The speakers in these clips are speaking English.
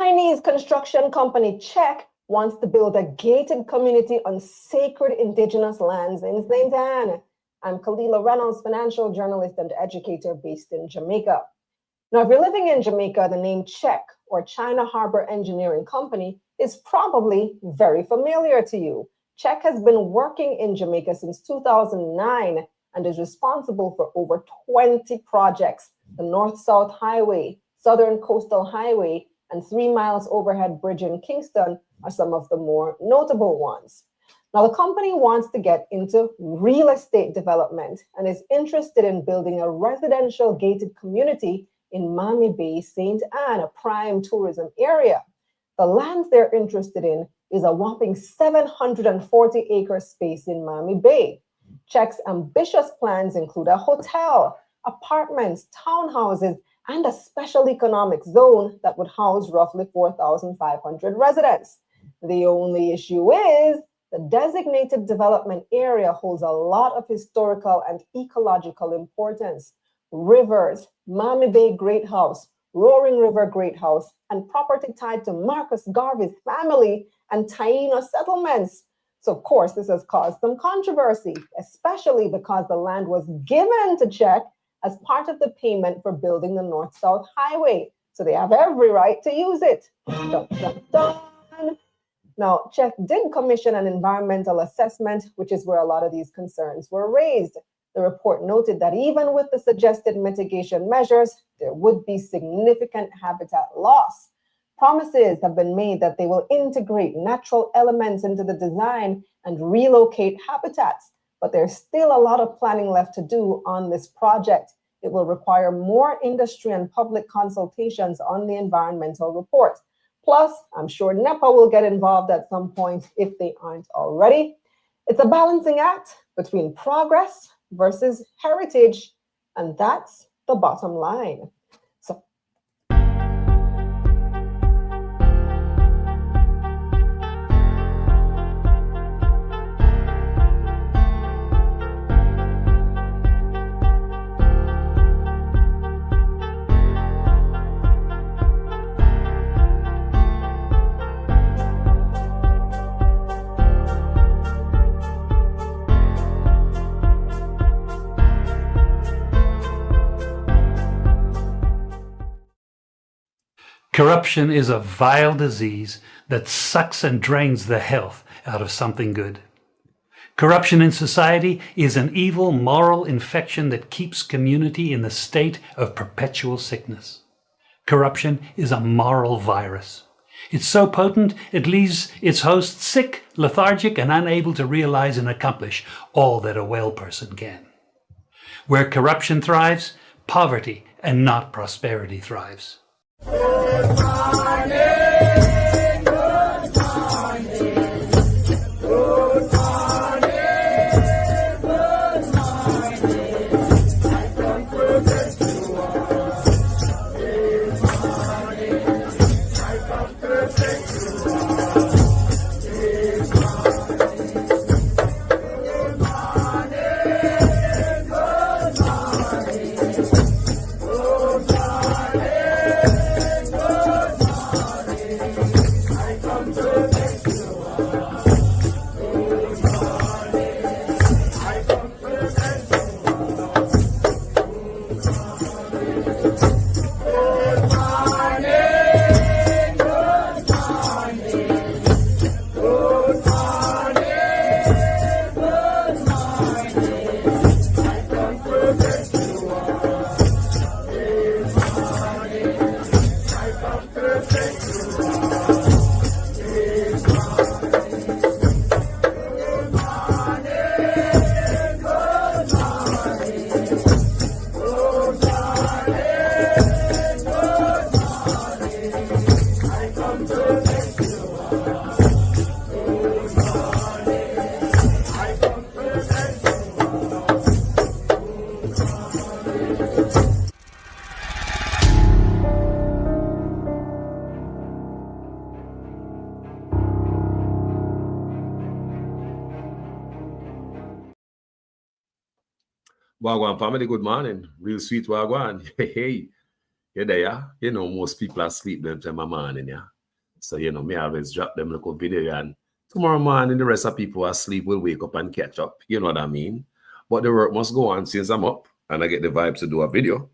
Chinese construction company Czech wants to build a gated community on sacred indigenous lands in St. Anne. I'm Kalila Reynolds, financial journalist and educator based in Jamaica. Now, if you're living in Jamaica, the name Czech or China Harbor Engineering Company is probably very familiar to you. Czech has been working in Jamaica since 2009 and is responsible for over 20 projects. The North-South Highway, Southern Coastal Highway, and 3 Miles Overhead Bridge in Kingston are some of the more notable ones. Now, the company wants to get into real estate development and is interested in building a residential gated community in Miami Bay, St. Anne, a prime tourism area. The land they're interested in is a whopping 740-acre space in Miami Bay. Czech's ambitious plans include a hotel, apartments, townhouses, and a special economic zone that would house roughly 4,500 residents. The only issue is the designated development area holds a lot of historical and ecological importance. Rivers, Miami Bay Great House, Roaring River Great House, and property tied to Marcus Garvey's family and Taino settlements. So, of course, this has caused some controversy, especially because the land was given to Czech as part of the payment for building the North-South Highway. So they have every right to use it. Dun, dun, dun. Now, Czech did commission an environmental assessment, which is where a lot of these concerns were raised. The report noted that even with the suggested mitigation measures, there would be significant habitat loss. Promises have been made that they will integrate natural elements into the design and relocate habitats, but there's still a lot of planning left to do on this project. It will require more industry and public consultations on the environmental report. Plus, I'm sure NEPA will get involved at some point if they aren't already. It's a balancing act between progress versus heritage, and that's the bottom line. Corruption is a vile disease that sucks and drains the health out of something good. Corruption in society is an evil moral infection that keeps community in the state of perpetual sickness. Corruption is a moral virus. It's so potent it leaves its host sick, lethargic, and unable to realize and accomplish all that a well person can. Where corruption thrives, poverty and not prosperity thrives. Good morning, good morning, good morning, good morning. I come to bless you all. Good morning, I come to bless you all. Good morning, good morning, good morning, good morning. Wagwan family, good morning. Real sweet Wagwan. Hey. You're there, yeah? You know, most people are asleep them time of morning, yeah? So, you know, me always drop them little video and tomorrow morning the rest of people are asleep will wake up and catch up. You know what I mean? But the work must go on since I'm up and I get the vibes to do a video.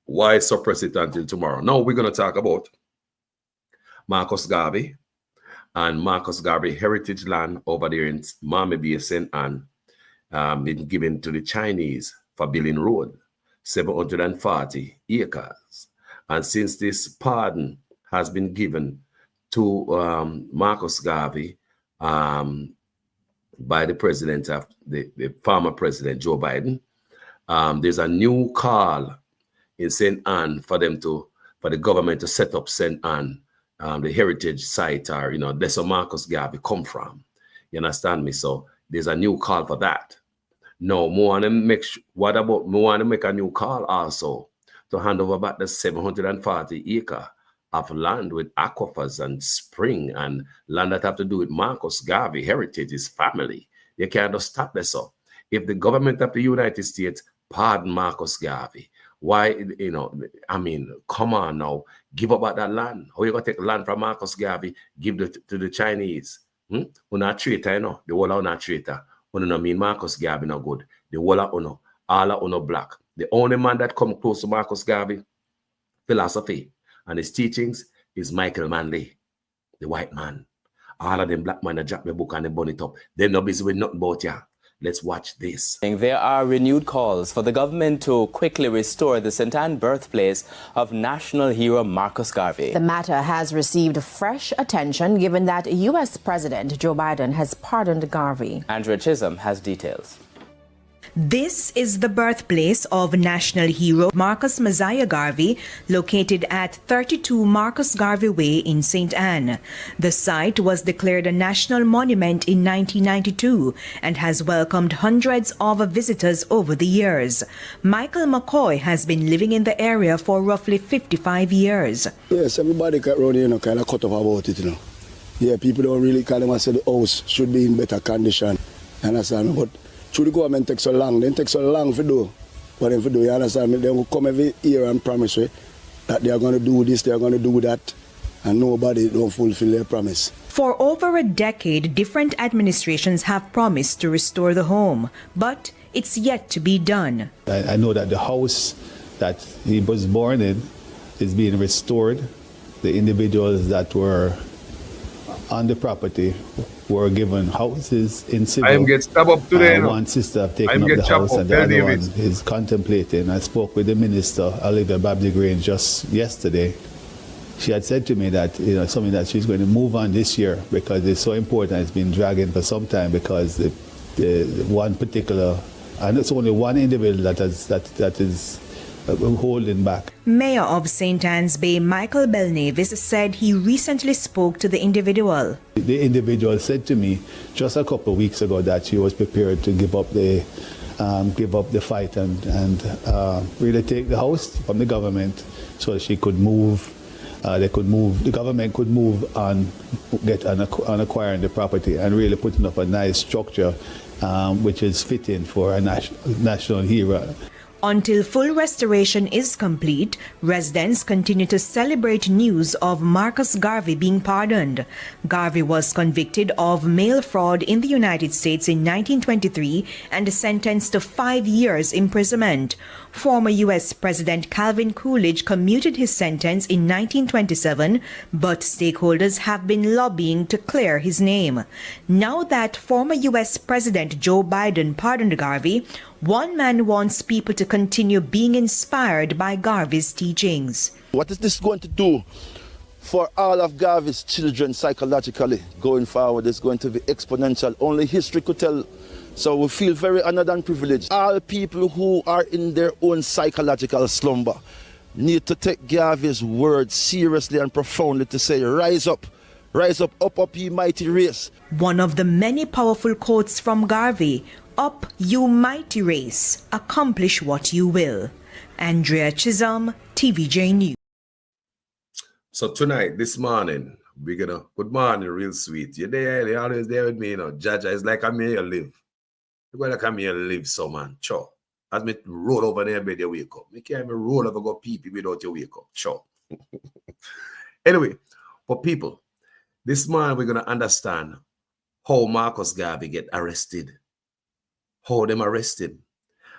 Why suppress it until tomorrow? Now we're going to talk about Marcus Garvey and Marcus Garvey heritage land over there in Miami Bay, St. Anne, been given to the Chinese for building road, 740 acres. And since this pardon has been given to Marcus Garvey by the president of the former president Joe Biden, there's a new call in St. Anne for the government to set up St. Anne, the heritage site, or, you know, that's where Marcus Garvey come from. You understand me? So there's a new call for that. No, more want to make a new call also to hand over back the 740 acre of land with aquifers and spring and land that have to do with Marcus Garvey heritage, his family. You can't just stop this up. If the government of the United States pardon Marcus Garvey, why, you know, I mean, come on now, give up that land. How you gonna take land from Marcus Garvey, give it to the Chinese? We're not traitor, you know. The whole are not traitor. Uno no mean Marcus Garvey no good. The whole are uno, all are uno black. The only man that come close to Marcus Garvey philosophy and his teachings is Michael Manley, the white man. All of them black men that drop the book and they burn it up. They're not busy with nothing about ya. Let's watch this. There are renewed calls for the government to quickly restore the St. Anne birthplace of national hero Marcus Garvey. The matter has received fresh attention given that U.S. President Joe Biden has pardoned Garvey. Andrea Chisholm has details. This is the birthplace of national hero Marcus Messiah Garvey, located at 32 Marcus Garvey Way in St. Anne. The site was declared a national monument in 1992 and has welcomed hundreds of visitors over the years. Michael McCoy has been living in the area for roughly 55 years. Yes, everybody around here, kind of cut off about it, Yeah, people don't really kind of say the house should be in better condition. You understand me? But should the government take so long? They take so long for do what they do. You understand me? They will come every year and promise you that they are going to do this, they are going to do that, and nobody don't fulfill their promise. For over a decade, different administrations have promised to restore the home, but it's yet to be done. I know that the house that he was born in is being restored. The individuals that were on the property were given houses in civil. I am get stabbed up today. One sister have taken up the house and the other one is contemplating. I spoke with the minister, Olivia Babs-Grange, just yesterday. She had said to me that, you know, something that she's going to move on this year because it's so important. It's been dragging for some time because the one particular, and it's only one individual that is holding back. Mayor of St. Anne's Bay, Michael Belnavis, said he recently spoke to the individual. The individual said to me just a couple of weeks ago that she was prepared to give up the fight and really take the house from the government so she could move. The government could move on acquiring the property and really putting up a nice structure which is fitting for a national hero. Until full restoration is complete, residents continue to celebrate news of Marcus Garvey being pardoned. Garvey was convicted of mail fraud in the United States in 1923 and sentenced to 5 years imprisonment. Former U.S. President Calvin Coolidge commuted his sentence in 1927, but stakeholders have been lobbying to clear his name. Now that former U.S. President Joe Biden pardoned Garvey, one man wants people to continue being inspired by Garvey's teachings. What is this going to do for all of Garvey's children psychologically going forward? Is going to be exponential. Only history could tell. So we feel very honored and privileged. All people who are in their own psychological slumber need to take Garvey's words seriously and profoundly to say, rise up, up, ye mighty race. One of the many powerful quotes from Garvey, up, you mighty race, accomplish what you will. Andrea Chisholm, TVJ News. So tonight, this morning, we're gonna, good morning, real sweet. You're there, you're always there with me, Jaja. It's like I'm here to live. You're like I'm here to live, so man, sure. As me roll over there bed, you wake up. Me can't even roll over go pee without you wake up. Sure. Anyway, for people, this morning we're gonna understand how Marcus Garvey get arrested, how them arrest him,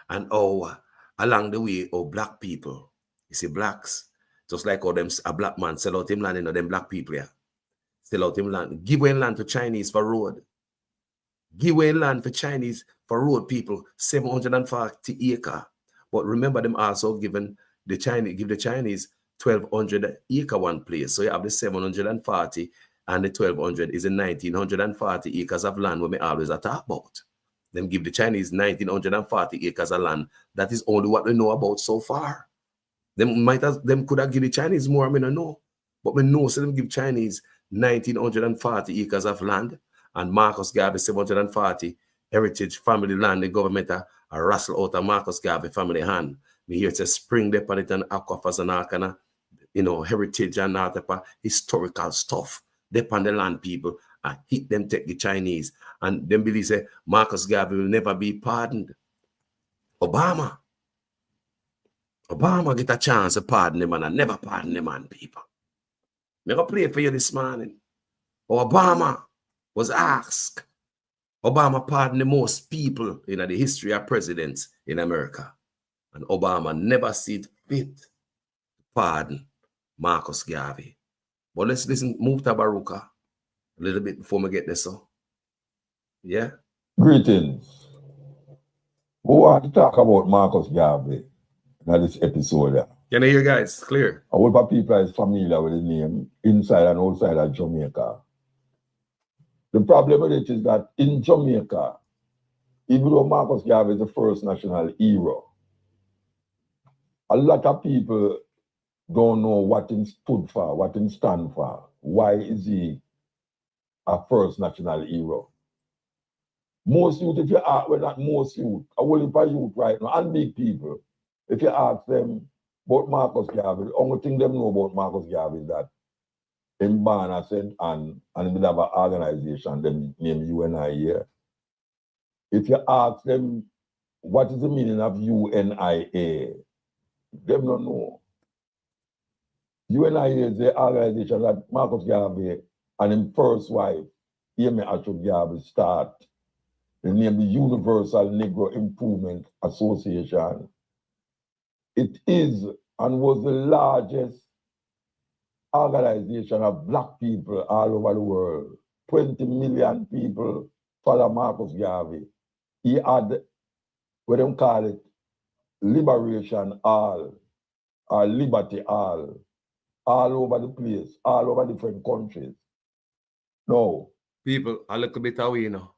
and how along the way, how black people, you see blacks, just like how them a black man sell out him land, you know, them black people here, sell out him land, give away land to Chinese for road. Give away land for Chinese for road people, 740 acre. But remember them also giving the Chinese, give the Chinese 1,200 acre one place. So you have the 740 and the 1,200 is in 1,940 acres of land where we always talk about. Them give the Chinese 1,940 acres of land. That is only what we know about so far. Them could have given the Chinese more, I mean, I know. But we know, so them give Chinese 1,940 acres of land. And Marcus Garvey 740 heritage family land, the government a rustle out of Marcus Garvey family hand. Me here to spring dep on it and aquifers and all kind of, you know, heritage and all type of historical stuff. Dep on the land people and hit them take the Chinese. And them believe say Marcus Garvey will never be pardoned. Obama get a chance to pardon the man and never pardon the man, people. I'm going to play for you this morning. Obama was asked. Obama pardoned the most people in the history of presidents in America. And Obama never seen fit to pardon Marcus Garvey. But let's listen, move to Baruka a little bit before we get this. So, yeah? Greetings. We want to talk about Marcus Garvey in this episode. Can I hear you guys? Clear. A whole lot of people is familiar with his name inside and outside of Jamaica. The problem with it is that in Jamaica, even though Marcus Garvey is the first national hero, a lot of people don't know what he stood for, what he stand for. Why is he a first national hero? Most youth, if you ask, well, not most youth, a whole heap of youth right now, and big people, if you ask them about Marcus Garvey, the only thing they know about Marcus Garvey is that in born at St. Anne, and they have an organization them named UNIA. If you ask them what is the meaning of UNIA, they don't know. UNIA is the organization that Marcus Garvey and his first wife, Amy Ashok Garvey, start. They named the Universal Negro Improvement Association. It is and was the largest organization of black people all over the world. 20 million people follow Marcus Garvey. He had what they call it Liberation Hall or Liberty Hall all over the place, all over different countries. No. People, a little bit away, you know.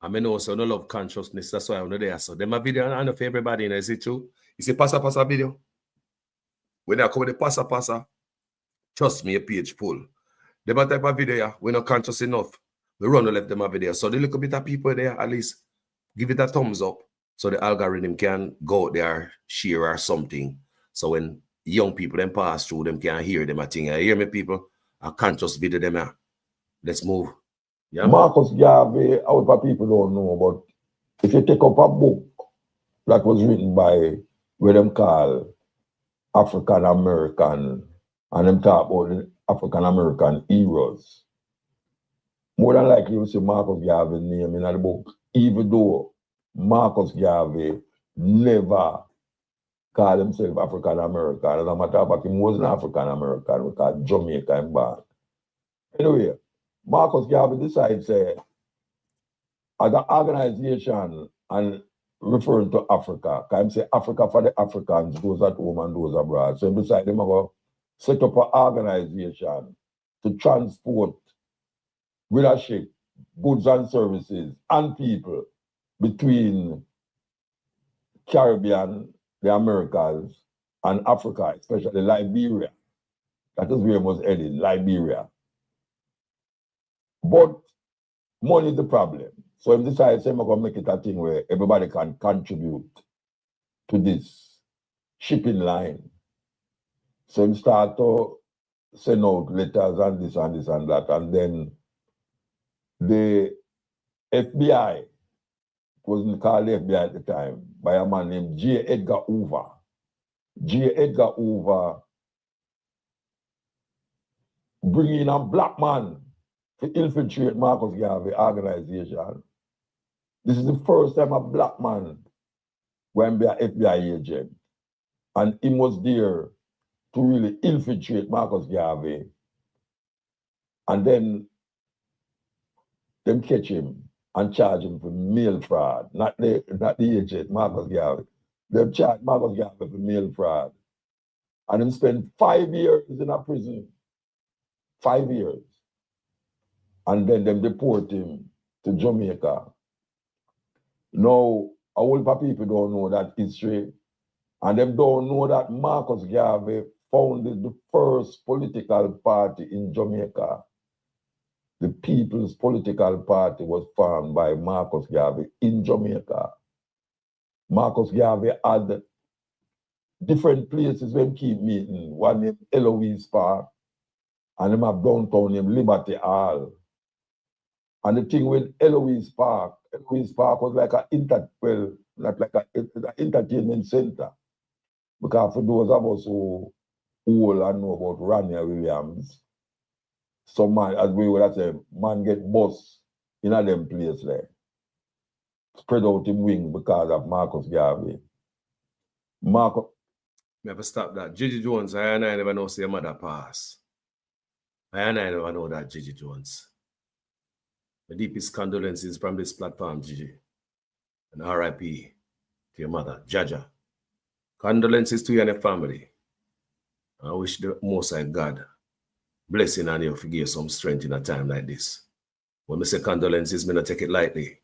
I mean, also no love consciousness, that's why I'm not there. So them a video and for everybody, you know, is it true? You see pasa video? When I come with the pasa, trust me, a page full. Them a type of video, we're not conscious enough. We run to let them a video. So the little bit of people there, at least give it a thumbs up so the algorithm can go out there, share or something. So when young people then pass through, them can hear them a thing. I hear me, people, a conscious video them here. Let's move. Yeah, Marcus Garvey, a lot of people don't know, but if you take up a book that was written by what them call African American, and them talk about the African American heroes, more than likely you see Marcus Garvey's name in the book, even though Marcus Garvey never called himself African American. As a matter of fact, he wasn't African American, we call Jamaica and back. Anyway, Marcus Garvey decides as an organization and referring to Africa, can say Africa for the Africans, those at home and those abroad. So he decided to set up an organization to transport leadership, goods and services, and people between Caribbean, the Americas, and Africa, especially Liberia. That is where it was headed, Liberia. But money is the problem. So he decided I'm going to make it a thing where everybody can contribute to this shipping line. So he started to send out letters and this and this and that. And then the FBI wasn't called FBI at the time, by a man named J. Edgar Hoover. J. Edgar Hoover bring in a black man to infiltrate Marcus Garvey organization. This is the first time a black man went be an FBI agent. And he was there to really infiltrate Marcus Garvey. And then them catch him and charge him for mail fraud, not the agent, Marcus Garvey. Them charge Marcus Garvey for mail fraud. And him spend 5 years in a prison. 5 years. And then them deport him to Jamaica. Now, a whole lot of people don't know that history. And them don't know that Marcus Garvey founded the first political party in Jamaica. The People's Political Party was formed by Marcus Garvey in Jamaica. Marcus Garvey had different places where he keep meeting. One named Eloise Park, and him have downtown named Liberty Hall. And the thing with Eloise Park was like an entertainment center. Because for those of us who old and know about Ronnie Williams, some man, as we would have said, man get bust in a them place there. Spread out him wing because of Marcus Garvey. Never stop that. Gigi Jones, I never know say your mother pass. I never know that, Gigi Jones. The deepest condolences from this platform, Gigi. And RIP to your mother, Jaja. Condolences to you and your family. I wish the Most High God blessing on you, forgive some strength in a time like this. When I say condolences, I don't take it lightly.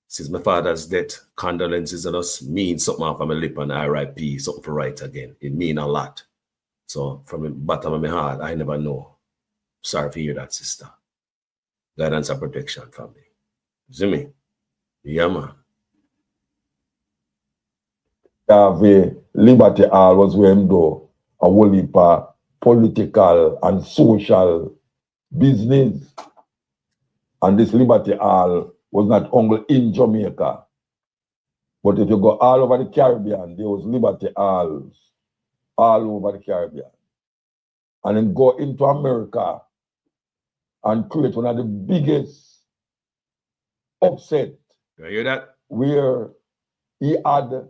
Since my father's death, condolences and us mean something off of my lip and RIP, something for right again. It mean a lot. So from the bottom of my heart, I never know. Sorry to hear that, sister. Guidance and protection, family. See me? Yeah, man. Garvey, Liberty Hall was where him do a whole heap of political and social business. And this Liberty Hall was not only in Jamaica, but if you go all over the Caribbean, there was Liberty Halls all over the Caribbean. And then go into America and create one of the biggest upset. You hear that? Where he had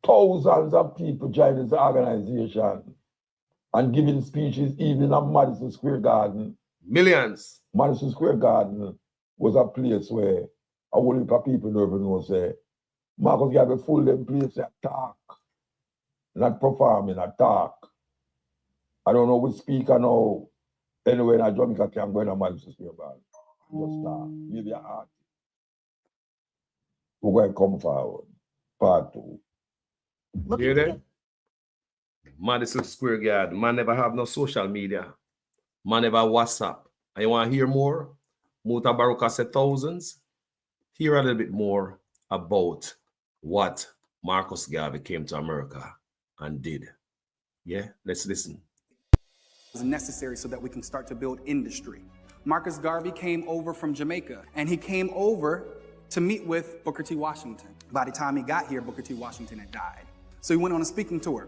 thousands of people joining his organization and giving speeches even at Madison Square Garden. Millions. Madison Square Garden was a place where a whole heap of people don't even know, say, Marcus Garvey full them place to talk, not performing, talk. I don't know which speaker now, anyway, in Jamaica can go in Madison Square Garden. Just talk, give your heart. We're going to come forward. Part 2. You hear that? Madison Square Garden. Man never have no social media. Man never WhatsApp. And you want to hear more? Muta Baruka said thousands. Hear a little bit more about what Marcus Garvey came to America and did. Yeah, let's listen. Is necessary so that we can start to build industry. Marcus Garvey came over from Jamaica, and he came over to meet with Booker T. Washington. By the time he got here, Booker T. Washington had died. So he went on a speaking tour.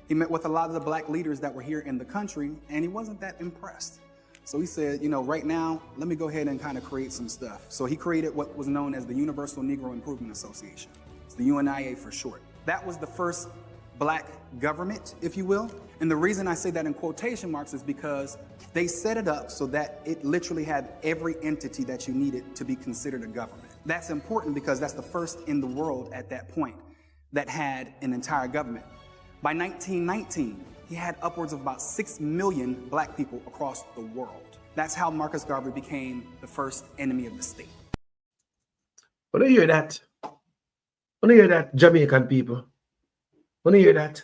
He met with a lot of the black leaders that were here in the country, and he wasn't that impressed. So he said, you know, right now, let me go ahead and kind of create some stuff. So he created what was known as the Universal Negro Improvement Association. It's the UNIA for short. That was the first black government, if you will. And the reason I say that in quotation marks is because they set it up so that it literally had every entity that you needed to be considered a government. That's important because that's the first in the world at that point that had an entire government. By 1919, he had upwards of about 6 million black people across the world. That's how Marcus Garvey became the first enemy of the state. When you hear that? When you hear that, Jamaican people? When you hear that?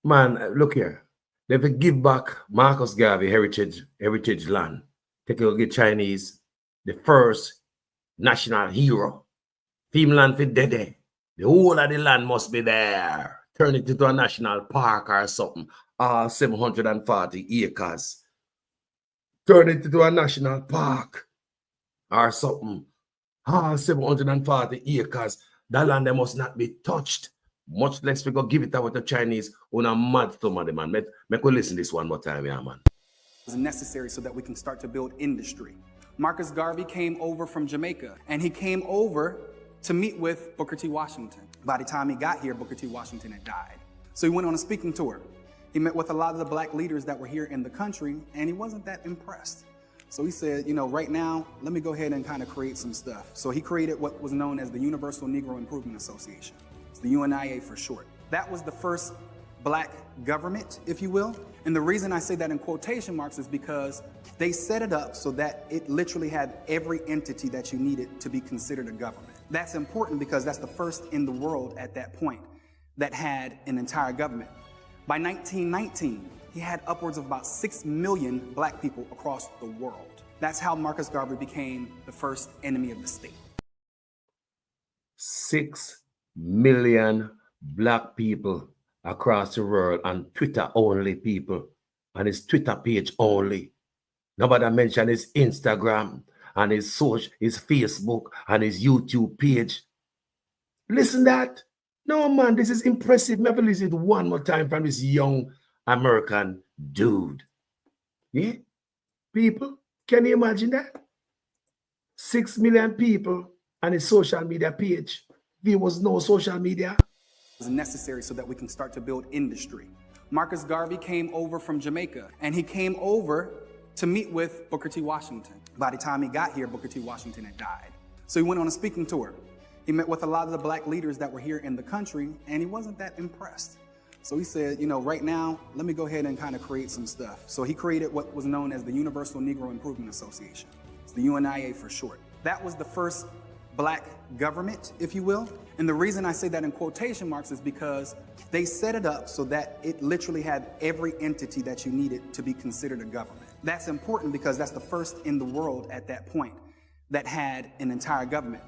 Man, look here. They have to give back Marcus Garvey heritage land. Take a look at Chinese, the first national hero. Team land for Dede. The whole of the land must be there. Turn it into a national park or something. 740 acres. Turn it into a national park or something. All 740 acres. That land they must not be touched. Much less we go give it away to Chinese on a mad somebody, man. Make we listen this one more time, yeah, man. Is necessary so that we can start to build industry. Marcus Garvey came over from Jamaica, and he came over to meet with Booker T. Washington. By the time he got here, Booker T. Washington had died. So he went on a speaking tour. He met with a lot of the black leaders that were here in the country, and he wasn't that impressed. So he said, you know, right now, let me go ahead and kind of create some stuff. So he created what was known as the Universal Negro Improvement Association. It's the UNIA for short. That was the first black government, if you will. And the reason I say that in quotation marks is because they set it up so that it literally had every entity that you needed to be considered a government. That's important because that's the first in the world at that point that had an entire government. By 1919, he had upwards of about 6 million black people across the world. That's how Marcus Garvey became the first enemy of the state. 6 million black people across the world, and Twitter only people, and his Twitter page only. Nobody mentioned his Instagram and his Facebook and his YouTube page. Listen that. No, man, this is impressive. Maybe listen to one more time from this young American dude. Yeah? People, can you imagine that? 6 million people on his social media page. There was no social media. Was necessary so that we can start to build industry. Marcus Garvey came over from Jamaica, and he came over to meet with Booker T. Washington. By the time he got here, Booker T. Washington had died. So he went on a speaking tour. He met with a lot of the black leaders that were here in the country, and he wasn't that impressed. So he said, you know, right now, let me go ahead and kind of create some stuff. So he created what was known as the Universal Negro Improvement Association. It's the UNIA for short. That was the first black government, if you will. And the reason I say that in quotation marks is because they set it up so that it literally had every entity that you needed to be considered a government. That's important because that's the first in the world at that point that had an entire government.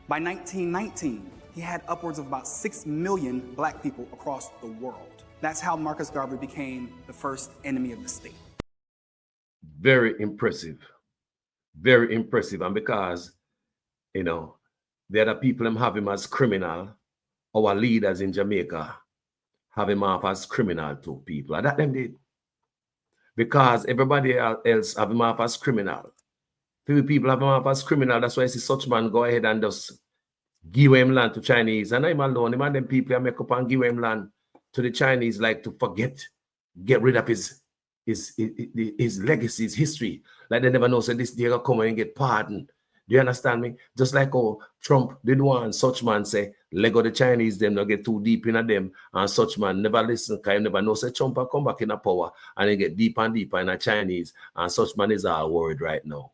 By 1919, he had upwards of about 6 million black people across the world. That's how Marcus Garvey became the first enemy of the state. Very impressive. Very impressive. And because, you know, the other people have him as criminal, our leaders in Jamaica have him off as criminal to people. And that them did. Because everybody else have him off as criminal. Few people have him off as criminal. That's why I see such man go ahead and just give him land to Chinese. And I'm alone. Him and them people make up and give him land to the Chinese, like to get rid of his legacy, his history. Like they never know, so this day will come and get pardoned. Do you understand me? Just like Trump did one, such man say, Lego the Chinese, them not get too deep in them, and such man never listen, because he never know, say Trump will come back in a power, and he get deeper and deeper in the Chinese, and such man is all worried right now.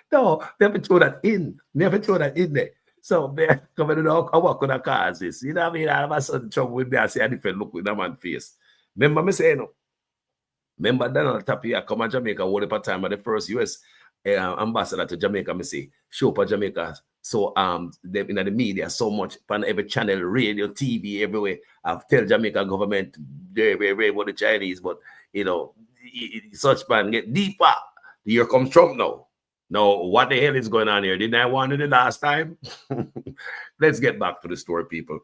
No, never throw that in. Never throw that in there. So they're coming to what could have caused this. You know what I mean? All of a sudden Trump with me, I see a different look with that man's face. Remember me saying, no? Remember Donald Tapia come to Jamaica all the time at the first US ambassador to Jamaica, me say, show up Jamaica. So they in the media so much on every channel, radio, TV, everywhere. I've tell Jamaica government very about the Chinese, but you know, such man get deeper. Here comes Trump now. Now, what the hell is going on here? Didn't I warn you the last time? Let's get back to the story, people.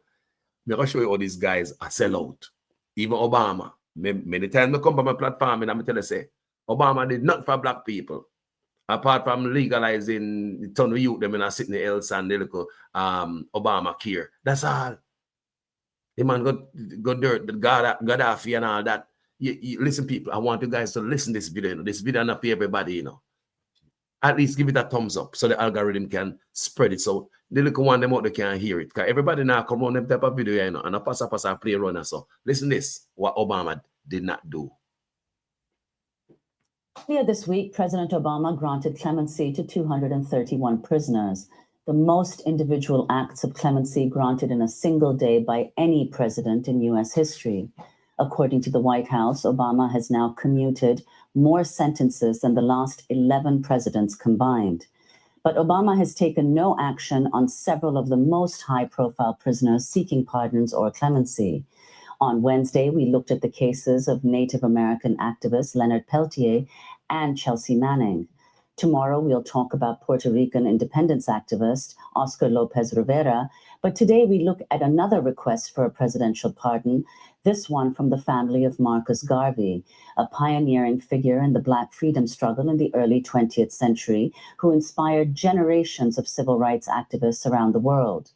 I'm going to show you how these guys are sell out. Even Obama. Many times I come on my platform and I'm tell you, say, Obama did nothing for black people. Apart from legalizing the ton of youth, them in a sitting else and the little Obamacare. That's all. The man got dirt, Gaddafi and all that. You listen, people, I want you guys to listen to this video. You know? This video not for everybody, you know. At least give it a thumbs up so the algorithm can spread it. So the little one them out they can hear it. Because everybody now come on them type of video, you know, and a pass play runner. So listen this, what Obama did not do. Earlier this week, President Obama granted clemency to 231 prisoners, the most individual acts of clemency granted in a single day by any president in U.S. history. According to the White House, Obama has now commuted more sentences than the last 11 presidents combined. But Obama has taken no action on several of the most high-profile prisoners seeking pardons or clemency. On Wednesday, we looked at the cases of Native American activist Leonard Peltier and Chelsea Manning. Tomorrow, we'll talk about Puerto Rican independence activist Oscar Lopez Rivera, but today we look at another request for a presidential pardon, this one from the family of Marcus Garvey, a pioneering figure in the Black freedom struggle in the early 20th century who inspired generations of civil rights activists around the world.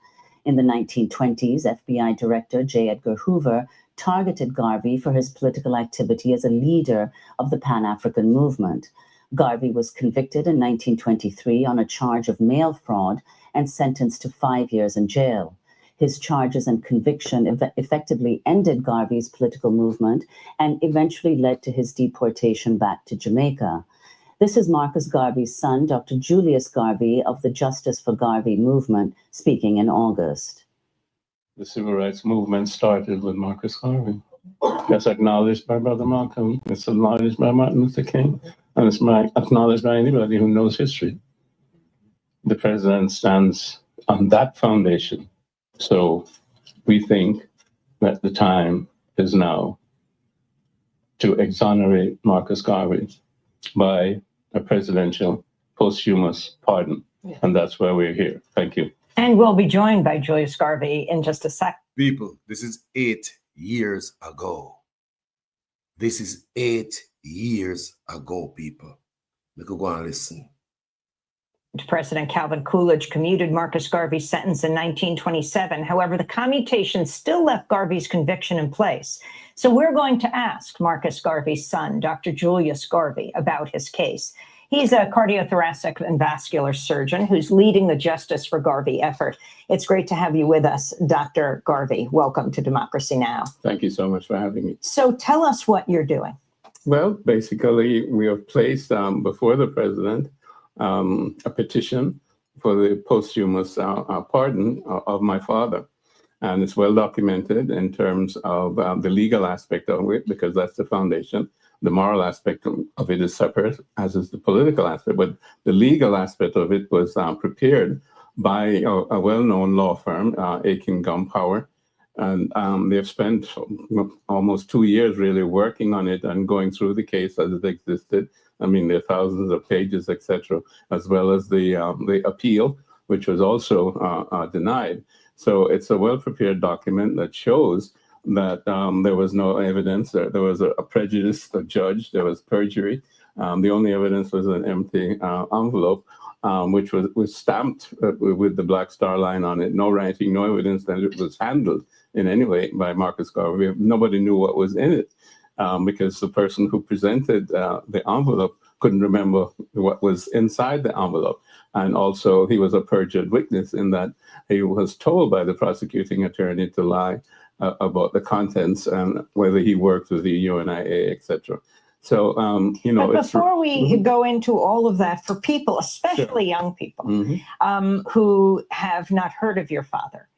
In the 1920s, FBI Director J. Edgar Hoover targeted Garvey for his political activity as a leader of the Pan-African movement. Garvey was convicted in 1923 on a charge of mail fraud and sentenced to 5 years in jail. His charges and conviction effectively ended Garvey's political movement and eventually led to his deportation back to Jamaica. This is Marcus Garvey's son, Dr. Julius Garvey of the Justice for Garvey movement, speaking in August. The civil rights movement started with Marcus Garvey. That's acknowledged by Brother Malcolm. It's acknowledged by Martin Luther King. And it's acknowledged by anybody who knows history. The president stands on that foundation. So we think that the time is now to exonerate Marcus Garvey by a presidential posthumous pardon. Yeah. And that's why we're here. Thank you. And we'll be joined by Julius Garvey in just a sec. People, this is 8 years ago. This is 8 years ago, people. We could go and listen. President Calvin Coolidge commuted Marcus Garvey's sentence in 1927. However, the commutation still left Garvey's conviction in place. So we're going to ask Marcus Garvey's son, Dr. Julius Garvey, about his case. He's a cardiothoracic and vascular surgeon who's leading the Justice for Garvey effort. It's great to have you with us, Dr. Garvey. Welcome to Democracy Now! Thank you so much for having me. So tell us what you're doing. Well, basically, we have placed before the president a petition for the posthumous pardon of my father. And it's well documented in terms of the legal aspect of it, because that's the foundation. The moral aspect of it is separate, as is the political aspect. But the legal aspect of it was prepared by a well-known law firm, Aiken Gumpower. And they've spent almost 2 years really working on it and going through the case as it existed. I mean, there are thousands of pages, etc., as well as the appeal, which was also denied. So it's a well-prepared document that shows that there was no evidence. There was a prejudiced judge. There was perjury. The only evidence was an empty envelope, which was stamped with the black star line on it. No writing, no evidence that it was handled in any way by Marcus Garvey. Nobody knew what was in it because the person who presented the envelope couldn't remember what was inside the envelope. And also, he was a perjured witness in that he was told by the prosecuting attorney to lie about the contents and whether he worked with the UNIA, etc. So, But before we go into all of that, for people, especially young people who have not heard of your father,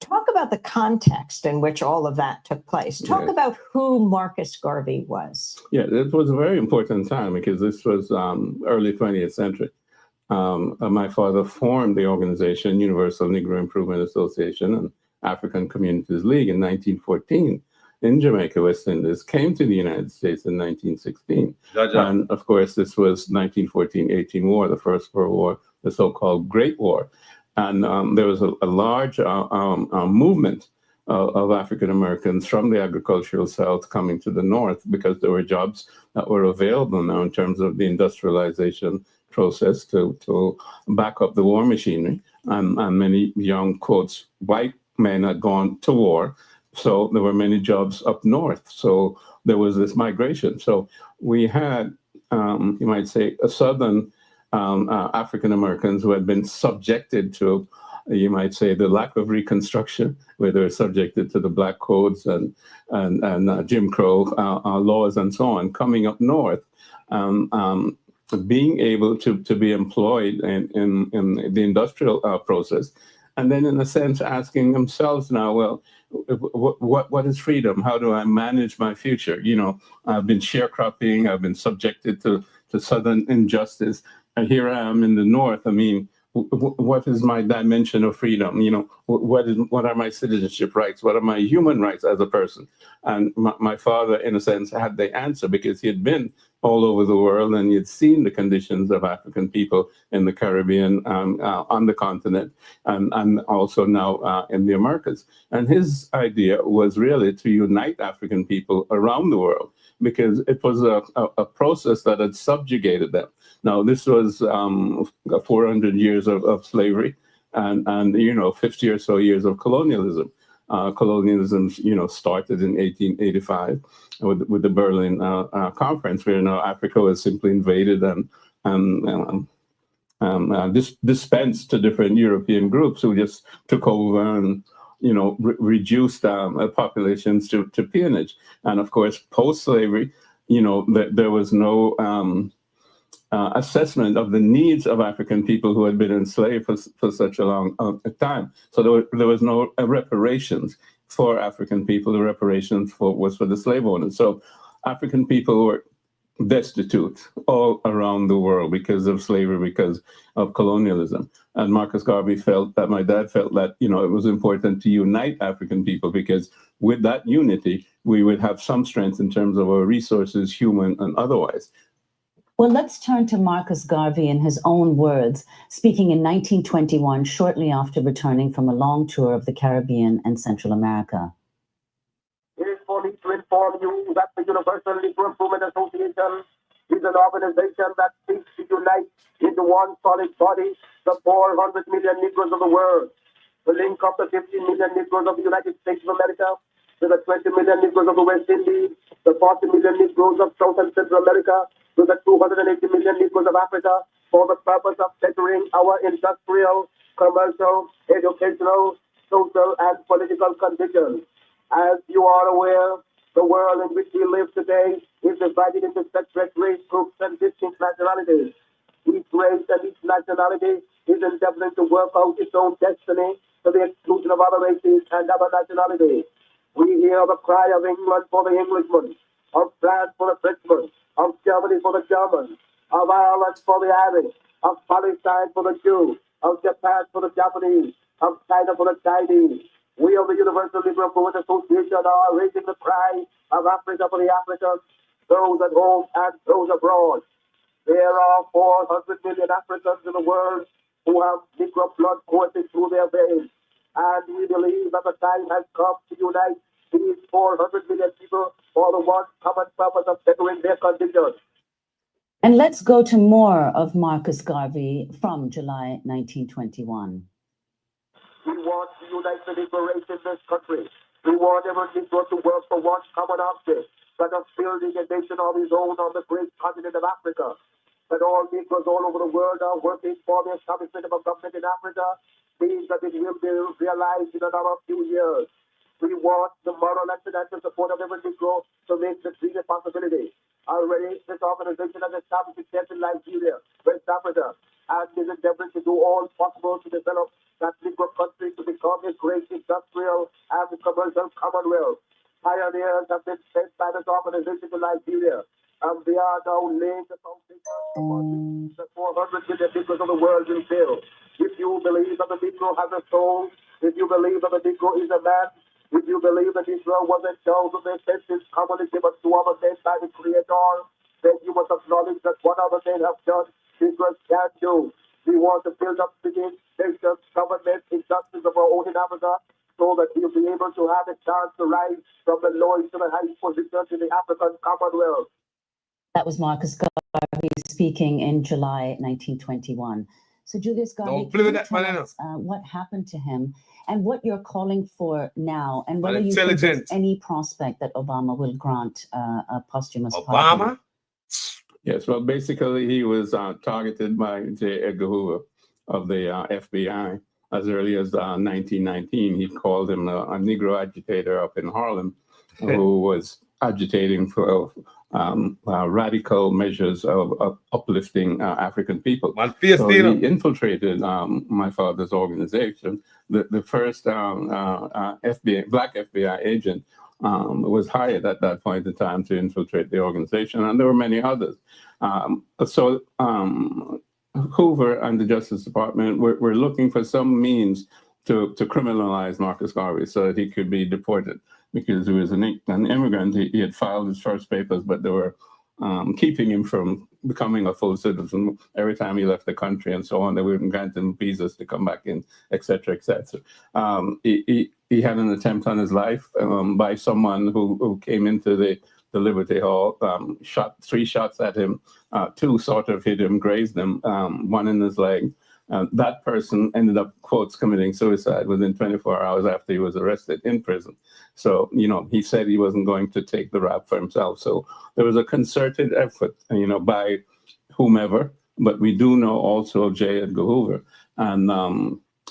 talk about the context in which all of that took place. Talk about who Marcus Garvey was. Yeah, it was a very important time because this was early 20th century. My father formed the organization Universal Negro Improvement Association and African Communities League in 1914 in Jamaica, West Indies, came to the United States in 1916. And of course, this was 1914-18 war, the First World War, the so-called Great War. And there was a large movement of African Americans from the agricultural South coming to the North because there were jobs that were available now in terms of the industrialization process to back up the war machinery. And many young, quotes, white men had gone to war. So there were many jobs up north. So there was this migration. So we had, you might say, a Southern African Americans who had been subjected to, you might say, the lack of Reconstruction, where they were subjected to the Black codes and Jim Crow laws and so on, coming up north, being able to be employed in the industrial process. And then, in a sense, asking themselves now, well, what is freedom? How do I manage my future? You know, I've been sharecropping. I've been subjected to Southern injustice. And here I am in the North. I mean, what is my dimension of freedom? You know, what are my citizenship rights? What are my human rights as a person? And my father, in a sense, had the answer because he had been all over the world, and you'd seen the conditions of African people in the Caribbean, on the continent, and also now in the Americas. And his idea was really to unite African people around the world, because it was a process that had subjugated them. Now, this was 400 years of slavery and 50 or so years of colonialism. Colonialism, started in 1885 with the Berlin Conference, where Africa was simply invaded and dispensed to different European groups who just took over and reduced populations to peonage. And of course, post-slavery, there was no assessment of the needs of African people who had been enslaved for such a long time. So there was no reparations for African people. The reparations was for the slave owners. So African people were destitute all around the world because of slavery, because of colonialism. And Marcus Garvey my dad felt that, it was important to unite African people, because with that unity, we would have some strength in terms of our resources, human and otherwise. Well, let's turn to Marcus Garvey in his own words, speaking in 1921, shortly after returning from a long tour of the Caribbean and Central America. It is for me to inform you that the Universal Negro Improvement Association is an organization that seeks to unite into one solid body the 400 million Negroes of the world, to link up the 15 million Negroes of the United States of America to the 20 million Negroes of the West Indies, the 40 million Negroes of South and Central America, to the 280 million Negroes of Africa, for the purpose of bettering our industrial, commercial, educational, social, and political conditions. As you are aware, the world in which we live today is divided into separate race groups and distinct nationalities. Each race and each nationality is endeavoring to work out its own destiny to the exclusion of other races and other nationalities. We hear the cry of England for the Englishman, of France for the Frenchman, of Germany for the German, of Ireland for the Irish, of Palestine for the Jew, of Japan for the Japanese, of China for the Chinese. We of the Universal Negro Improvement Association are raising the cry of Africa for the Africans, those at home and those abroad. There are 400 million Africans in the world who have Negro blood coursing through their veins, and we believe that the time has come to unite these 400 million people for the one common purpose of bettering their conditions. And let's go to more of Marcus Garvey from July 1921. We want to unite the Negro race in this country. We want every Negro to work for one common object, that of building a nation of his own on the great continent of Africa. That all Negroes all over the world are working for the establishment of a government in Africa means that it will be realized in another few years. We want the moral and financial support of every Negro to make the dream a possibility. Already, this organization has established itself in Nigeria, West Africa, and is endeavoring to do all possible to develop that Negro country to become a great industrial and commercial commonwealth. Pioneers have been sent by this organization to Nigeria, and they are now laying the foundation for the 400 million Negroes of the world will build. If you believe that the Negro has a soul, if you believe that the Negro is a man, if you believe that Israel was endowed with the senses commonly given to other men by the Creator, then you must acknowledge that what other men have done, Israel can do. We want to build up cities, nations, governments, injustice of our own in Africa, so that we'll be able to have a chance to rise from the lowest to the highest positions in the African Commonwealth. That was Marcus Garvey speaking in July 1921. So Julius Garvey, can you tell us what happened to him and what you're calling for now, and whether you think there's any prospect that Obama will grant a posthumous pardon? Yes, well, basically he was targeted by J. Edgar Hoover of the FBI as early as 1919. He called him a Negro agitator up in Harlem who was agitating for radical measures of uplifting African people. So he infiltrated my father's organization. The first FBI, black FBI agent was hired at that point in time to infiltrate the organization, and there were many others. Hoover and the Justice Department were looking for some means to criminalize Marcus Garvey so that he could be deported, because he was an immigrant. He had filed his first papers, but there were keeping him from becoming a full citizen. Every time he left the country and so on, they wouldn't grant him visas to come back in, etc., etc. He had an attempt on his life by someone who came into the Liberty Hall, shot 3 shots at him, 2 sort of hit him, grazed him, 1 in his leg. That person ended up, quotes, committing suicide within 24 hours after he was arrested in prison. So, he said he wasn't going to take the rap for himself. So there was a concerted effort, by whomever, but we do know also J. Edgar Hoover. And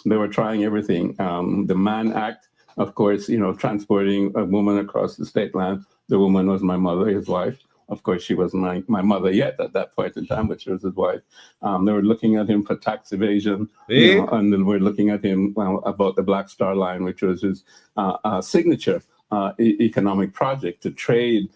they were trying everything. The Mann Act, of course, transporting a woman across the state line. The woman was my mother, his wife. Of course, she wasn't my mother yet at that point in time, but she was his wife. They were looking at him for tax evasion, and then we're looking at him about the Black Star Line, which was his signature economic project to trade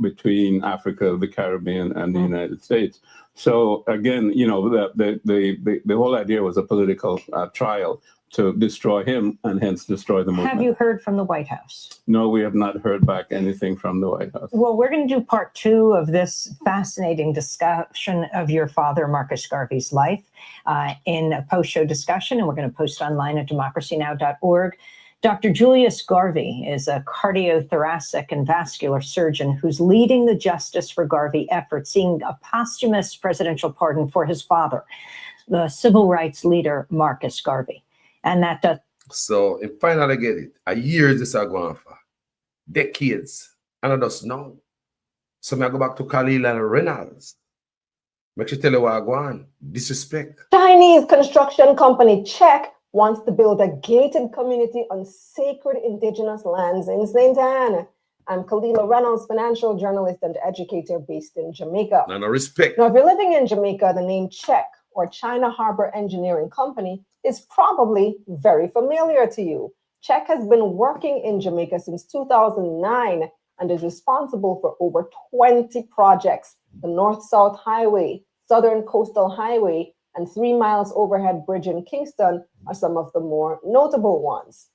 between Africa, the Caribbean, and the United States. So again, the whole idea was a political trial to destroy him and hence destroy the movement. Have you heard from the White House? No, we have not heard back anything from the White House. Well, we're going to do part 2 of this fascinating discussion of your father, Marcus Garvey's life, in a post-show discussion, and we're going to post online at democracynow.org. Dr. Julius Garvey is a cardiothoracic and vascular surgeon who's leading the Justice for Garvey effort, seeking a posthumous presidential pardon for his father, the civil rights leader, Marcus Garvey. And that So, if finally get it, a year this are going for, decades, and I just know. So, I go back to Kalila Reynolds. Make sure tell you what I go on. Disrespect. Chinese construction company Czech wants to build a gated community on sacred indigenous lands in St. Anne. I'm Kalila Reynolds, financial journalist and educator based in Jamaica. No respect. Now, if you're living in Jamaica, the name Czech or China Harbor Engineering Company is probably very familiar to you. Czech has been working in Jamaica since 2009 and is responsible for over 20 projects. The North-South Highway, Southern Coastal Highway, and 3 miles overhead bridge in Kingston are some of the more notable ones.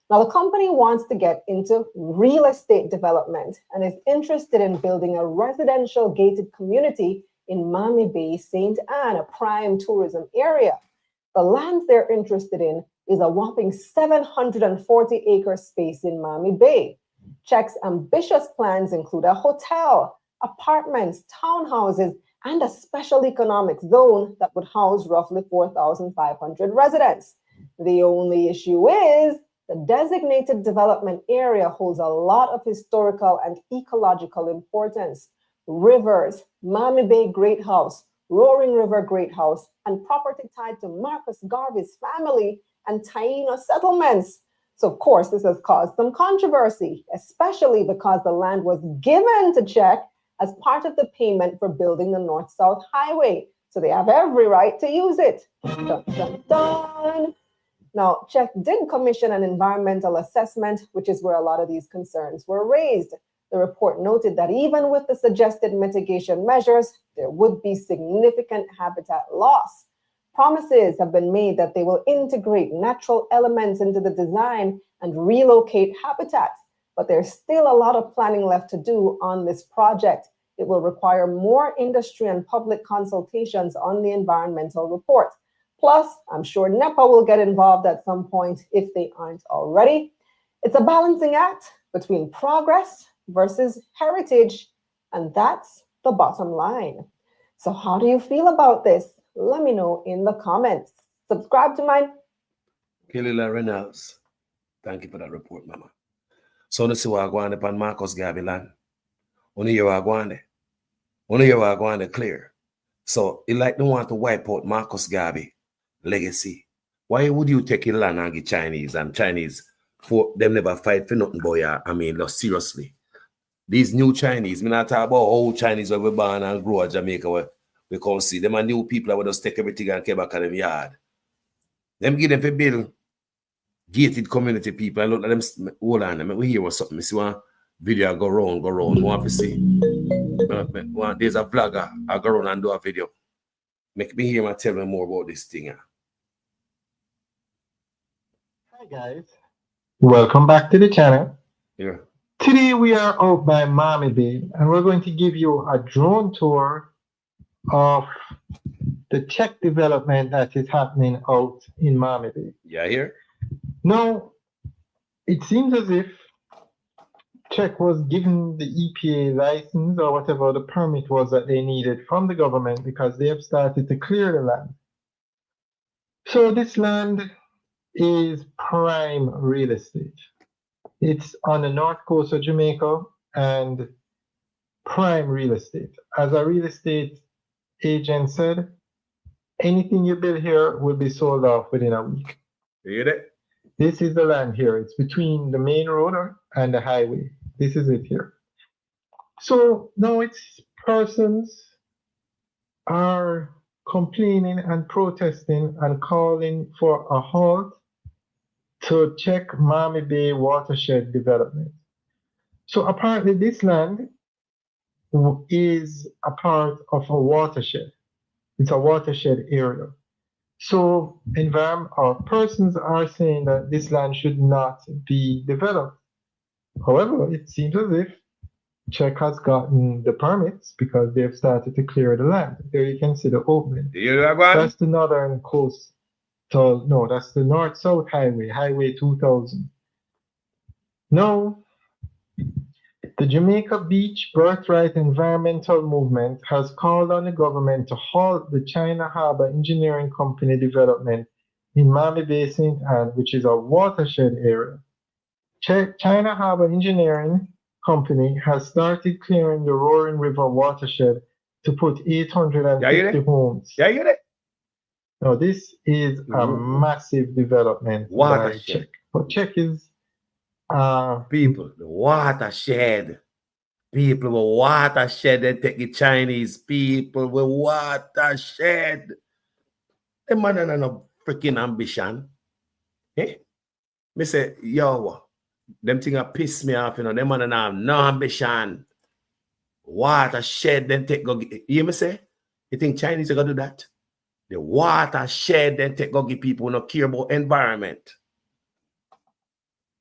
Now, the company wants to get into real estate development and is interested in building a residential gated community in Miami Bay, St. Anne, a prime tourism area. The land they're interested in is a whopping 740-acre space in Miami Bay. Czech's ambitious plans include a hotel, apartments, townhouses, and a special economic zone that would house roughly 4,500 residents. The only issue is the designated development area holds a lot of historical and ecological importance. Rivers, Miami Bay Great House, Roaring River Great House, and property tied to Marcus Garvey's family and Taino settlements. So, of course, this has caused some controversy, especially because the land was given to Czech as part of the payment for building the North-South Highway. So they have every right to use it. Dun, dun, dun. Now, Czech did commission an environmental assessment, which is where a lot of these concerns were raised. The report noted that even with the suggested mitigation measures, there would be significant habitat loss. Promises have been made that they will integrate natural elements into the design and relocate habitats, but there's still a lot of planning left to do on this project. It will require more industry and public consultations on the environmental report. Plus, I'm sure NEPA will get involved at some point if they aren't already. It's a balancing act between progress versus heritage, and that's the bottom line. So how do you feel about this? Let me know in the comments. Subscribe to mine. Kalila Reynolds, thank you for that report, Mama. So let's see what I go on upon Marcus Garvey land. Only you are going there. Only you are going there clear. So it like they want to wipe out Marcus Garvey legacy. Why would you take your land and give Chinese and Chinese for them never fight for nothing, boy? I mean, no, seriously. These new Chinese, me not talk about old Chinese where we born and grow in Jamaica where we can't see. Them are new people that will just take everything and come back at them yard. Them give them for build gated community people and look at them, hold on, let me hear what's something. I see one video go round. Want to see. There's a vlogger, I go around and do a video. Make me hear and tell me more about this thing. Hi guys. Welcome back to the channel. Yeah. Today we are out by Miami Bay and we're going to give you a drone tour of the tech development that is happening out in Miami Bay. Yeah, here. Now, it seems as if Czech was given the EPA license or whatever the permit was that they needed from the government because they have started to clear the land. So this land is prime real estate. It's on the north coast of Jamaica and prime real estate. As a real estate agent said, anything you build here will be sold off within a week. You hear that? This is the land here. It's between the main road and the highway. This is it here. So now it's persons are complaining and protesting and calling for a halt to check Miami Bay watershed development. So apparently this land is a part of a watershed. It's a watershed area. So persons are saying that this land should not be developed. However, it seems as if Czech has gotten the permits because they've started to clear the land. There you can see the opening. That's the northern coast. So, no, that's the north-south highway, Highway 2000. Now, the Jamaica Beach Birthright Environmental Movement has called on the government to halt the China Harbour Engineering Company development in Miami Bay St. Anne, which is a watershed area. China Harbour Engineering Company has started clearing the Roaring River watershed to put 850 homes. Yeah, you there? Now, this is a massive development. Watershed. But Czech is people, the watershed. People with watershed, they take the Chinese people with watershed. Them man have no freaking ambition. Eh? Me say, yo, them thing piss me off, you know. Them man have no ambition. Watershed, then take go. You hear me say? You think Chinese are gonna do that? The watershed, then take go give people who no care about environment.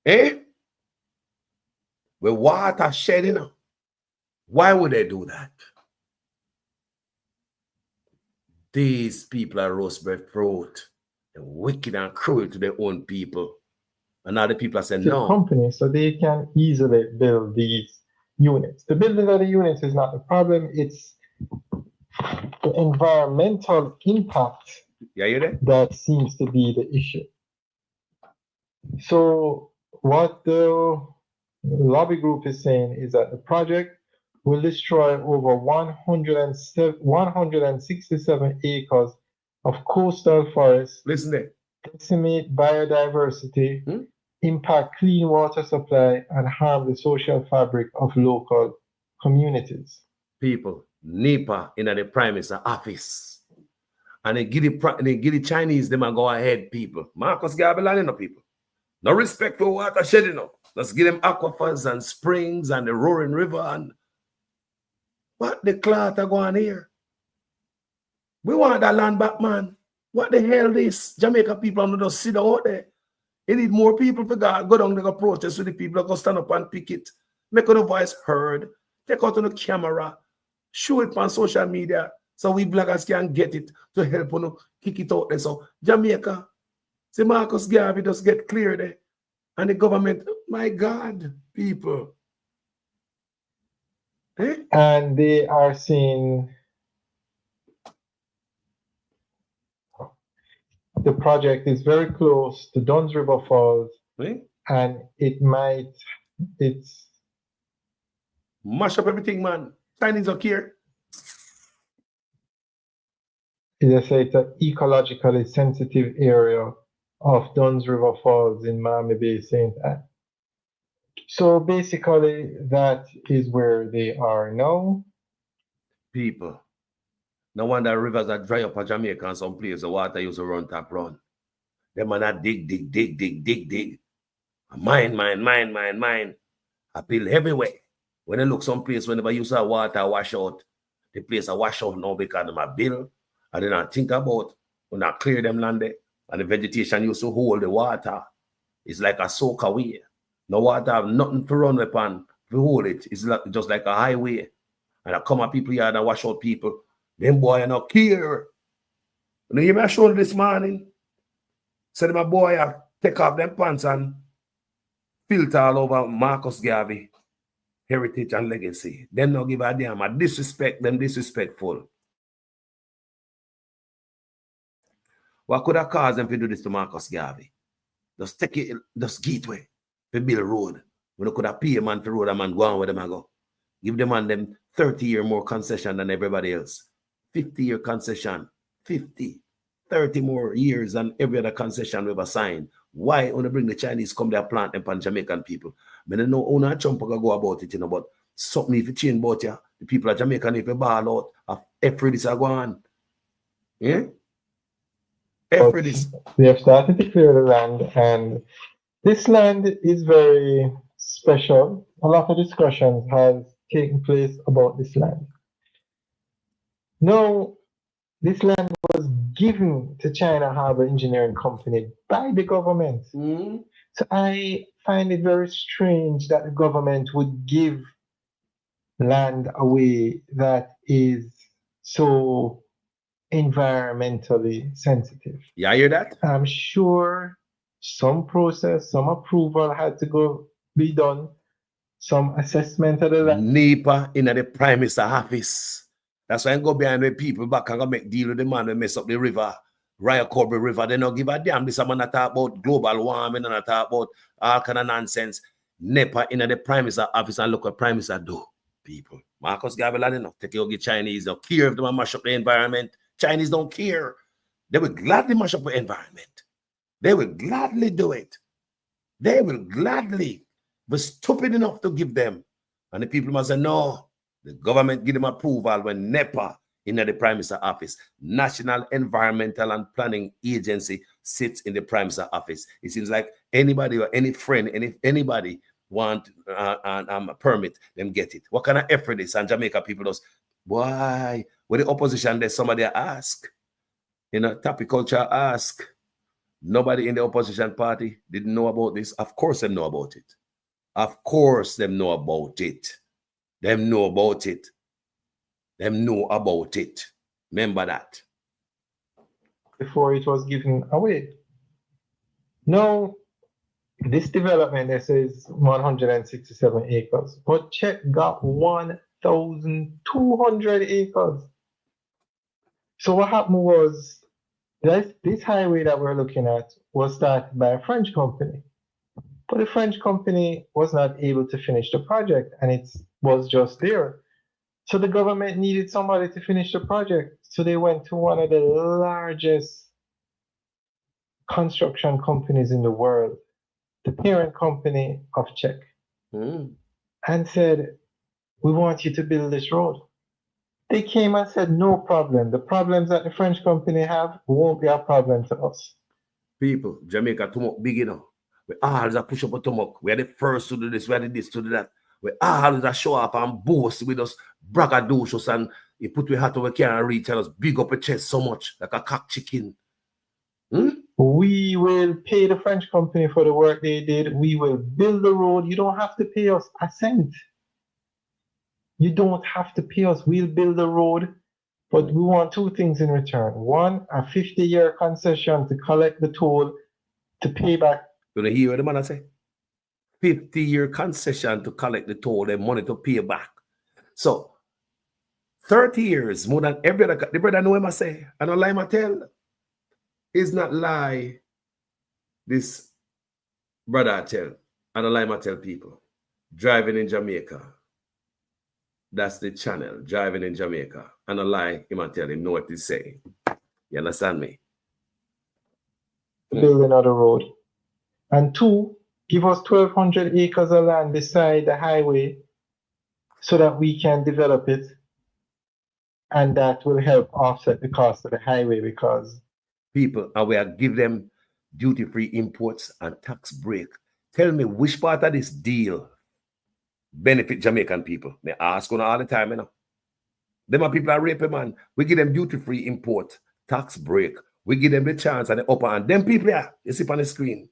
Eh? With watershed, you know. Why would they do that? These people are roast-bread throat. They're wicked and cruel to their own people. And now the people are saying no. Company, so they can easily build these units. The building of the units is not the problem. It's the environmental impact that seems to be the issue. So what the lobby group is saying is that the project will destroy over 167 acres of coastal forests, decimate biodiversity, impact clean water supply, and harm the social fabric of local communities. People, NEPA in the Prime Minister office. And they give the Chinese, them and go ahead, people. Marcus Garvey, you know, people. No respect for watershed, you know. Let's give them aquifers and springs and the Roaring River and what the cloth are going here? We want that land back, man. What the hell this? Jamaica people don't just sit out there. They need more people to go down there, go protest with the people, go stand up and pick it. Make the voice heard. Take out on the camera. Show it on social media so we bloggers can get it to help you kick it out there. So Jamaica, see Marcus Garvey just get clear there. And the government, my God, people. Eh? And they are saying the project is very close to Duns River Falls, and it's mash up everything, man. Chinese are here. They say it's an ecologically sensitive area of Duns River Falls in Miami Bay, St. Anne. So basically, that is where they are now. People. No wonder rivers are dry up in Jamaica and some places the water used to run tap run. Them man are dig. Mine. I feel everywhere. When I look someplace, whenever you saw water wash out, the place I wash out now because of my bill. I did not think about when I clear them land there. And the vegetation used to hold the water. It's like a soak away. No water have nothing to run upon hold it. It's just like a highway. And I come at people here and I wash out people. Them boy are not care. You hear me I showed this morning? Said my boy I take off them pants and filter all over Marcus Garvey, heritage and legacy. Them not give a damn. I disrespect them disrespectful. What could have caused them to do this to Marcus Garvey? Just take it, just gateway to build a road. We could have pay a man to road a man go on where them go. Give them man them 30-year more concession than everybody else. 50-year concession. 50. 30 more years than every other concession we ever signed. Why when they bring the Chinese come there plant them on Jamaican people? I don't know how Trump go about it, but something if you change about you, the people of Jamaica if you ball out of every this are going. Yeah? Every this. They have started to clear the land, and this land is very special. A lot of discussions have taken place about this land. Now, this land was given to China Harbour Engineering Company by the government. So I find it very strange that the government would give land away that is so environmentally sensitive. Yeah, I hear that? I'm sure some process, some approval had to be done, some assessment of the land. NEPA in the Prime Minister office. That's why I go behind the people back and go make deal with the man who mess up the river, Ryacobe River. They don't give a damn. This man that talk about global warming and I talk about all kind of nonsense. NEPA in the Prime Minister office and look what Prime Minister do. People. Marcus Garvey, take your Chinese. Don't care if they mash up the environment. Chinese don't care. They will gladly mash up the environment. They will gladly do it. They will gladly be stupid enough to give them. And the people must say, no. The government give them approval when NEPA in the Prime Minister office, National Environmental and Planning Agency, sits in the Prime Minister office. It seems like anybody or any friend, anybody want a permit, them get it. What kind of effort is and Jamaica people does? Why? With the opposition, there's somebody ask. Topic culture ask. Nobody in the opposition party didn't know about this. Of course they know about it. Of course they know about it. Them know about it. Them know about it. Remember that. Before it was given away. Now, this development, this is 167 acres, but Czech got 1,200 acres. So what happened was, this highway that we're looking at was started by a French company. But the French company was not able to finish the project, and it was just there. So the government needed somebody to finish the project. So they went to one of the largest construction companies in the world, the parent company of Czech, and said, we want you to build this road. They came and said, no problem. The problems that the French company have won't be a problem to us. People, Jamaica, too much big enough. We always push up a stomach. We are the first to do this, we are the this to do that. We always show up and boast with us, braggadocious, and you put your hat over can't reach and us big up a chest so much, like a cock chicken. We will pay the French company for the work they did. We will build the road. You don't have to pay us a cent. You don't have to pay us. We'll build the road, but we want two things in return. One, a 50-year concession to collect the toll to pay back. You know, hear what the man say? 50-year concession to collect the toll, the money to pay back. So, 30 years, more than every other. The brother know him I say, I don't lie my tell. It's not lie. This brother I tell, I don't lie my tell people. Driving in Jamaica. That's the channel, Driving in Jamaica. I don't lie, him and tell him know what he's saying. You understand me? Build another road. And two, give us 1,200 acres of land beside the highway so that we can develop it. And that will help offset the cost of the highway because people, and we are give them duty-free imports and tax break. Tell me which part of this deal benefit Jamaican people. They ask on all the time, you know. Them are people are raping, man. We give them duty-free import, tax break. We give them the chance and the upper hand. Them people here, you see on the screen,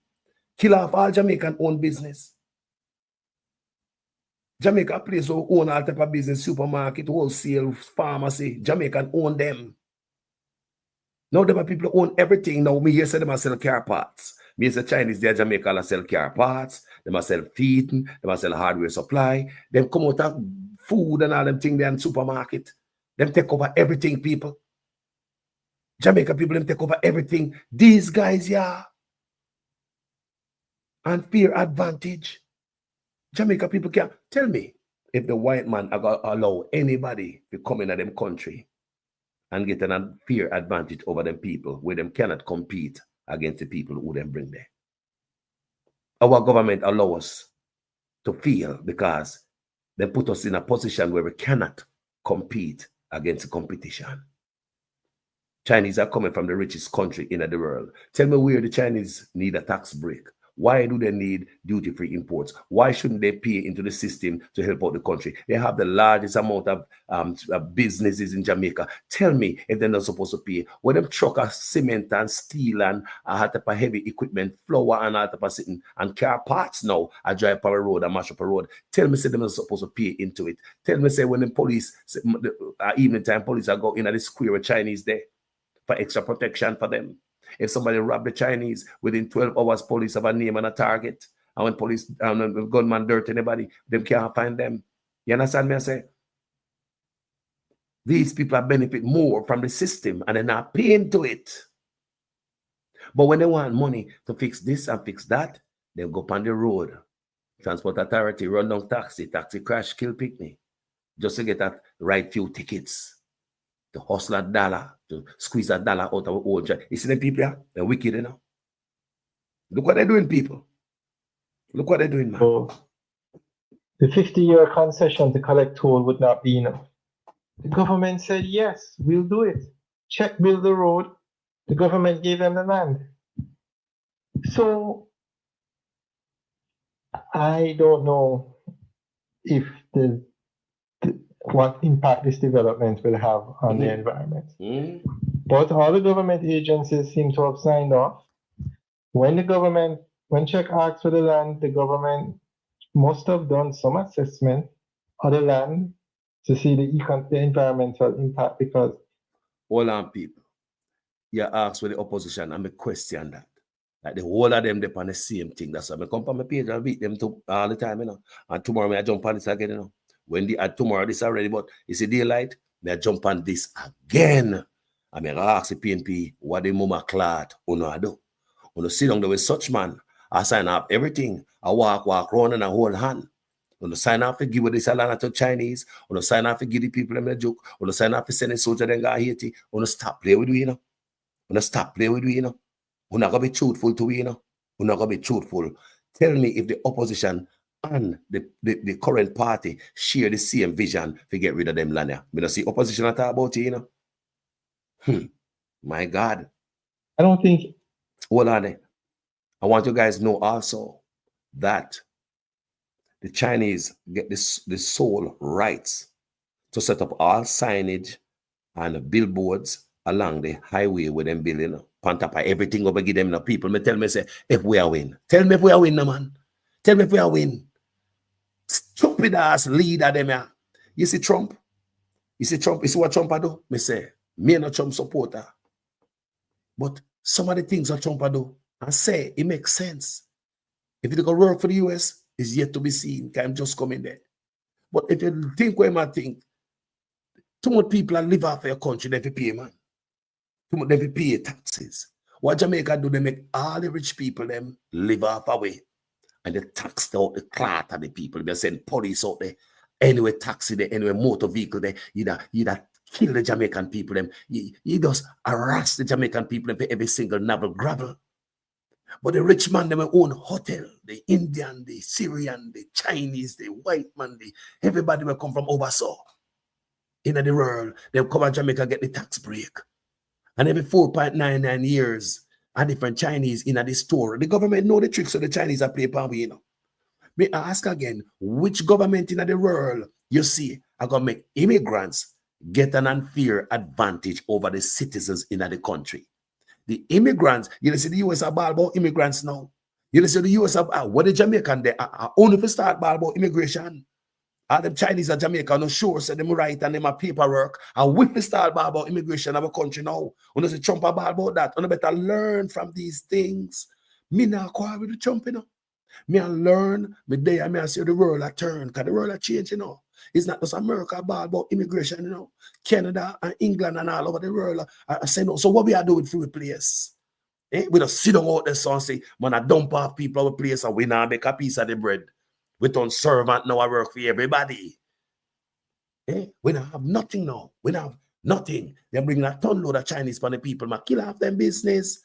kill off all Jamaican owned business. Jamaica place who own all type of business, supermarket, wholesale, pharmacy. Jamaican own them. Now them people own everything. Now me here say them a sell car parts. Me as a Chinese there, Jamaica a sell car parts. Them a sell feeding. Them a sell hardware supply. Them come out of food and all them things there in supermarket. Them take over everything, people. Jamaica people them take over everything. These guys, yeah. Unfair advantage. Jamaica people can't tell me if the white man allow anybody to come into them country and get an unfair advantage over them people where them cannot compete against the people who them bring there. Our government allow us to feel because they put us in a position where we cannot compete against the competition. Chinese are coming from the richest country in the world. Tell me where the Chinese need a tax break. Why do they need duty-free imports? Why shouldn't they pay into the system to help out the country? They have the largest amount of businesses in Jamaica. Tell me if they're not supposed to pay. When them truck of cement and steel and a type of heavy equipment, flour and all type of sitting and car parts now, I drive per road and mash up a road. Tell me say they're not supposed to pay into it. Tell me say when the police, evening time police are go in at the square with Chinese there for extra protection for them. If somebody robbed the Chinese, within 12 hours, police have a name and a target. And when police, gunman dirt anybody, them can't find them. You understand me? I say, these people are benefit more from the system and they're not paying to it. But when they want money to fix this and fix that, they'll go on the road. Transport authority, run down taxi crash, kill picnic, just to get that right few tickets. To hustle a dollar, to squeeze a dollar out of our own job. You see them people here? They're wicked, you know. Look what they're doing, people. Look what they're doing, man. So the 50-year concession to collect toll would not be enough. The government said, yes, we'll do it. Check, build the road. The government gave them the land. So I don't know if what impact this development will have on the environment. But all the government agencies seem to have signed off. When Czech asked for the land, the government must have done some assessment of the land to see the environmental impact because... Hold on, people. You ask for the opposition and I question that. Like the whole of them, they on the same thing. That's why I come on my page and beat them all the time, you know. And tomorrow I jump on this again, you know. When tomorrow this already, but it's a daylight, may I jump on this again. I mean, I ask the PNP what the mama clot uno do. Uno sit down there with such man, I sign up everything. I walk around and I hold hand. Uno sign up to give this land to Chinese. Uno sign up to give the people them a joke. Uno sign up to send a soldier then go Haiti. Uno stop play with we, you know. Uno stop play with we, you know. Uno gonna be truthful to we, you know. Uno gonna be truthful. Tell me if the opposition and the current party share the same vision to get rid of them land here. We don't see opposition at all about it, you know. My God. I don't think... Hold on there. I want you guys to know also that the Chinese get the sole rights to set up all signage and billboards along the highway with them building, on top of everything over give them the people. Me tell me say, if we are win. Tell me if we are win, no man. Tell me if we are win. Stupid ass leader them here. You see Trump? You see what Trump do? Me say, me not Trump supporter. But some of the things that Trump do, I say it makes sense. If it can work for the US, it's yet to be seen. Can just come in there. But if you think where I think, too much people that live off your country, they pay, man. Too much they pay taxes. What Jamaica do, they make all the rich people them live off away. And they tax out the clot of the people. They send police out there. Anyway, taxi there, anyway, motor vehicle there. You kill the Jamaican people. Them. You just harass the Jamaican people them for every single navel gravel. But the rich man, them own hotel. The Indian, the Syrian, the Chinese, the white man, everybody will come from oversaw. In the world, they'll come to Jamaica get the tax break. And every 4.99 years, a different Chinese in the store. The government know the tricks, so the Chinese are playing power, you know. Me ask again, which government in the world you see are going to make immigrants get an unfair advantage over the citizens in the country? The immigrants, you see the US are ball about immigrants now. You see the US are what the Jamaican they are only to start ball about immigration. All them Chinese and Jamaica no sure say them right and them a paperwork. And we start about immigration of a country now. When say Trump about that, you better learn from these things. Me not quarrel with the Trump, you know. Me I learn, me there, me I see the world a turn, because the world a change, you know. It's not just America about immigration, you know. Canada and England and all over the world are saying, no. So what we are doing through the place? We just sit down out there and say, man, I dump off people our place and we now make a piece of the bread. We don't servant now, I work for everybody. We don't have nothing now. We don't have nothing. They're bringing a ton load of Chinese for the people, man. Kill off them business.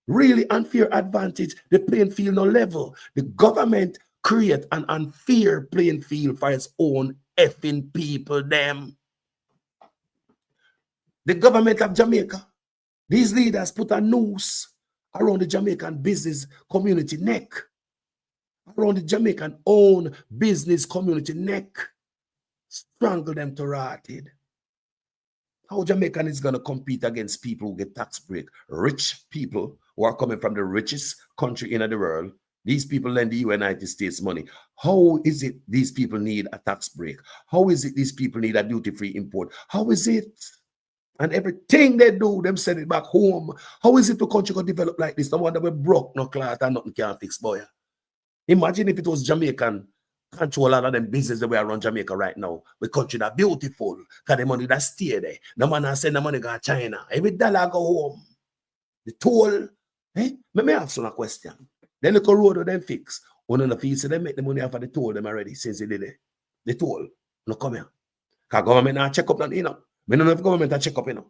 Really unfair advantage. The playing field no level. The government create an unfair playing field for its own effing people, them. The government of Jamaica, these leaders put a noose around the Jamaican business community neck. Around the Jamaican own business community neck. Strangle them to rotted. How Jamaican is going to compete against people who get tax break? Rich people who are coming from the richest country in the world. These people lend the United States money. How is it these people need a tax break? How is it these people need a duty-free import? How is it? And everything they do, them send it back home. How is it the country going to develop like this? No wonder we broke, no cloth, and nothing can fix, boy. Imagine if it was Jamaican control all of them business the way around Jamaica right now. The country that beautiful, because the money that stay there. No man has send the money go to China. Every dollar go home. The toll. Let me ask you a question. Then the road them fix. One of the fees they make the money off of the toll them already since they did it. The toll. No come here. Because government not check up that, you know. We don't know if government not check up, you know.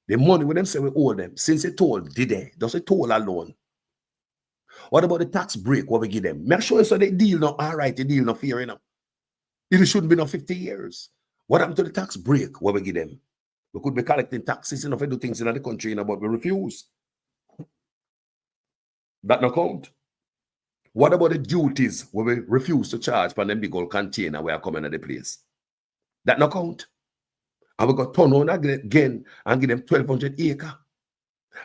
The money with them say we owe them. Since they told, did they? Does it toll alone? What about the tax break? What we give them? Make sure so they deal not all right, the deal not fair, you know. It shouldn't be no 50 years. What happened to the tax break? What we give them? We could be collecting taxes, you know, if we do things in the country, you know, but we refuse. That no count. What about the duties where we refuse to charge for them big old container where are coming to the place? That no count. And we got turn on again and give them 1,200 acres.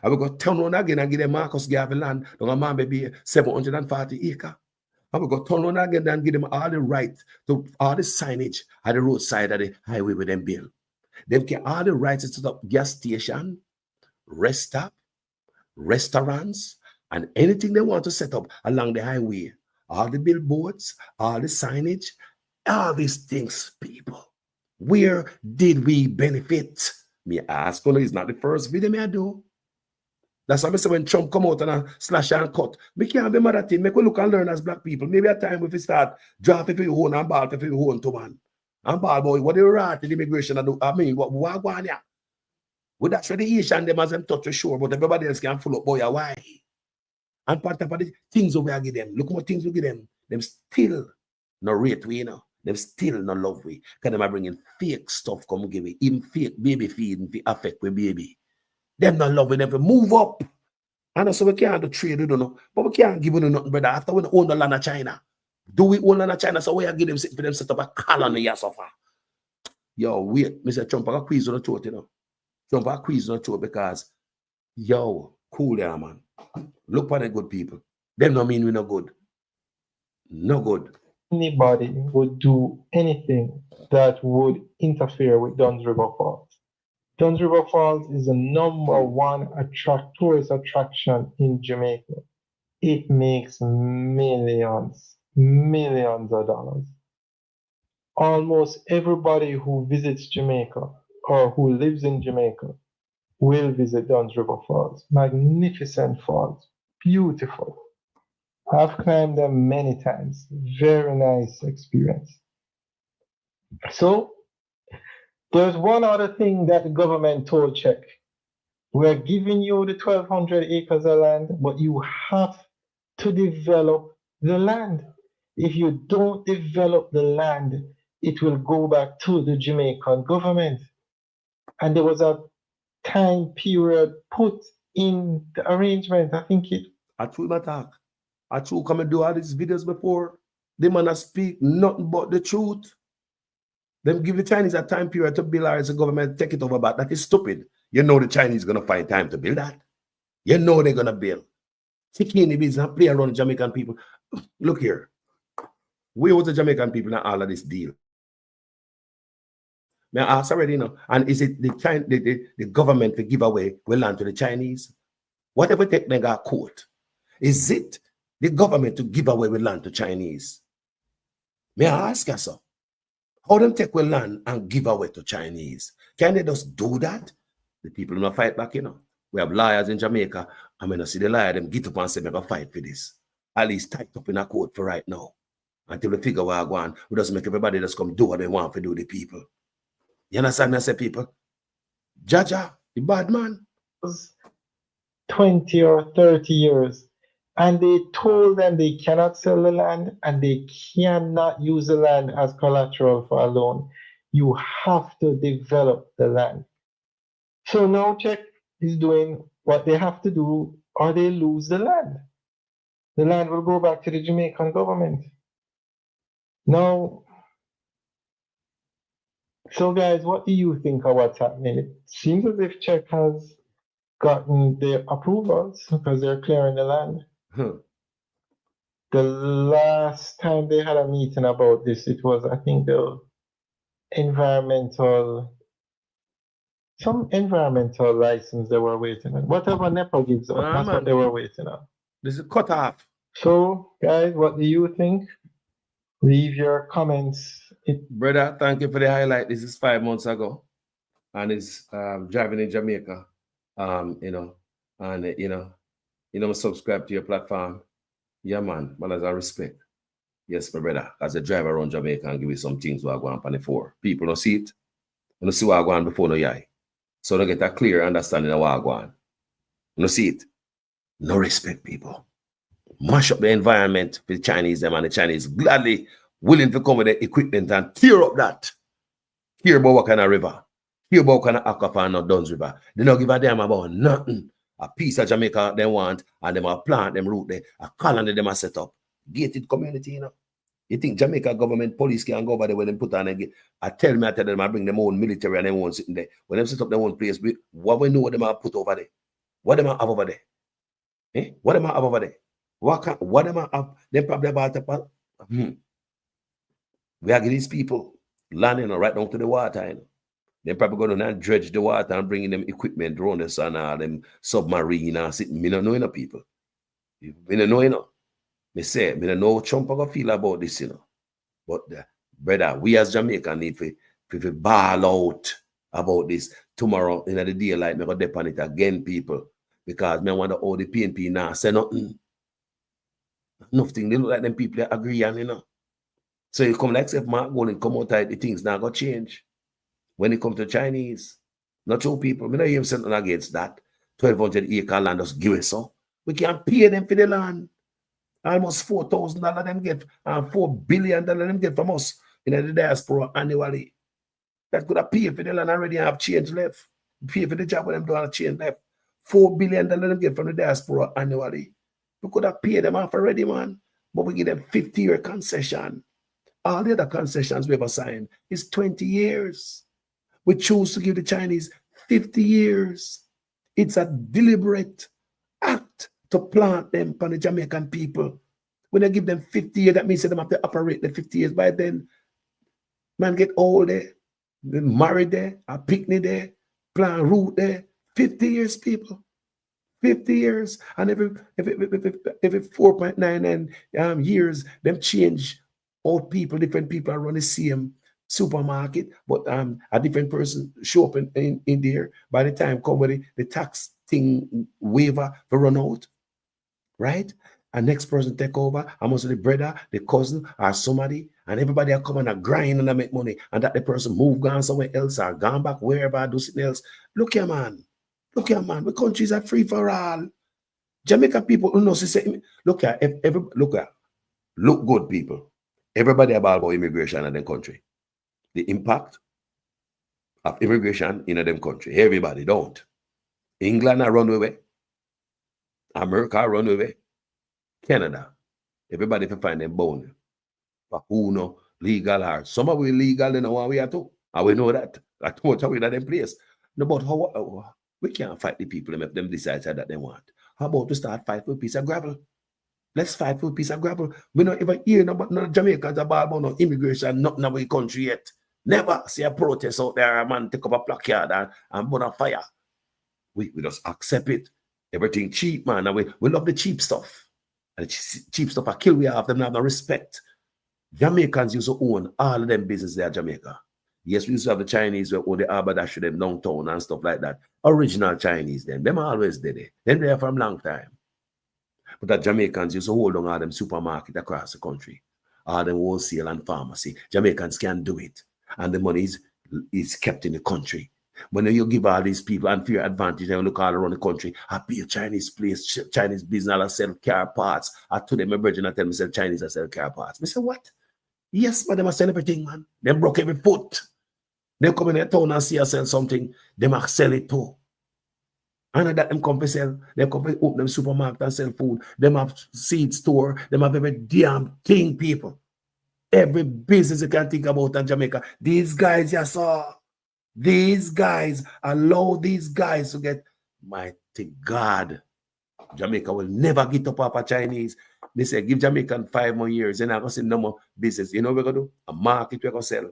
And we got turn on again and give them Marcus Garvey land, don't man maybe 740 acres. And we got turn on again and give them all the right to all the signage at the roadside of the highway with them bill. They get all the rights to set up gas station, rest stop, restaurants, and anything they want to set up along the highway. All the billboards, all the signage, all these things, people. Where did we benefit? Me ask, it's not the first video me I do. That's why I say when Trump come out and slash and cut, we can't be mad at him. Make we look and learn as black people. Maybe a time if we start drop if we own and ball if we own to man. And ball boy, what they rat in immigration I do? I mean, what going here? Well, that's where the Asian them as them touch the shore, but everybody else can full up, boy, why? And part of the things we give them, look what things we give them. Them still no rate we, you know. Them still no love we. Because them are bringing fake stuff come give we. Even fake baby feed to affect with baby. Them not loving them to move up. And so we can't do trade, we don't know. But we can't give them nothing, brother. After we own the land of China. Do we own land of China? So we are give them for them set up a colony or suffer. Yo, wait, Mr. Trump, I got quiz on the throat, you know. Trump, I quiz on the throat because, yo, cool there, man. Look for the good people. Them don't mean we no good. No good. Anybody would do anything that would interfere with Dunn's River Falls. Dunn's River Falls is the #1 tourist attraction in Jamaica. It makes millions of dollars. Almost everybody who visits Jamaica or who lives in Jamaica will visit Dunn's River Falls. Magnificent falls, beautiful. I've climbed them many times. Very nice experience. So there's one other thing that the government told Czech. We're giving you the 1,200 acres of land, but you have to develop the land. If you don't develop the land, it will go back to the Jamaican government. And there was a time period put in the arrangement. I think it. I told my talk. I told come and do all these videos before. They man speak nothing but the truth. Them give the Chinese a time period to build as a government take it over, but that is stupid. You know the Chinese gonna find time to build that. You know they're gonna build. Chicken business and play around the Jamaican people. Look here. Where was the Jamaican people in all of this deal? May I ask already, and is it the government to give away land to the Chinese? Whatever take they got court, is it the government to give away land to Chinese? May I ask you so? How them take land and give away to Chinese? Can they just do that? The people don't fight back, We have lawyers in Jamaica. I'm going to see the lawyer them get up and say, "Make fight for this." At least tight up in a court for right now. Until we figure what go on. We just make everybody just come do what they want to do, the people. You understand me, I say, people? Jaja, the bad man. 20 or 30 years. And they told them they cannot sell the land and they cannot use the land as collateral for a loan. You have to develop the land. So now Czech is doing what they have to do or they lose the land. The land will go back to the Jamaican government. Now, so guys, what do you think of what's happening? It seems as if Czech has gotten their approvals because they're clearing the land. The last time they had a meeting about this, it was, I think, some environmental license they were waiting on. Whatever NEPA gives us, that's what they were waiting on. This is cut off. So, guys, what do you think? Leave your comments. Brother, thank you for the highlight. This is 5 months ago. And it's driving in Jamaica. Subscribe to your platform. Yeah, man. But as I respect. Yes, my brother. As a driver around Jamaica and give you some things what I go on the floor. People don't see it. You don't see what I go on before no eye. So they get a clear understanding of what I go on. You don't see it. No respect, people. Mash up the environment for the Chinese, them, and the Chinese gladly willing to come with the equipment and tear up that. Hear about what kind of river. Hear about what kind of aquifer and not Duns River. They don't give a damn about nothing. A piece of Jamaica they want, and them a plant them root there. A colony them a set up. Gated community, You think Jamaica government police can go over there when they put on a gate? I tell them, I bring them own military and them own sitting there. When them set up their own place, what we know what them a put over there? What them a have over there? What them a have over there? What them a have? They probably about to we are getting these people landing right down to the water, They're probably going to dredge the water and bringing them equipment around the sun, them submarine and sitting. Me don't know people. Me don't know, Me say, me don't know how Trump gonna feel about this, But brother, we as Jamaican need to ball out about this tomorrow in the daylight. Me go depend it again, people, because me wonder how the PNP now say nothing. Nothing. They look like them people that agree on, So you come like say Mark Gold and come out the things now gonna change. When it comes to Chinese, not two people, we don't even something against that. 1,200 acre land just give us so. We can't pay them for the land. Almost $4,000 them get, and $4 billion them get from us in the diaspora annually. That could have paid for the land already and have change left. Pay for the job when them don't have change left. $4 billion them get from the diaspora annually. We could have paid them off already, man. But we give them 50-year concession. All the other concessions we ever signed is 20 years. We choose to give the Chinese 50 years. It's a deliberate act to plant them for the Jamaican people. When they give them 50 years, that means they have to operate the 50 years. By then, man get old there, married there, a picnic there, plant root there. 50 years, people. 50 years. And every 4.99 years, them change old people, different people are running the same supermarket, but a different person show up in there. By the time come with the tax thing waiver to run out, right? And next person take over, and most of the brother, the cousin, or somebody, and everybody are coming and grind and make money, and that the person move gone somewhere else or gone back wherever, do something else. Look here, man. The countries are free for all. Jamaica people who know say, look good people. Everybody about immigration in the country. The impact of immigration in them country. Everybody don't. England run away. America run away. Canada. Everybody can find them bone. But who know legal are. Some of we legal in one way or two. And we know that. I told you we in them place. No, but how we can't fight the people and make them decide that they want. How about to start fight for a piece of gravel? Let's fight for a piece of gravel. We don't even hear about no Jamaicans about no immigration, not in our country yet. Never see a protest out there, a man take up a placard and burn a fire. We just accept it. Everything cheap, man. And we love the cheap stuff. And the cheap stuff, I kill we have them, have no respect. Jamaicans used to own all of them business there, Jamaica. Yes, we used to have the Chinese who own the Arbadash them downtown and stuff like that. Original Chinese, them always did it. Them there from long time. But the Jamaicans used to hold on all them supermarket across the country. All them wholesale and pharmacy. Jamaicans can do it. And the money is kept in the country. When you give all these people unfair advantage and look all around the country, I be a Chinese place, Chinese business, I sell car parts. I told them, my virgin, I tell me, sell Chinese, I sell car parts. I say, what? Yes, but they must sell everything, man. They broke every foot. They come in the town and see us sell something, they must sell it too. And that them come to sell, they come to open them supermarket and sell food. Them have seed store, them have every damn thing, people. Every business you can think about in Jamaica. These guys you saw. These guys, allow these guys to get, mighty God, Jamaica will never get up off a Chinese. They say, give Jamaican 5 more years, then I'm going to see no more business. You know what we're going to do? A market we're going to sell.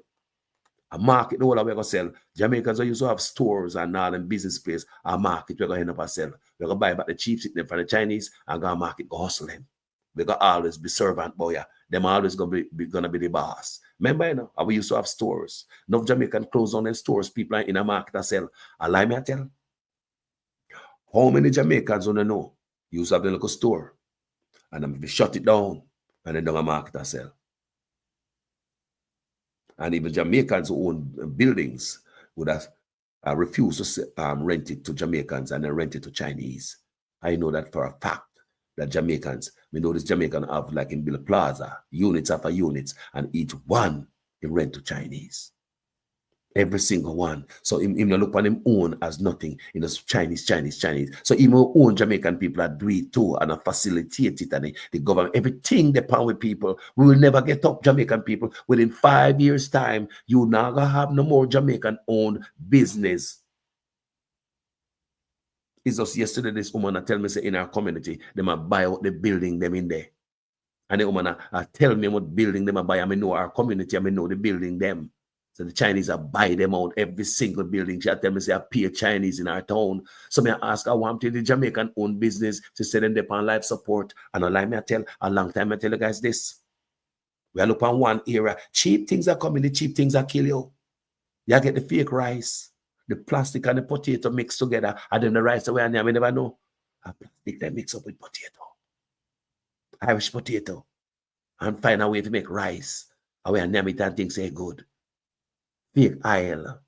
A market, the whole we're going to sell. Jamaicans used to have stores and all them business place. A market we're going to end up and sell. We're going to buy back the cheap shit from the Chinese and go to market, go hustle them. We're going to always be servant boy. Them always going to be the boss. Remember, you know, we used to have stores. Enough Jamaican close on their stores. People are in a market to sell. Allow me to tell. How many Jamaicans don't know? You used to have the local store. And then we shut it down. And then down a market to sell. And even Jamaicans who own buildings would have refused to rent it to Jamaicans and then rent it to Chinese. I know that for a fact. That Jamaicans, we know this Jamaican have like in Bill Plaza, units after units, and each one he rent to Chinese. Every single one. So him look on him own as nothing. You know, Chinese. So even own Jamaican people are do it too and facilitate it and the government, everything they pound with people. We will never get up, Jamaican people. Within 5 years' time, you not gonna have no more Jamaican owned business. It's just yesterday this woman tell me say in our community, they might buy out the building them in there. And the woman tell me what building them buy. I know our community, I know the building them. So the Chinese buy them out every single building. She tell me say I pay Chinese in our town. So me ask her, want to the Jamaican owned business to send them upon life support. And I me tell a long time I tell you guys this. We are look on one era. Cheap things are coming, the cheap things are kill you. You get the fake rice. The plastic and the potato mixed together, and then the rice away and we never know. A plastic they mix up with potato. Irish potato. And find a way to make rice. Away and name it and things say good. Fake oil.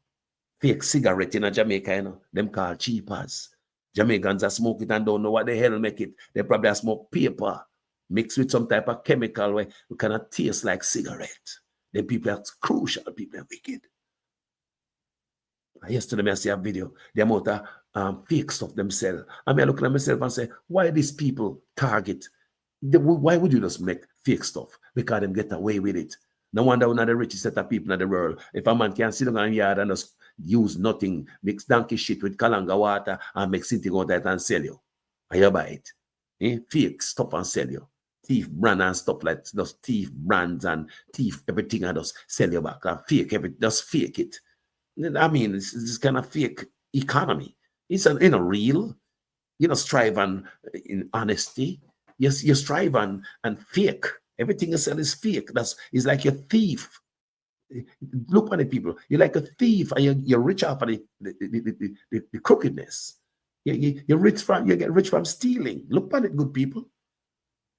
Fake cigarette in Jamaica, you know. Them called cheapers. Jamaicans are smoke it and don't know what the hell make it. They probably smoke paper mixed with some type of chemical where it cannot taste like cigarette. Then people are crucial, people are wicked. Yesterday, I see a video, the amount of fake stuff themselves. I mean, I look at myself and say, why these people target? Why would you just make fake stuff? Because them get away with it. No wonder one of the richest set of people in the world. If a man can sit down in the yard and just use nothing, mix donkey shit with kalanga water and make something out of it and sell you. And you buy it. Fake stuff and sell you. Thief brand and stuff like those thief brands and thief everything and just sell you back. And fake everything, just fake it. I mean, it's kind of fake economy. It's real. You know, strive and in honesty. Yes, you strive and fake. Everything you sell is fake. It's like a thief. Look at the people. You're like a thief, and you're rich off of the crookedness. You're rich you get rich from stealing. Look at it, good people.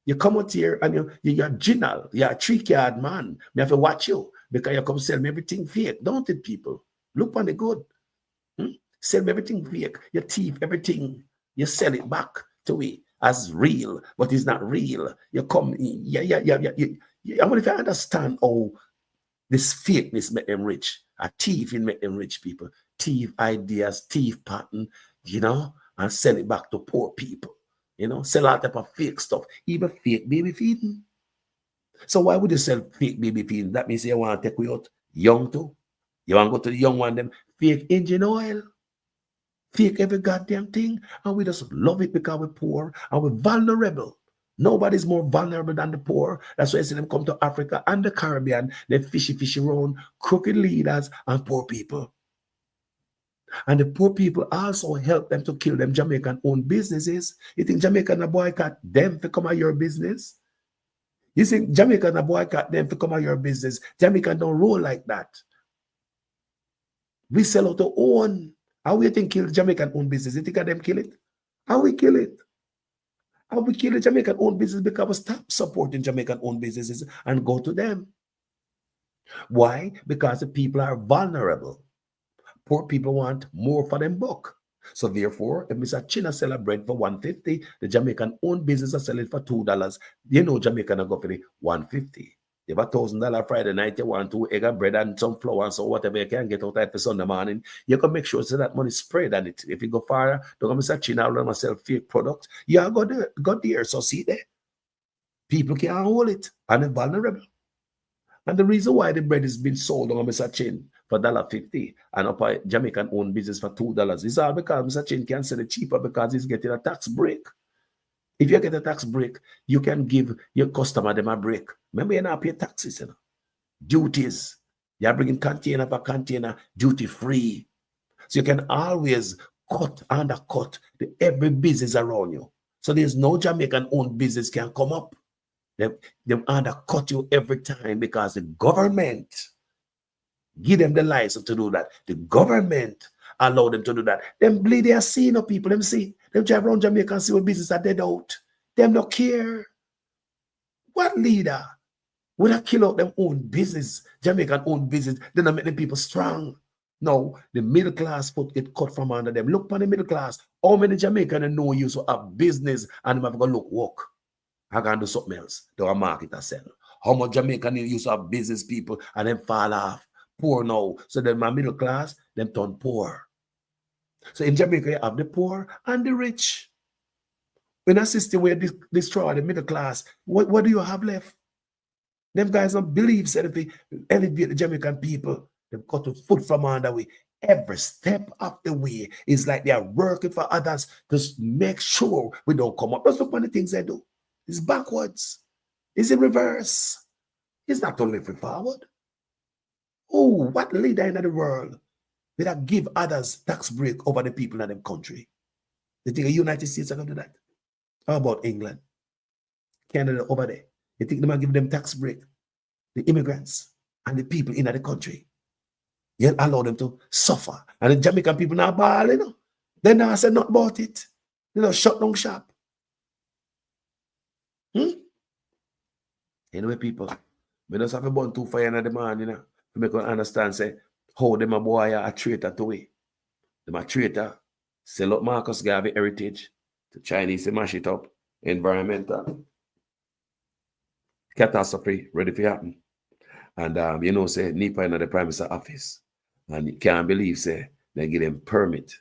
You come out here and you're general. You're a trick-yard man. Me have to watch you because you come sell me everything fake, don't it, people? Look on the good. Sell everything fake. You thief everything. You sell it back to me as real, but it's not real. You come, I wonder if you understand how this fakeness make them rich. A thief in make them rich people. Thief ideas, thief pattern, and sell it back to poor people. Sell all type of fake stuff. Even fake baby feeding. So why would you sell fake baby feeding? That means you want to take you out young too. You want to go to the young one, them fake engine oil, fake every goddamn thing, and we just love it because we're poor and we're vulnerable. Nobody's more vulnerable than the poor. That's why I see them come to Africa and the Caribbean. They fishy around crooked leaders and poor people. And the poor people also help them to kill them Jamaican-owned businesses. You think Jamaica na boycott them to come at your business? You think Jamaica na boycott them to come at your business? Jamaica don't roll like that. We sell out our own. How we think kill Jamaican-owned business? You think of them kill it? How we kill it? How we kill the Jamaican-owned business because we stop supporting Jamaican-owned businesses and go to them. Why? Because the people are vulnerable. Poor people want more for them buck. So therefore, if Mr. China sell a bread for $1.50, the Jamaican-owned business are selling for $2. You know Jamaican are go for the $1.50. You have $1,000 Friday night, you want 2 egg of bread and some flour and so whatever you can get out of it for Sunday morning. You can make sure so that money spread on it. If you go far, don't go Mr. China run myself fake product. You go there. So see there. People can't hold it and they're vulnerable. And the reason why the bread is being sold on Mr. Chin for $1.50 and up a Jamaican-owned business for $2 is all because Mr. Chin can sell it cheaper because he's getting a tax break. If you get a tax break, you can give your customer them a break. Remember, you're not paying taxes, you know. Duties. You're bringing container for container, duty free. So you can always undercut every business around you. So there's no Jamaican-owned business can come up. They undercut you every time because the government give them the license to do that. The government allow them to do that. Them bleed their seeing of people. Them see. Them drive around Jamaica and see what business are dead out. Them don't care. What leader would have kill out them own business, Jamaican own business, then I make them people strong? No, the middle class foot get cut from under them. Look for the middle class. How many Jamaicans know you so have business and them have got look work? I can do something else. They are market and sell. How much Jamaican used to have business people and them fall off? Poor now. So then my middle class, them turn poor. So in Jamaica, you have the poor and the rich. In a system where destroy the middle class, what do you have left? Them guys don't believe that if they elevate the Jamaican people, they've got to foot from under way. Every step of the way is like they are working for others to make sure we don't come up. That's the funny things they do. It's backwards. It's in reverse. It's not only forward. Oh, what leader in the world will that give others tax break over the people in the country? You think the United States are going to do that? How about England? Canada over there? You think they might give them tax break? The immigrants and the people in the country. You allow them to suffer. And the Jamaican people now ball, you know. They now say not about it. They don't shut down shop. Anyway, people, we just have a burn too fire in the man, you know, to make us understand, say, how them a boy are a traitor to we. Them a traitor, sell up Marcus Garvey heritage, the Chinese to mash it up, environmental catastrophe ready to happen. And you know, say NEPA in the Prime Minister office. And you can't believe, say, they give them permit,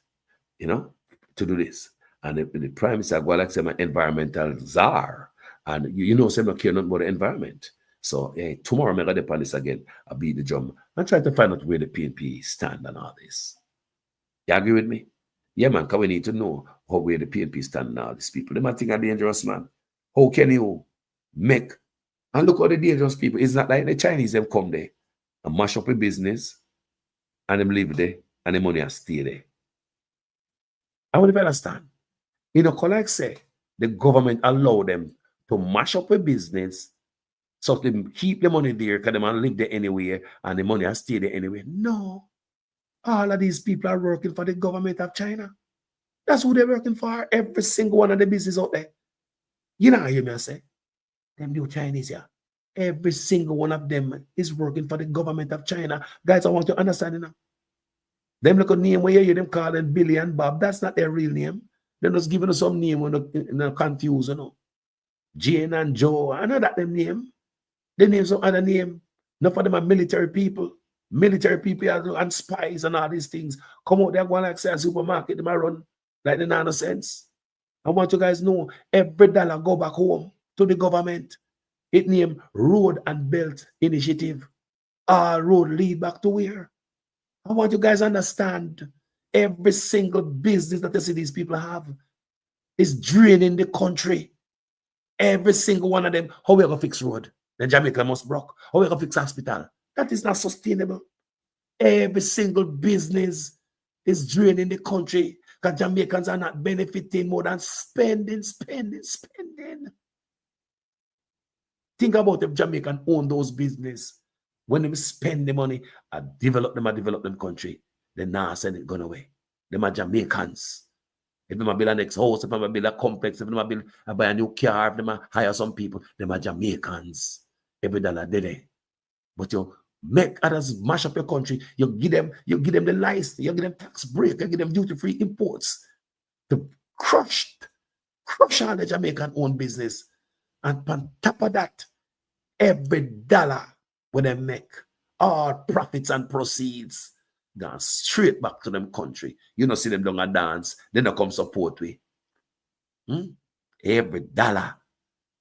you know, to do this. And the Prime Minister go like say my environmental czar. And you know, say, I care nothing about the environment. So tomorrow I'm going to depend this again. I'll beat the drum. I'm trying to find out where the PNP stand and all this. You agree with me? Yeah, man, because we need to know where the PNP stand and all these people. They might think I'm dangerous, man. How can you make, and look at the dangerous people. It's not like the Chinese, them come there and mash up a business and them live there and the money and stay there. I would understand. You know, like say, the government allow them to mash up a business so they keep the money there because they man live there anywhere and the money has stay there anyway. No. All of these people are working for the government of China. That's who they're working for. Every single one of the business out there. You know how you hear me say? Them new Chinese, yeah. Every single one of them is working for the government of China. Guys, I want you to understand, you know. Them look at name where you hear them calling Billy and Bob. That's not their real name. They're just giving us some name when they're confused, you know. Jane and Joe, I know that them name. They name some other name. Not for them are military people. Military people and spies and all these things. Come out there, go like say a supermarket, they might run like the nonsense. I want you guys to know every dollar go back home to the government. It named Road and Belt Initiative. All road lead back to where? I want you guys to understand every single business that you see these people have is draining the country. Every single one of them, how we going to fix road? Then Jamaica must broke. How we going to fix hospital? That is not sustainable. Every single business is draining the country because Jamaicans are not benefiting more than spending. Think about if Jamaican own those business. When they spend the money, I develop them country, then now send it gone away. Them are Jamaicans. If they build a next house, if they build a complex, if they buy a new car, if they hire some people, them are Jamaicans. Every dollar daily. But you make others mash up your country, you give them the license, you give them tax break, you give them duty-free imports to crush all the Jamaican owned business. And on top of that, every dollar when they make, all profits and proceeds gone straight back to them country. You know, see them down a dance, they don't come support we. Every dollar.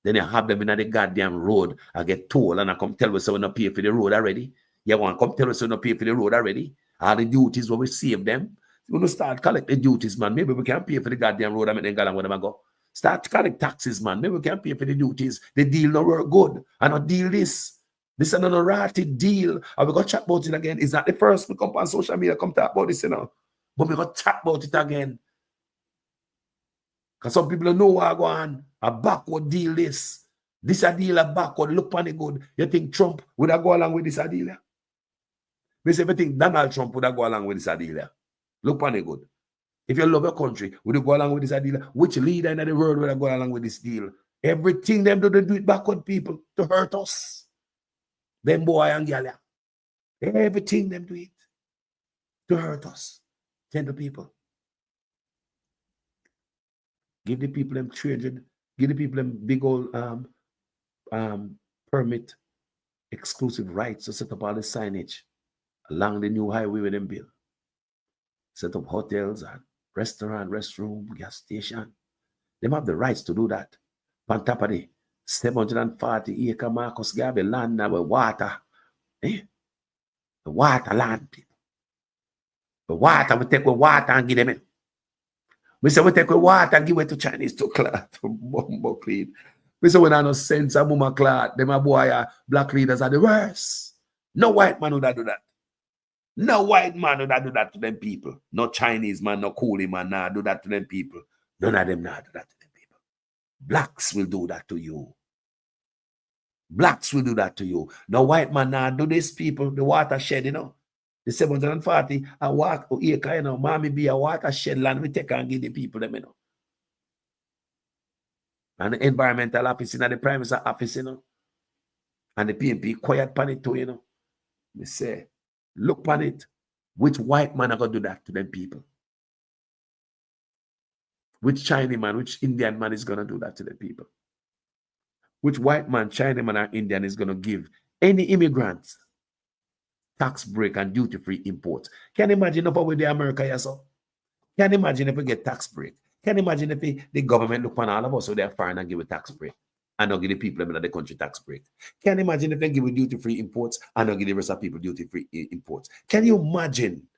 Then you have them in the goddamn road. I get told and I come tell us so we not pay for the road already. You want to come tell us so we not pay for the road already. All the duties where we save them. We don't start collect the duties, man. Maybe we can pay for the goddamn road. I mean, then where them go. Start collect taxes, man. Maybe we can pay for the duties. The deal no work good. I not deal this. This is an unrated deal. And we got chat about it again. It's not the first we come on social media come talk about this, you know. But we got chat about it again. Because some people don't know what go on. A backward deal this. This a deal a backward. Look on it good. You think Trump would have go along with this a deal? We say, if you think Donald Trump would have go along with this a deal? Look on it good. If you love your country, would you go along with this a deal? Which leader in the world would have go along with this deal? Everything them do, they do it backward, people, to hurt us. Them boy and gal. Everything them do it to hurt us. Tell the people. Give the people them 300, give the people them big old permit, exclusive rights to set up all the signage along the new highway with them build. Set up hotels and restaurant, restroom, gas station. Them have the rights to do that. On top of the 740 acre Marcus Garvey land now with water. The water land, people. The water, we take with water and give them it. We say we take with water and give it to Chinese to cloth, to bumbo clean. We say we don't have no sense of mama cloth. Them a boy, black leaders are the worst. No white man would do that. No white man would do that to them people. No Chinese man, no coolie man, nah do that to them people. None of them nah do that to them people. Blacks will do that to you. Blacks will do that to you. No white man nah do this, people. The watershed, you know. The 740 a walk acre, you know, mommy be a watershed land we take and give the people them, you know. And the environmental office, you know, the prime minister office, you know. And the PNP quiet pan it too, you know. They say, look pan it. Which white man are gonna do that to them people? Which Chinese man, which Indian man is gonna do that to the people? Which white man, Chinese man, or Indian is gonna give any immigrants tax break and duty-free imports? Can you imagine if we the America here, so? Can you imagine if we get tax break? Can you imagine if the government look on all of us so they're foreign and give a tax break and not give the people in the country tax break? Can you imagine if they give duty-free imports and not give the rest of people duty-free imports? Can you imagine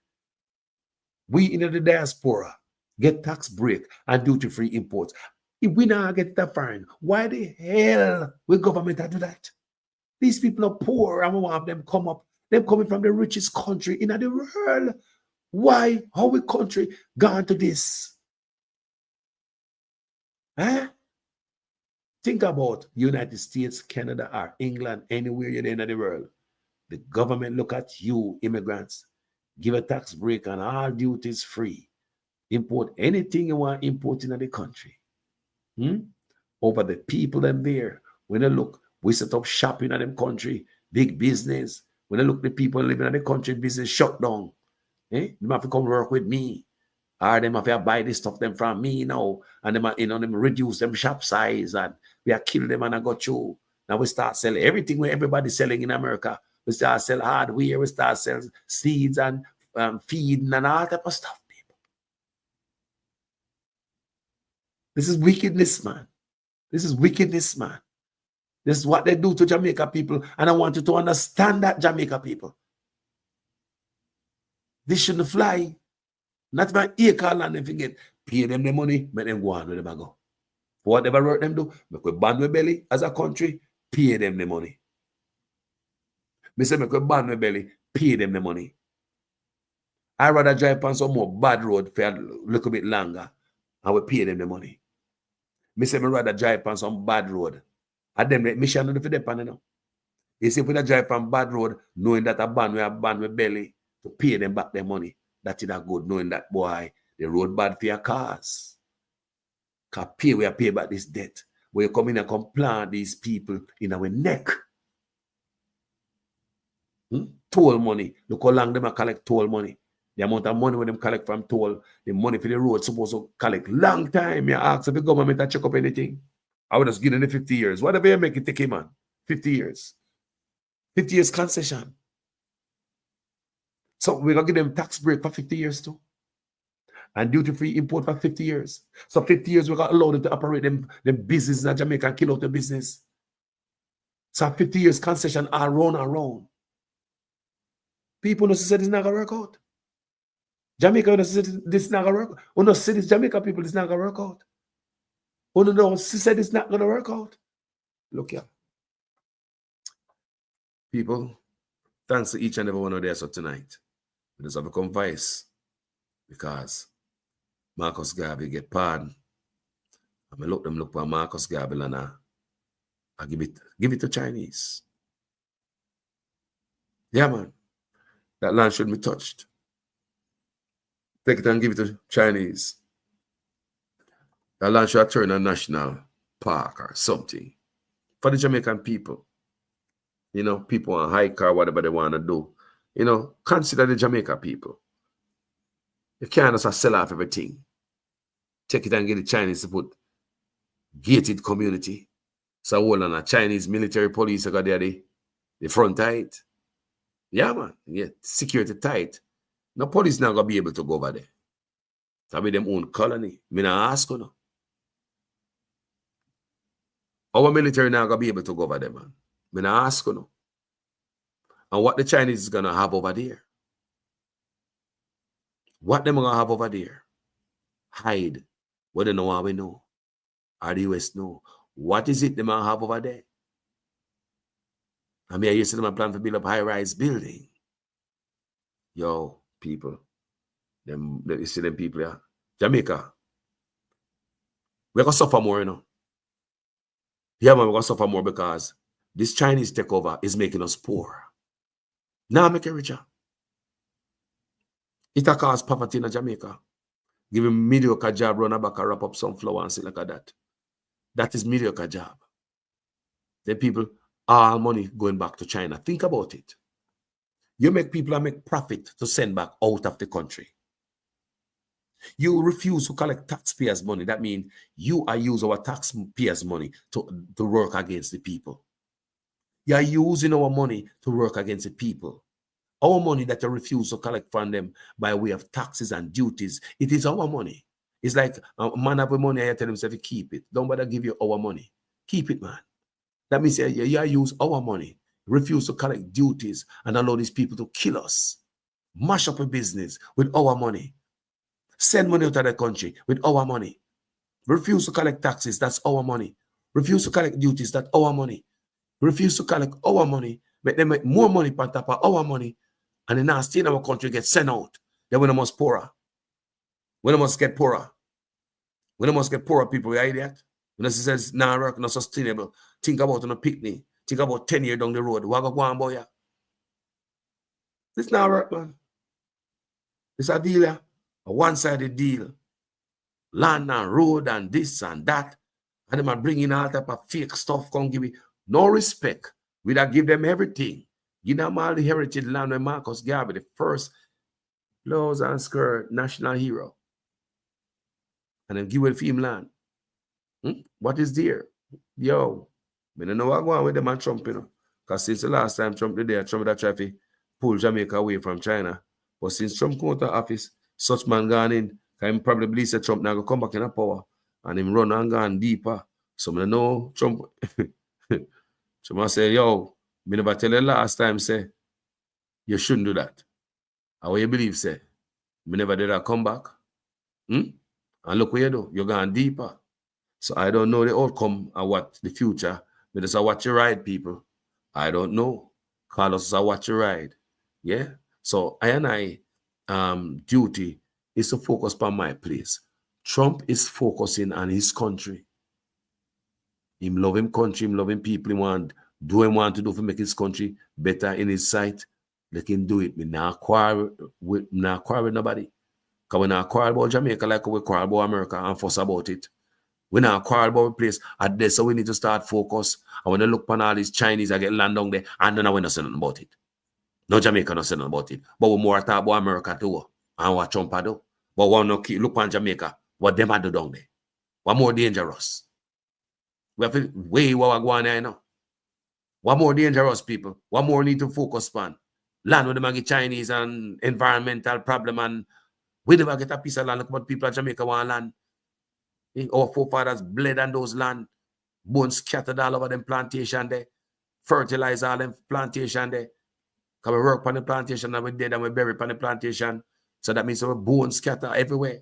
we in the diaspora get tax break and duty-free imports? If we now get that foreign, why the hell will government do that? These people are poor and we want them come up. Them coming from the richest country in the world. Why? How we country gone to this? Huh? Think about United States, Canada, or England, anywhere you're in the world. The government look at you, immigrants, give a tax break and all duties free. Import anything you want import into the country. Over the people them there. When they look, we set up shopping in them country, big business. When they look the people living in the country, business shut down. They have to come work with me. Or them have to buy this stuff them from me now. And them, them reduce them shop size and we are kill them and I got you. Now we start selling everything where everybody's selling in America. We start selling hardware, we start selling seeds and feeding and all type of stuff, people. This is wickedness, man. This is wickedness, man. This is what they do to Jamaica people. And I want you to understand that, Jamaica people. This shouldn't fly. Not my acre land if you get pay them the money, make them go on with them and go. For whatever work them do, make we ban we belly as a country, pay them the money. Me say make we ban we belly, pay them the money. I rather drive on some more bad road for a little bit longer and we pay them the money. Me say me rather drive on some bad road. And them let mission on the depend, you know. You see, if we drive on bad road, knowing that a ban we belly to pay them back their money, that is a good, knowing that boy, the road bad for your cars. Can pay back this debt. We come in and complant these people in our neck. Toll money. Look how long them collect toll money. The amount of money when them collect from toll, the money for the road supposed to collect long time. You ask if the government to check up anything. I would just give them the 50 years. Whatever you make it take him, man. 50 years. 50 years concession. So we're going to give them tax break for 50 years too. And duty-free import for 50 years. So 50 years we got allowed them to operate them business in Jamaica and kill out the business. So 50 years concession all round and round. People don't say this not going to work out. Jamaica don't say this not going to work out. We don't say this Jamaica people this not going to work out. We don't say this not going to work out. Look here. People, thanks to each and every one of there so tonight. We just have to come vice because Marcus Garvey get pardoned. I look for Marcus Garvey and I give it to Chinese. Yeah, man. That land should be touched. Take it and give it to Chinese. That land should turn a national park or something for the Jamaican people. You know, people on hike or whatever they want to do. You know, consider the Jamaica people. You can't just sell off everything. Take it and get the Chinese to put gated community. So hold on, a Chinese military police got there the front tight. Yeah, man. Yeah, security tight. No police not gonna be able to go over there. That be them own colony. Me not ask you no. Our military not gonna be able to go over there, man. Me not ask you no. And what the Chinese is gonna have over there? What them gonna have over there? Hide. What they know how we know. Or the US know. What is it they gonna have over there? I mean, I used to them plan to build up high-rise building. Yo, people. You see them people here. Jamaica. We're gonna suffer more, you know. Yeah, man, we're gonna suffer more because this Chinese takeover is making us poor. Now make it richer. It will cause poverty in Jamaica. Give him mediocre job, run back and wrap up some flour and sit like that. That is mediocre job. Then people, all money going back to China. Think about it. You make people make profit to send back out of the country. You refuse to collect taxpayers' money. That means you are using our taxpayers' money to work against the people. You are using our money to work against the people. Our money that you refuse to collect from them by way of taxes and duties, it is our money. It's like a man have money, I tell himself, keep it. Don't bother give you our money. Keep it, man. That means you use our money, refuse to collect duties, and allow these people to kill us. Mash up a business with our money. Send money out of the country with our money. Refuse to collect taxes, that's our money. Refuse to collect duties, that's our money. Refuse to collect our money, make them make more money on top of our money, and then now stay in our country get sent out. Then we must poorer. We must get poorer. We must get poorer people, you idiot. When it says nah work, not sustainable. Think about on a picnic. Think about 10 years down the road. What go on, boy? This not work, man. It's a deal, yeah. A one-sided deal. Land and road and this and that. And them are bringing all type of fake stuff. Come give me no respect. We don't give them everything. Give them all the heritage land with Marcus Garvey, the first blouse and skirt national hero. And then give it for him land. What is there? Yo, I don't know what going on with them and Trump, you know. Because since the last time Trump did there, Trump had tried to pull Jamaica away from China. But since Trump came out of office, such man gone in, because he probably believes that Trump now going to come back in a power. And him run and gone deeper. So I know Trump. Trump say, yo, I never tell you last time, say, you shouldn't do that. How you believe, say, I never did that come back. And look where you do, you're going deeper. So I don't know the outcome of what the future. But it's a watch you ride, people. I don't know. Call us a watch you ride. Yeah. So I duty is to focus on my place. Trump is focusing on his country. Him love him country, him loving people, he want to do for make his country better in his sight. Let him do it. Me not quarrel with nobody. Because we not quarrel about Jamaica like we quarrel about America and fuss about it. We not quarrel about the place. At this, so we need to start focus. And when I look upon all these Chinese, I get land down there, and then I not say nothing about it. No Jamaica not say nothing about it. But we more talk about America too. And what Trump do. But we not look on Jamaica, what them do down there. What more dangerous? We have to weigh what we're going on now. What more dangerous, people? What more need to focus on? Land with them get Chinese and environmental problem, and we never get a piece of land. Look what people in Jamaica want land. Our forefathers bled on those land, bones scattered all over them plantation there, fertilize all them plantation there. Because we work on the plantation and we dead and we bury on the plantation. So that means our bones scatter everywhere.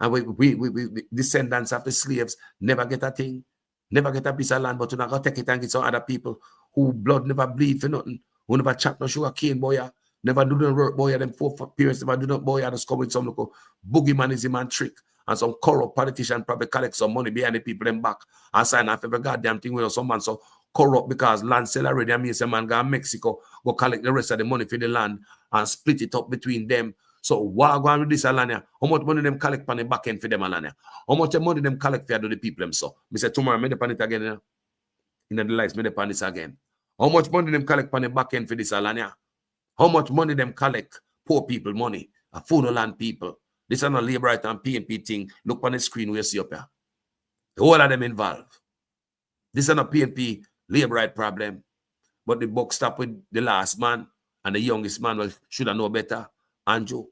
And we descendants of the slaves never get a thing, never get a piece of land, but you not go take it and get some other people who blood never bleed for nothing, who never chop no sugar cane boy, never do no work boy, them four parents never do no boy, just come with some local boogeymanism and trick. And some corrupt politician probably collect some money behind the people them back and sign off every goddamn thing with some man so corrupt because land sell already. I mean, some man go to Mexico, go collect the rest of the money for the land and split it up between them. So what going with this land here? How much money them collect on the back end for them land here? How much money them collect for the people them so? Me say tomorrow, me depend it again. In the lights, me depend this again. How much money them collect on the back end for this land here? How much money them collect? Poor people money, a food land people. This is not labor right and PNP thing. Look on the screen where you see up here. The whole of them involved. This is not PNP labor right problem. But the buck stopped with the last man and the youngest man should have known better, Andrew.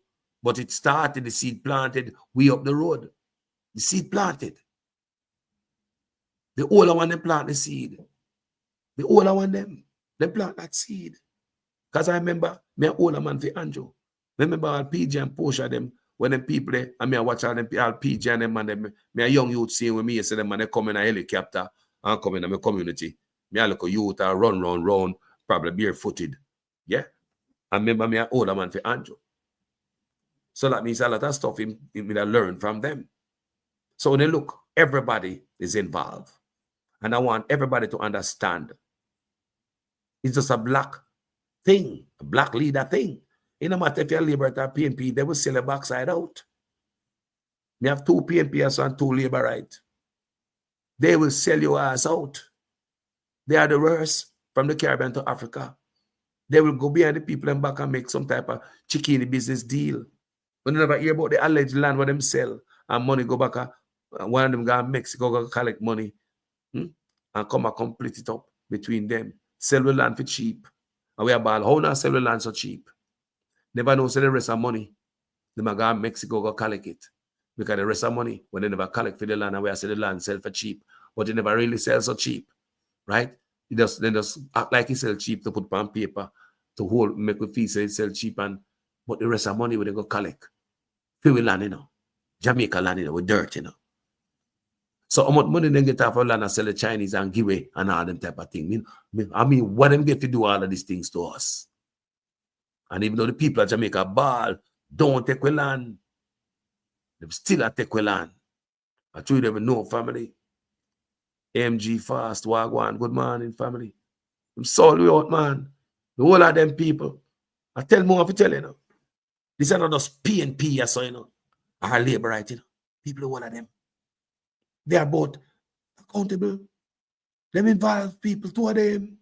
But it started, the seed planted way up the road. The seed planted. The older one, them plant the seed. The older one, them plant that seed. Because I remember, me an older man for Andrew. Remember all PJ and Portia, them, when them people there, and me I watch all them all PJ and them, and them, me a young youth seeing with me, say them, and they come in a helicopter and come in my community. Me a look a youth and run, probably barefooted. Yeah? I remember me an older man for Andrew. So that means a lot of stuff in me that learn from them. So when they look, everybody is involved. And I want everybody to understand. It's just a black thing, a black leader thing. It no matter if you're Labour or PNP, they will sell a backside out. We have two PNPs and two Labour right. They will sell your ass out. They are the worst from the Caribbean to Africa. They will go behind the people and back and make some type of chicken business deal. We never hear about the alleged land where them sell and money go back. One of them go to Mexico, go collect money and come and complete it up between them. Sell the land for cheap. And we are ball. How not sell the land so cheap? Never know, say the rest of money. They might go to Mexico, go collect it. Because the rest of money, when they never collect for the land, and we say the land sell for cheap. But it never really sells so cheap. Right? They just act like it sell cheap to put on paper, to hold, make a fee say it sell cheap, but the rest of money when they go collect. Feel land, you know. Jamaica land, you know, with dirt, you know. So how much money they get off of land and sell the Chinese and give away and all them type of thing. I mean, what them get to do all of these things to us? And even though the people of Jamaica ball, don't take away land, they still take away land. I truly never know, family. AMG Fast, Wagwan, good morning, family. I'm sorry out, man. The whole of them people. I tell more if I tell you know. These are not just PNP or so, you know. Our labor right, you know. People, one of them. They are both accountable. Them involve people, two of them.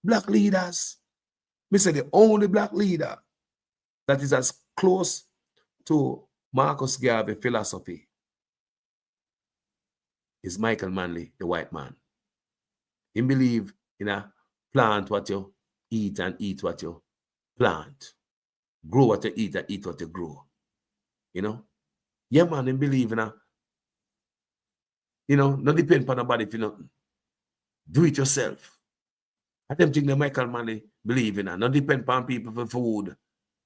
Black leaders. Me say the only black leader that is as close to Marcus Garvey philosophy is Michael Manley, the white man. He believe in a plant what you eat and eat what you plant. Grow what you eat and eat what you grow. You know? Yeah, man, he believe in a, you know, not depend on nobody for nothing. Do it yourself. I don't think the Michael Manley believe in that. Not depend on people for food.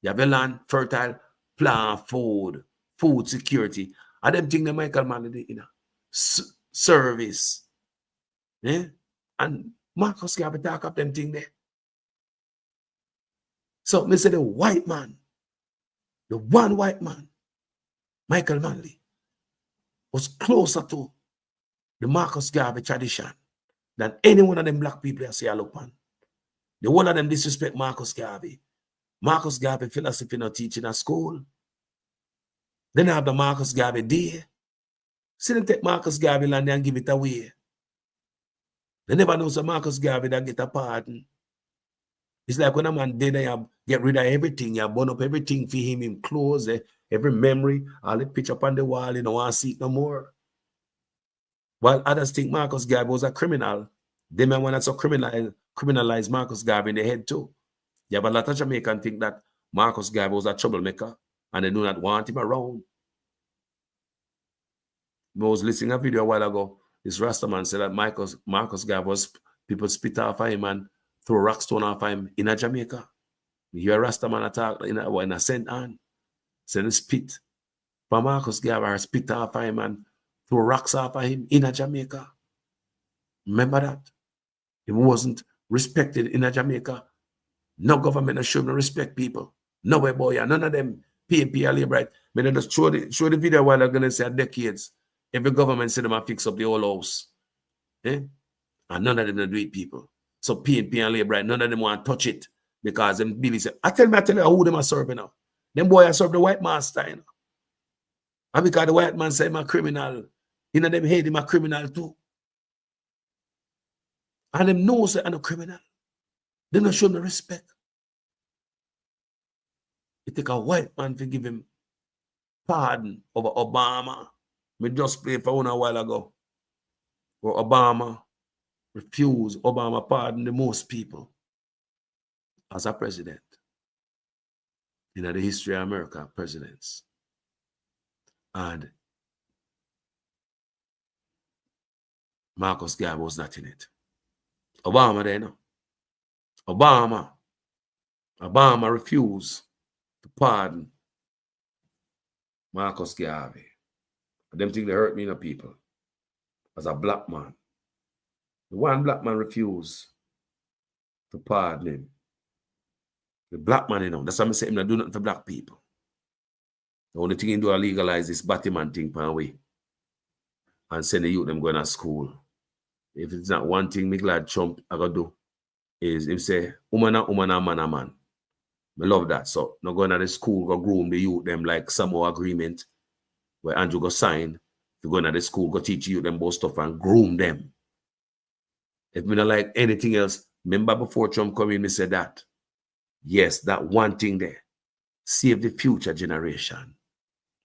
You have a land, fertile, plant, food security. I don't think the Michael Manley, you know. service. Yeah? And Marcus Garvey talk up them thing there. So me say the white man, the one white man, Michael Manley, was closer to the Marcus Garvey tradition than any one of them black people I see I look on. The one of them disrespect Marcus Garvey. Marcus Garvey philosophy not teaching at school. Then have the Marcus Garvey Day. See them take Marcus Garvey land and give it away. They never know some Marcus Garvey that get a pardon. It's like when a man dead, you get rid of everything, you burn up everything for him clothes, every memory, all the picture up on the wall, you don't want to see it no more. While others think Marcus Garvey was a criminal, they may want to criminalize Marcus Garvey in the head too. You have a lot of Jamaicans think that Marcus Garvey was a troublemaker and they do not want him around. I was listening to a video a while ago. This Rastaman said that Marcus Garvey was people spit off of him and throw a rock stone off of him in a Jamaica. You hear a Rastaman attack in a St. Anne. Said the spit. But Marcus Garvey spit off of him and throw rocks off of him in a Jamaica. Remember that? He wasn't respected in a Jamaica. No government should not respect people. No way, boy. None of them PNP or labor right. I mean, just show the video while I'm going to say decades. Every government said them to fix up the whole house. Eh? And none of them do it, people. So PNP and labor right, none of them want to touch it because them Billy say, I tell you who them are serving now. Them boy are serving the white master, you know. And because the white man say I'm a criminal, you know, them hate him a criminal too. And them know say I'm a criminal. They don't show no respect. It take a white man to give him pardon over Obama. We just played for one a while ago. Where Obama refused Obama pardon the most people as a president. In the history of America, presidents. And Marcus Garvey was not in it. Obama there, no. Obama refused to pardon Marcus Garvey. Them think they hurt me, no people. As a black man. The one black man refused to pardon him. The black man, you know, that's why I say him not do nothing for black people. The only thing he do is legalize this Batman thing per way. And send the youth them going to school. If it's not one thing me glad Trump I gotta do is him say, woman and man and man. I love that. So not going to the school, go groom the youth them like some more agreement where Andrew go sign. If you go to the school, go teach you them both stuff and groom them. If me not like anything else, remember before Trump come in, me said that. Yes, that one thing there. Save the future generation.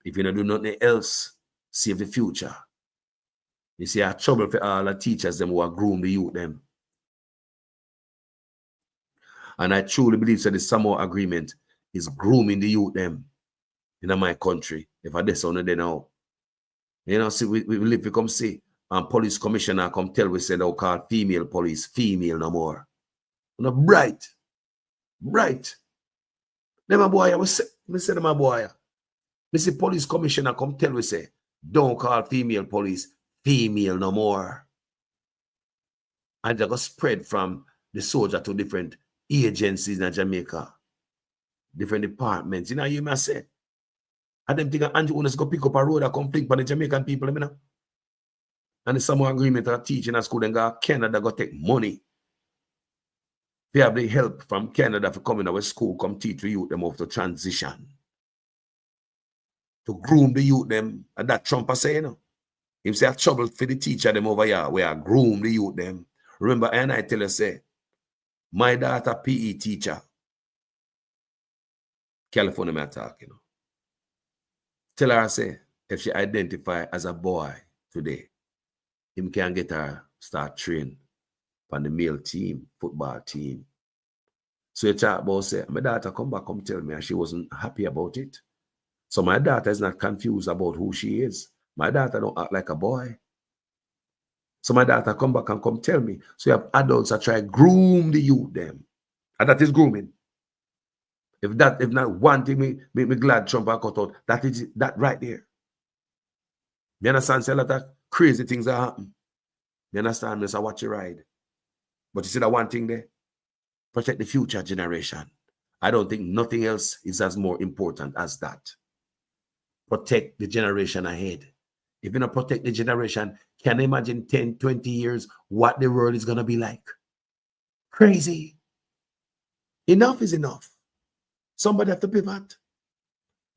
If you don't do nothing else, save the future. You see, I trouble for all the teachers them who are groom the youth them. And I truly believe that the Samoa agreement is grooming the youth them in my country. If I disown it now. You know, see, we live, we come see, and police commissioner come tell we say they'll call female police female no more. You know, bright. Then my boy, I say to my boy, me see police commissioner come tell we say, don't call female police female no more. And they got spread from the soldier to different agencies in Jamaica, different departments. You know, you must say. And them think Andrew Unas go pick up a road and come flick by the Jamaican people, you know. And the Samoa agreement are teaching at school, then go Canada go take money. They have the help from Canada for coming to our school, come teach the youth them of the transition. To groom the youth them, and that Trump is saying, you know. He say, trouble for the teacher them over here, where I groom the youth them. Remember, and I tell you, say, my daughter PE teacher, California, I talk, you know. Tell her, I say, if she identify as a boy today, him can get her start train on the male team, football team. So you talk about, say, my daughter come back, come tell me, and she wasn't happy about it. So my daughter is not confused about who she is. My daughter don't act like a boy. So my daughter come back and come tell me. So you have adults that try groom the youth them. And that is grooming. If not one thing, me glad Trump cut out. That is that right there. You understand? Say that crazy things that happen. You understand me? So watch your ride. But you see that one thing there? Protect the future generation. I don't think nothing else is as more important as that. Protect the generation ahead. If you don't protect the generation, can you imagine 10, 20 years what the world is going to be like? Crazy. Enough is enough. Somebody have to pivot.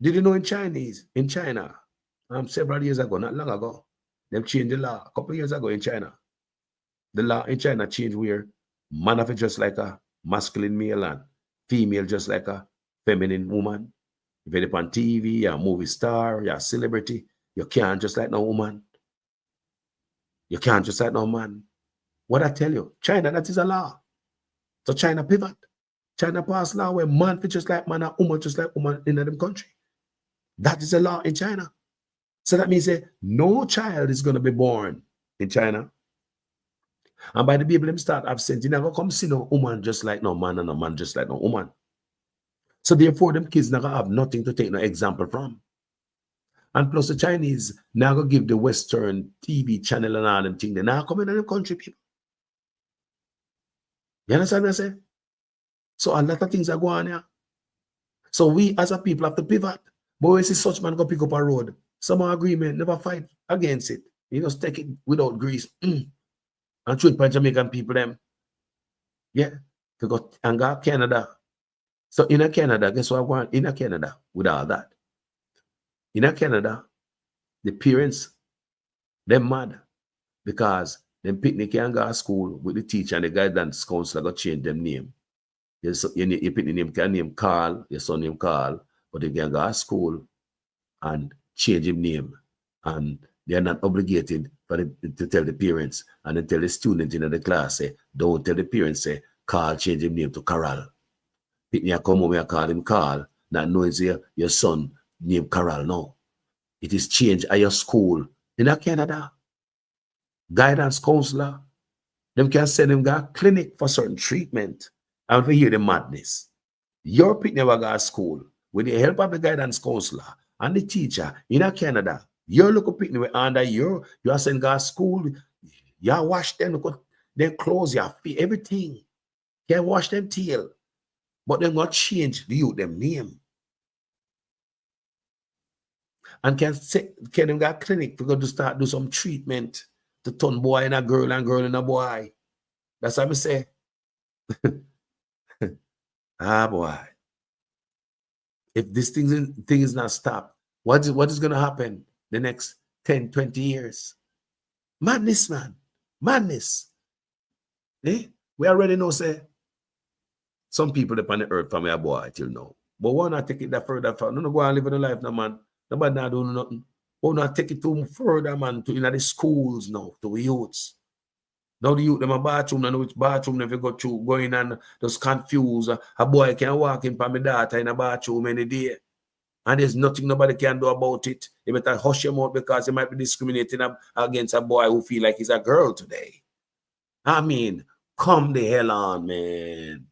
Did you know in China, several years ago, not long ago, them changed the law a couple of years ago in China. The law in China changed where man have to just like a masculine male and female just like a feminine woman. If you're on TV, you're a movie star, you're a celebrity, you can't just like no woman. You can't just like no man. What I tell you, China, that is a law. So China pivot. China pass law where man fit just like man and woman just like woman in them country. That is a law in China. So that means no child is going to be born in China. And by the people them start absent, you never come see no woman just like no man and no man just like no woman. So therefore, them kids never have nothing to take no example from. And plus the Chinese now go give the Western TV channel and all them things. They now come in the country, people. You understand what I say? So a lot of things are going on here. So we as a people have to pivot. But when you see such man go pick up a road, some agreement, never fight against it. You just take it without grease. And treat by Jamaican people them. Yeah. To go and go Canada. So in Canada, guess what I want? In Canada, with all that. In Canada, the parents, they're mad because them picnic can go to school with the teacher and the guidance counselor got change them name. You pick the name, can name Carl, your son name Carl, but they can go to school and change him name. And they are not obligated for to tell the parents and then tell the student in the class, say, don't tell the parents, say, Carl change him name to Carol. Picnic come home and call him Carl, not knowing your son named Carol. No. It is changed at your school in Canada. Guidance counselor, them can send them to a clinic for certain treatment and for hear the madness. Your picnic will go to school with the help of the guidance counselor and the teacher in Canada. Your local picnic under you are sent to school. You wash them, their clothes, your feet, everything. You wash them tail. But they're not change the youth them name. And can them go to clinic to go to start do some treatment to turn boy in a girl and girl in a boy. That's what I say. Boy. If this thing is not stopped, what is going to happen the next 10, 20 years? Madness, man. Madness. We already know, say, some people up on the earth from a boy till now. But why not take it that further? No go and live in the life now, man. Nobody not doing nothing. Why not take it too further, man, to the schools now, to the youths. Now the youth, them a bathroom, I know which bathroom if you go through, going and just confused. A boy can walk in for my daughter in a bathroom any day. And there's nothing nobody can do about it. You better hush him out because he might be discriminating against a boy who feel like he's a girl today. I mean, come the hell on, man.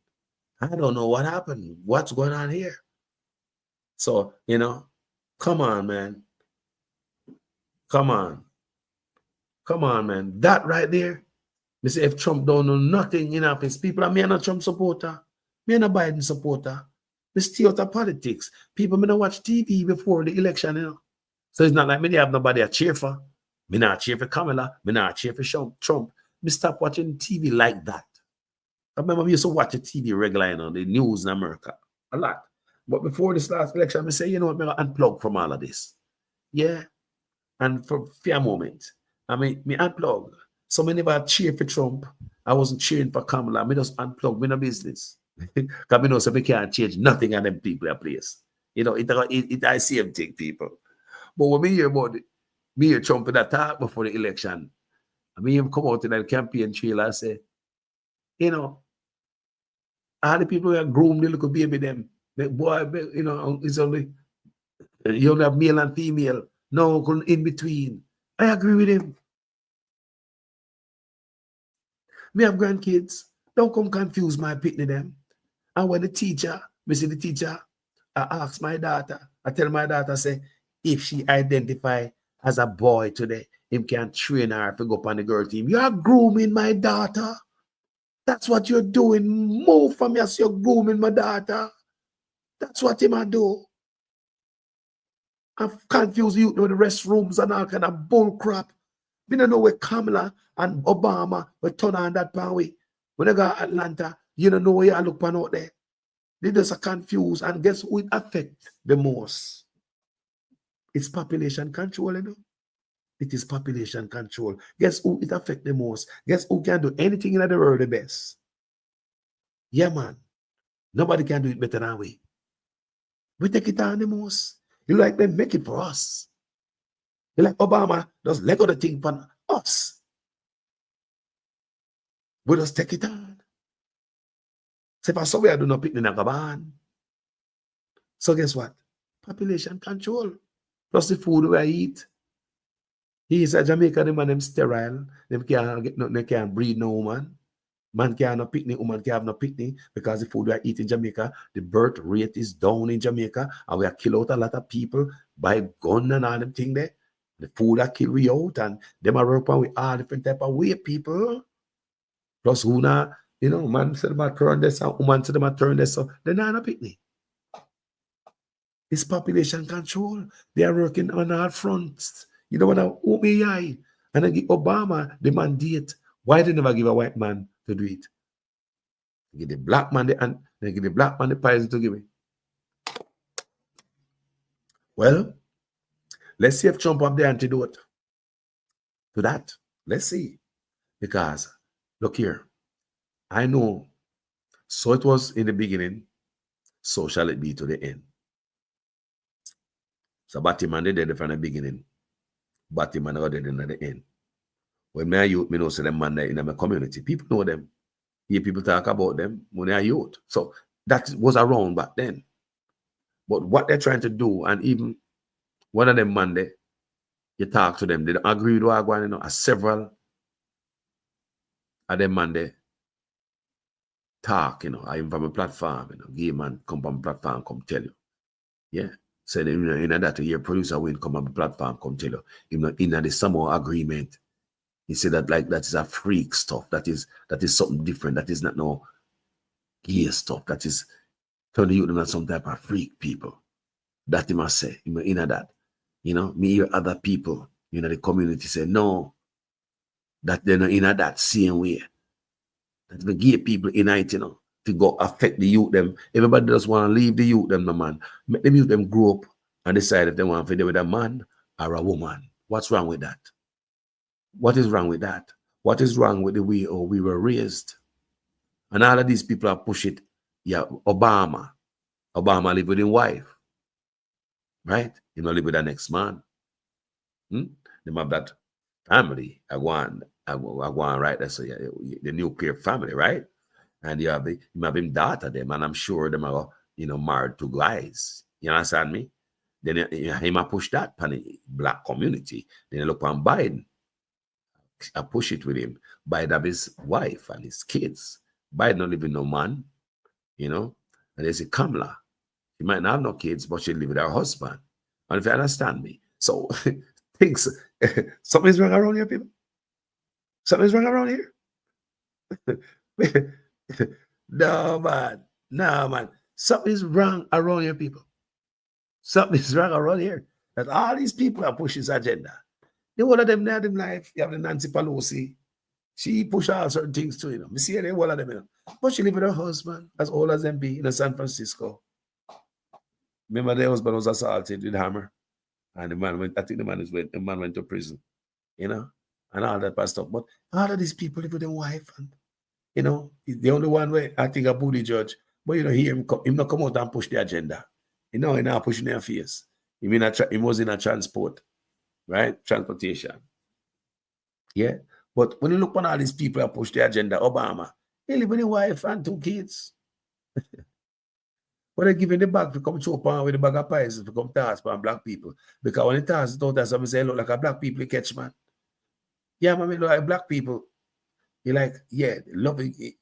I don't know what happened. What's going on here? So, come on, man. Come on. Come on, man. That right there. Me say if Trump don't know nothing in office, people are me not a Trump supporter. Me not a Biden supporter. Me stay out of politics. People me not watch TV before the election, So it's not like me they have nobody to cheer for. Me not cheer for Kamala. Me not cheer for Trump. Me stop watching TV like that. I remember we used to watch the TV regularly on the news in America. A lot. But before this last election, I say, you know what, I'm going to unplug from all of this. Yeah. And for a moment, me unplug. So I never cheer for Trump. I wasn't cheering for Kamala. I just unplug. Me no business. Because I know so we can't change nothing on them people in place. It I see them take people. But when me hear about it, me hear Trump in that talk before the election, I mean him come out in that campaign trailer and say, all the people that groom the little baby them. The boy, it's only you only have male and female. No, in between. I agree with him. Me have grandkids. Don't come confuse my pitney them. And when me see the teacher, I ask my daughter, I tell my daughter, say, if she identify as a boy today, him can train her to go up on the girl team. You're grooming my daughter. That's what you're doing. Move from us, you're grooming my daughter. That's what him a do. I've confused you with the restrooms and all kind of bull crap. We don't know where Kamala and Obama will turn on that pan way. When they go to Atlanta, you don't know where you look pan out there. They just are confused. And guess who it affects the most? It's population control, you know. It is population control. Guess who it affects the most? Guess who can do anything in the world the best? Yeah, man. Nobody can do it better than we. We take it on the most. You like them make it for us. You like Obama does let go the thing for us. We just take it on. Say for somewhere I do not pick the Nagaban. So guess what? Population control. Plus the food we eat. He is a Jamaica, the man them sterile. Them can't get nothing, they can't breed no woman. Man can't no picnic, woman can't have no picnic because the food we eat in Jamaica, the birth rate is down in Jamaica, and we are kill out a lot of people by gun and all them thing there. The food that kill we out, and them are work on with all different type of way people. Plus who not, you know, man said about turn this and woman said about turn this, so they're not a picnic. It's population control. They are working on all fronts. You know what I eye. And I give Obama the mandate. Why they never give a white man to do it? They give the black man and they give the black man the poison to give it. Well, let's see if Trump have the antidote to that. Let's see. Because look here. I know. So it was in the beginning, so shall it be to the end. So Batman did it from the beginning. Batman got it in the end. When me a youth, me know say them man in my community. People know them. Hear people talk about them when they are youth. So that was around back then. But what they're trying to do, and even one of them man there, you talk to them, they don't agree with what I'm going, you know, several of them man there talk, you know, even from a platform, you know, gay man come from a platform, come tell you. Yeah. So you know, in that your producer will come on the platform, come tell you, you know, in the summer agreement. He said that like that is a freak stuff. That is something different. That is not no gay stuff. That is turning you into some type of freak people. That he must say, you know, in that. You know, me hear other people, you know, the community say, no, that they're not in that same way. That the gay people in it, you know, to go affect the youth them. Everybody just want to leave the youth them, no man. Make them youth them grow up and decide if they want to be with a man or a woman. What's wrong with that? What is wrong with that? What is wrong with the way we were raised? And all of these people are pushing, yeah, Obama. Obama live with his wife. Right? He not live with the next man. They have that family. I go on right. That's the nuclear family, right? And you have him daughter them, and I'm sure them are, you know, married to guys. You understand me? Then he might push that on the black community. Then you look on Biden. I push it with him. Biden have his wife and his kids. Biden not living no man, you know. And there's a Kamala. She might not have no kids, but she live with her husband. And if you understand me, so things, something's wrong around here, people. Something's wrong around here. No, man. Something's wrong around here, people. Something's wrong around here. That all these people are pushing this agenda. The one of them now in life, you have the Nancy Pelosi. She push all certain things too, you know. Me see the one of them, you know. But she live with her husband, as old as them be, in San Francisco. Remember the husband was assaulted with a hammer. And the man went, I think the man went to prison, you know, and all that stuff. But all of these people live with their wife, and you know, the only one way I think a bully judge, but you know, him not come out and push the agenda. You know, he not pushing their face. He was in a transport. Right? Transportation. Yeah. But when you look on all these people that push the agenda, Obama, he live with a wife and 2 kids. But they giving the bag to come choke on with the bag of pies to come toss on black people. Because when it toss, don't toss, some say look like a black people you catch, man. Yeah, man, look like black people. You like, yeah, love the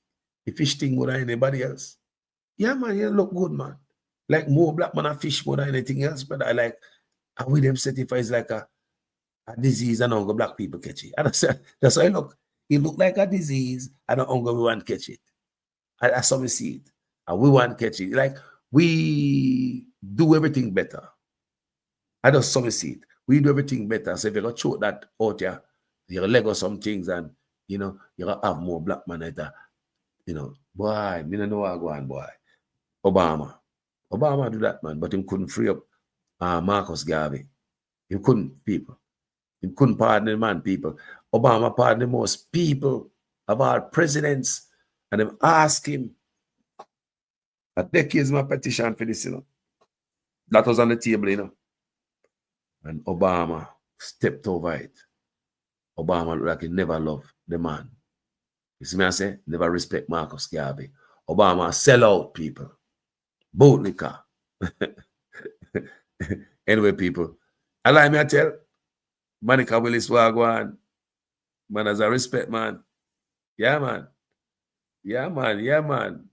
fish thing more than anybody else. Yeah, man, you look good, man. Like more black man a fish more than anything else, but I like, and with them certifies like a a disease and only black people catch it. And that's how it look. It look like a disease and only we want to catch it. And that's how we see it. And we want to catch it. Like, we do everything better. I just so we see it. We do everything better. So if you're going to choke that out here, you're going to Lego some things and, you know, you're going to have more black men like that. You know, boy, me don't know what I go on, boy. Obama do that, man, but he couldn't free up Marcus Garvey. He couldn't, people. He couldn't pardon the man, people. Obama pardoned the most people of all presidents, and them ask him, I take here's my petition for this, you know. That was on the table, you know. And Obama stepped over it. Obama looked like he never loved the man. You see me I say? Never respect Marcus Garvey. Obama sell out people. Boat liquor. Anyway, people, allow me to tell Monica Willis Wagwan, man, as a respect, man. Yeah, man. Yeah, man. Yeah, man.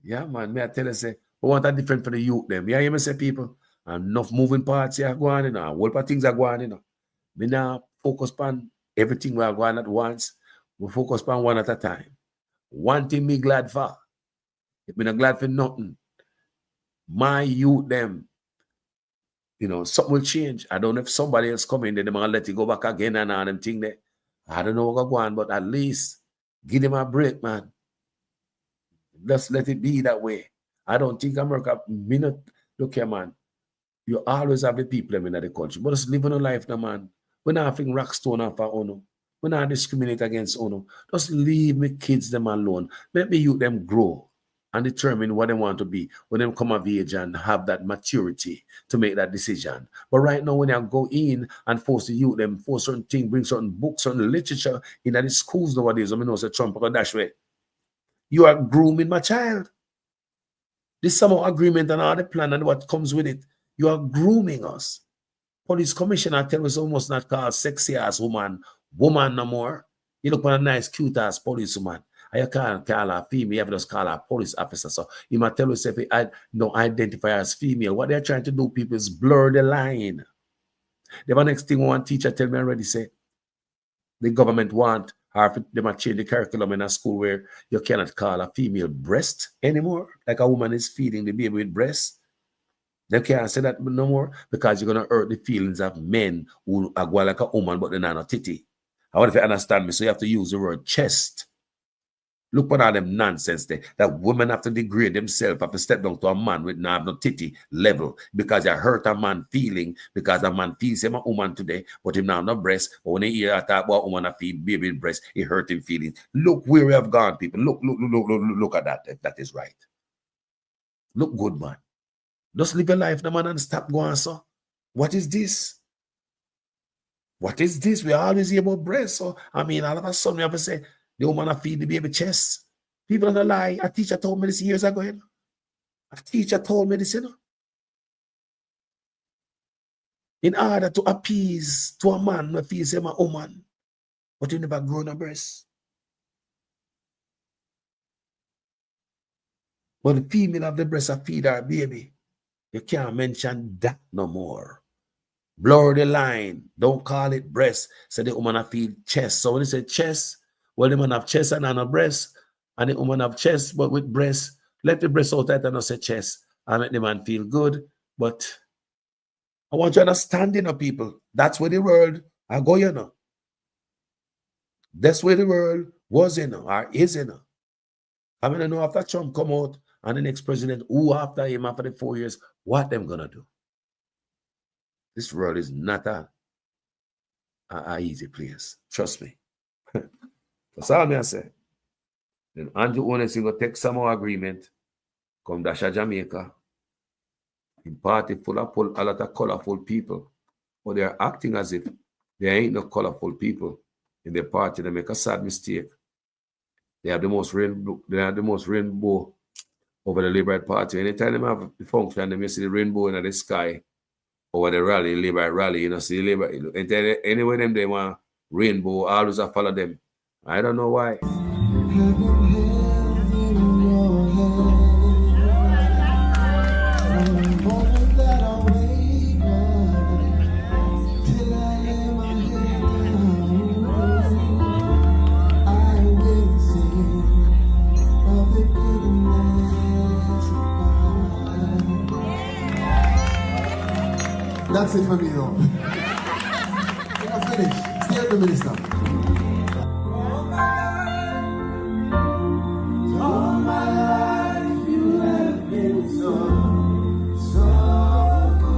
Yeah, man. May I tell you, say, we want that different for the youth, them. Yeah, you may say, people, enough moving parts here going, you know, a whole lot of things are going, you know. We now focus on everything we are going at once. We focus on one at a time. One thing me glad for. If me not glad for nothing, my youth, them, you know, something will change. I don't know if somebody else come in, then they're going to let it go back again and all them thing there. I don't know what's going on, but at least give them a break, man. Just let it be that way. I don't think America, me not, look here, man. You always have the people in the country, but just living a life now, man. We're not having rock stone off our own. We're not discriminate against own. Just leave me kids them alone. Let me youth them grow and determine what they want to be when they come of age and have that maturity to make that decision. But right now, when I go in and force the youth them, force certain things, bring certain books, certain literature in the schools nowadays, I mean, know, say Trump or dash way. You are grooming my child. This summer agreement and all the plan and what comes with it, you are grooming us. Police commissioner tell us almost not call sexy ass woman no more. You look for a nice, cute ass police woman. And you can't call her female, you have to just call her police officer. So you might tell us if I don't identify as female. What they're trying to do, people, is blur the line. The next thing one teacher tell me already say, the government want or if they might change the curriculum in a school where you cannot call a female breast anymore, like a woman is feeding the baby with breast. They can't say that no more because you're going to hurt the feelings of men who are going like a woman, but they're not a titty. I want if you understand me, so you have to use the word chest. Look at all them nonsense there. That women have to degrade themselves, have to step down to a man with no titty level because you hurt a man feeling, because a man feels him a woman today, but him now no breast. But when he hear talk about woman a feed baby breast, it hurt him feelings. Look where we have gone, people. Look at that, if that is right. Look good, man. Just live your life, no man, and stop going so. What is this? What is this? We always hear about breast. So, I mean, all of a sudden we have to say, the woman a feed the baby chest. People don't lie. A teacher told me this years ago, you know. A teacher told me this, you know. In order to appease to a man who feels him a woman, but he never grown a breast. But the female of the breast a feed her baby. You can't mention that no more. Blur the line. Don't call it breast. Say the woman a feed chest. So when you say chest, well, the man have chest and not breast, and the woman have chest but with breast. Let the breast out and not say chest and make the man feel good. But I want you to understand, you know, people. That's where the world I go, you know. That's where the world was, you know, or is, you know. I mean, I know after Trump come out and the next president, who after him after the 4 years, what them gonna do? This world is not a easy place. Trust me. That's all me I say. Then Andrew Honest will take some more agreement, come dash a Jamaica, in party full of a lot of colorful people, but they are acting as if there ain't no colorful people in their party. They make a sad mistake. They have the most rainbow over the Labour Party. Anytime they have the function, they see the rainbow in the sky over the rally, Labour rally, you know, see Labour. Anyway, they want rainbow, always I follow them. I don't know why. That's it for me, though. Let us finish. Stay at the minister. All my life you have been so good.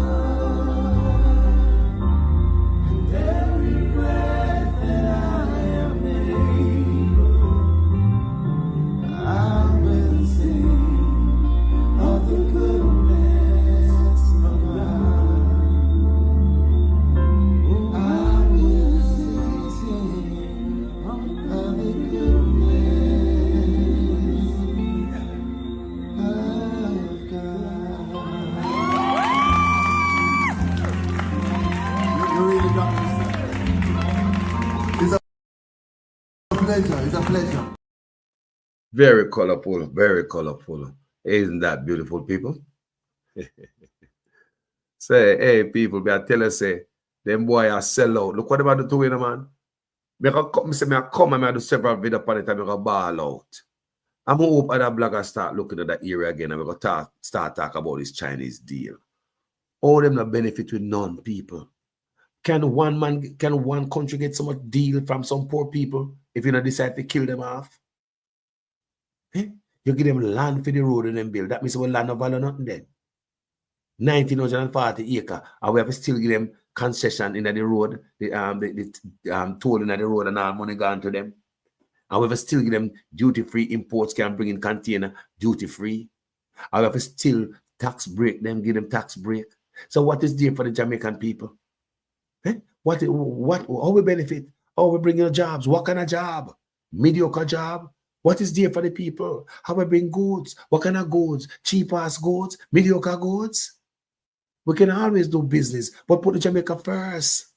And every breath that I am able, I will sing of the goodness of God. I will sing of the goodness of God. You really got me, sir. It's a pleasure. It's a pleasure. Very colorful, very colorful. Isn't that beautiful, people? Say, hey, people, I tell you, say, them boy are sell out. Look what them are doing, man. Me say, I come and I do several videos upon it and I go ball out. I'm going to hope other bloggers start looking at that area again and we're going to start talk about this Chinese deal. All them not benefit with none, people. Can one country get so much deal from some poor people if you don't decide to kill them off? Eh? You give them land for the road and then build. That means we land no value nothing then. 1940 acres, and we have to still give them concession in the road, the toll in the road and all money gone to them. And we have to still give them duty-free imports can bring in container duty-free. And we have to still tax break them, give them tax break. So what is there for the Jamaican people? Eh? How we benefit? How we bring in jobs? What kind of job? Mediocre job? What is there for the people? How we bring goods? What kind of goods? Cheap-ass goods? Mediocre goods? We can always do business, but put the Jamaica first.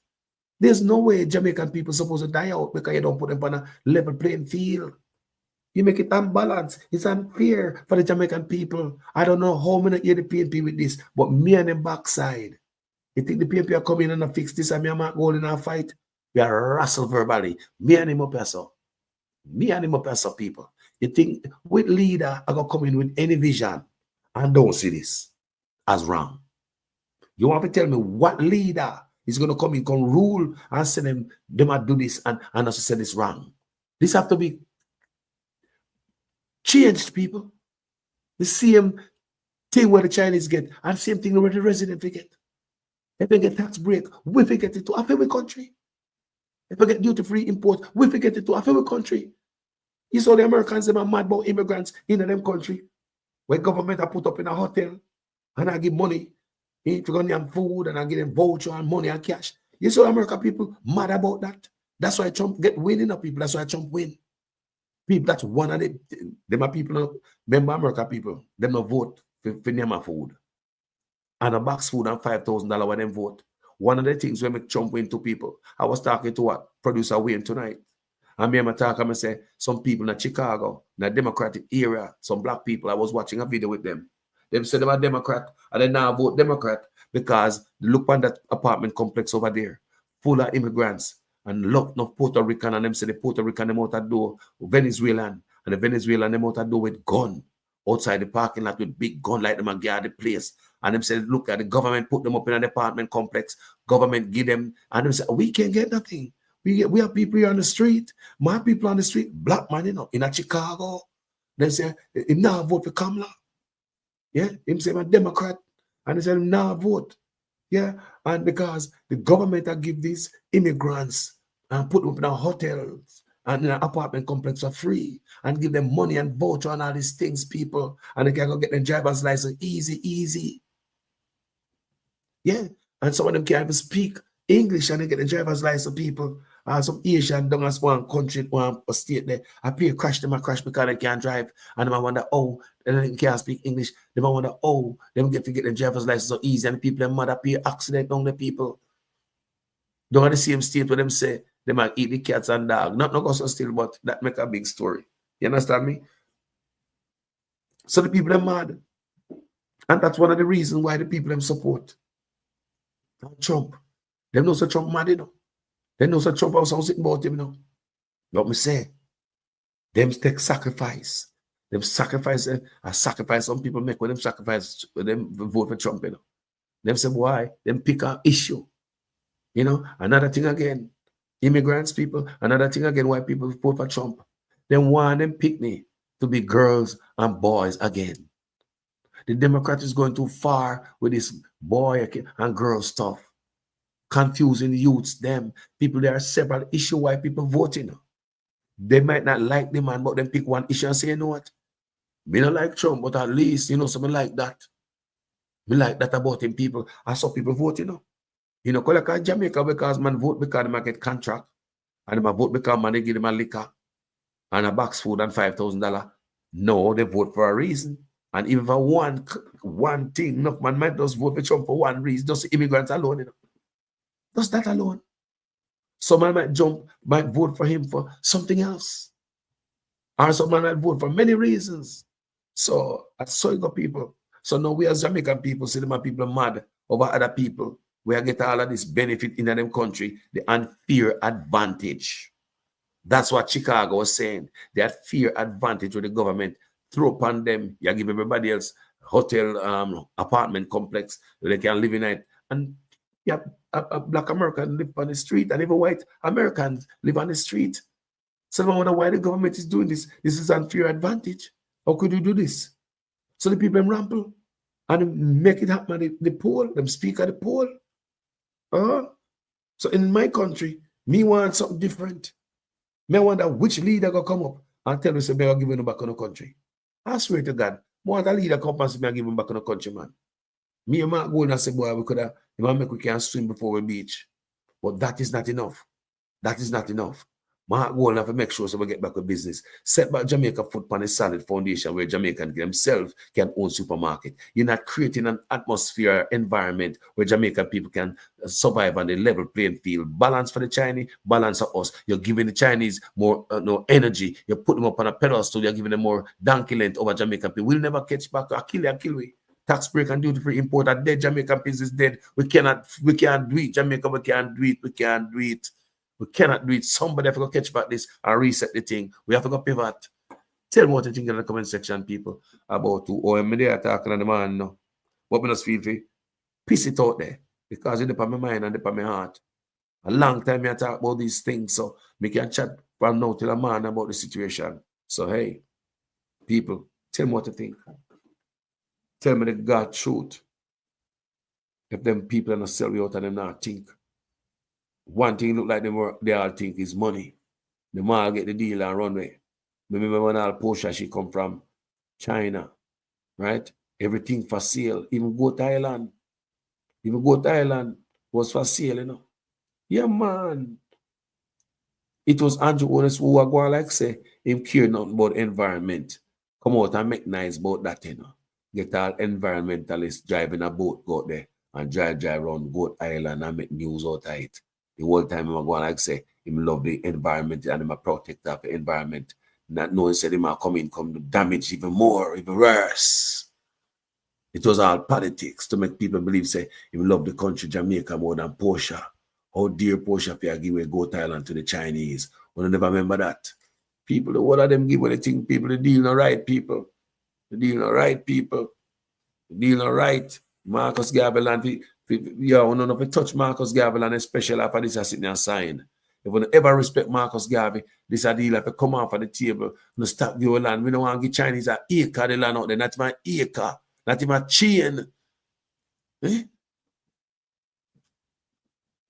There's no way Jamaican people supposed to die out because you don't put them on a level playing field. You make it unbalanced. It's unfair for the Jamaican people. I don't know how many hear the PNP with this, but me and them backside. You think the PNP are coming in and fix this and me and Mark Gold in our fight? We are wrestle verbally. Me and him up here, so. Me and him up here, so people. You think with leader are going to come in with any vision and don't see this as wrong? You want to tell me what leader is going to come in, can rule and say them might do this and also say this wrong? This have to be changed, people. The same thing where the Chinese get and same thing where the resident they get. If they get tax break, we forget it to a favorite country. If we get duty-free import, we forget it to a favorite country. You saw the Americans, them are mad about immigrants in them country. Where government are put up in a hotel and I give money. If you're going to have food and I give them voucher and money and cash. You saw American people mad about that. That's why Trump get winning up people. That's why Trump win. People, that's one of them are people, remember American people, them not vote for name food. And a box food and $5,000 when them vote. One of the things we make Trump win to people. I was talking to what? Producer Wayne tonight. And me and my talk, and I say, some people in Chicago, in the Democratic area, some black people, I was watching a video with them. Them said they were Democrat, and they now vote Democrat because look on that apartment complex over there, full of immigrants, and look of Puerto Rican, and them say the Puerto Rican them out that door, Venezuelan, and the Venezuelan them out that door with gun, outside the parking lot with big gun like them and guard the place. And them said, look at the government put them up in an apartment complex, government give them, and them say, we can't get nothing. We have people here on the street, my people on the street, black man, in a Chicago. They say, him now vote for Kamala. Yeah, him say I'm a Democrat, and they said him now vote. Yeah, and because the government will give these immigrants and put them in hotels and in an apartment complex for free and give them money and voucher and all these things, people, and they can go get their driver's license easy. Yeah, and some of them can't even speak English and they get the driver's license, people. Some Asian down as one country, one state there, I pay crash them, because they can't drive. And them I wonder, oh, they can't speak English. They might wonder, oh, them get to get the driver's license so easy. And the people, them mother pay accident down the people. Down at the same state where them say, they might eat the cats and dog. Not so still, but that make a big story. You understand me? So the people are mad. And that's one of the reasons why the people them support Trump. Them know so Trump mad, you know. They know so Trump was sitting about him, you know. What me say? Them take sacrifice. Them sacrifice, a sacrifice some people make when them sacrifice, when them vote for Trump, you know. Them say, why? Them pick an issue. You know, another thing again, immigrants, people, another thing again, why people vote for Trump. They want them pick me to be girls and boys again. The Democrat is going too far with this boy and girl stuff. Confusing the youths, them. People, there are several issues why people voting. They might not like the man, but then pick one issue and say, you know what? Me not like Trump, but at least, you know, something like that. Me like that about him, people. I saw people voting, you know. You know, like Jamaica, because man vote because they get contract. And they vote because man they give them a liquor and a box food and $5,000. No, they vote for a reason. And even for one thing, enough man might just vote for Trump for one reason, just immigrants alone, you know. Just that alone. Some man might vote for him for something else. Or some man might vote for many reasons. So that's so you got people. So now we as Jamaican people, see them people mad over other people. We are get all of this benefit in them country, the unfair advantage. That's what Chicago was saying. That fear advantage with the government throw upon them. You give everybody else hotel, apartment complex where they can live in it. And yeah, a black American live on the street, and even white Americans live on the street. So I wonder why the government is doing this. This is unfair advantage. How could you do this? So the people ramble and make it happen at the poll, them speak at the poll. So in my country, me want something different. Me wonder which leader gonna come up and tell me say me gonna give him back on the country. I swear to God, more want a leader come and say me gonna give him back on the country, man. Me and Mark go and say, boy, we could have, make we can swim before we beach. But that is not enough. That is not enough. Mark go and have to make sure so we get back to business. Set back Jamaica foot on a solid foundation where Jamaicans themselves can own supermarket. You're not creating an atmosphere, environment where Jamaican people can survive on the level playing field. Balance for the Chinese, balance for us. You're giving the Chinese more energy. You put them up on a pedestal. You're giving them more donkey length over Jamaican people. We'll never catch back. I'll kill we. Tax break and duty free import are dead. Jamaican business is dead. We can't do it. Jamaica, we can't do it. We can't do it. We cannot do it. Somebody have to go catch back this and reset the thing. We have to go pivot. Tell me what you think in the comment section, people, about who am there talking on the man now. What me just feel for? Piss it out there. Because it's on my mind and it's on my heart. A long time I talk about these things, so we can chat from now till a man about the situation. So hey, people, tell me what you think. Tell me the God truth. If them people are not sell you out and them not think. One thing look like they all think is money. The man get the deal and run away. Remember when all Portia she come from China, right? Everything for sale. Even go to Thailand. Even go to Thailand was for sale, you know. Yeah, man. It was Andrew Onis who were going like say, him care nothing about environment. Come out and make nice about that, you know. Get all environmentalists driving a boat, go out there and drive around Goat Island and make news out of it. The whole time I'm going like say, him love the environment and him a protector of the environment. Not knowing said him come to damage even more, even worse. It was all politics to make people believe say him love the country Jamaica more than Portia. How dear Portia if you give away Goat Island to the Chinese. When I never remember that. People, the one of them give anything, people, the deal not right, people. The deal not right, people. The deal not right. Marcus Garvey land, yeah, we don't know if we touch Marcus Garvey and especially after this I sit there and sign. If we don't ever respect Marcus Garvey, this a deal have to come off of the table. No stop the whole land. We don't want to give Chinese an acre of the land out there. Not even an acre. Not even a chain. Eh?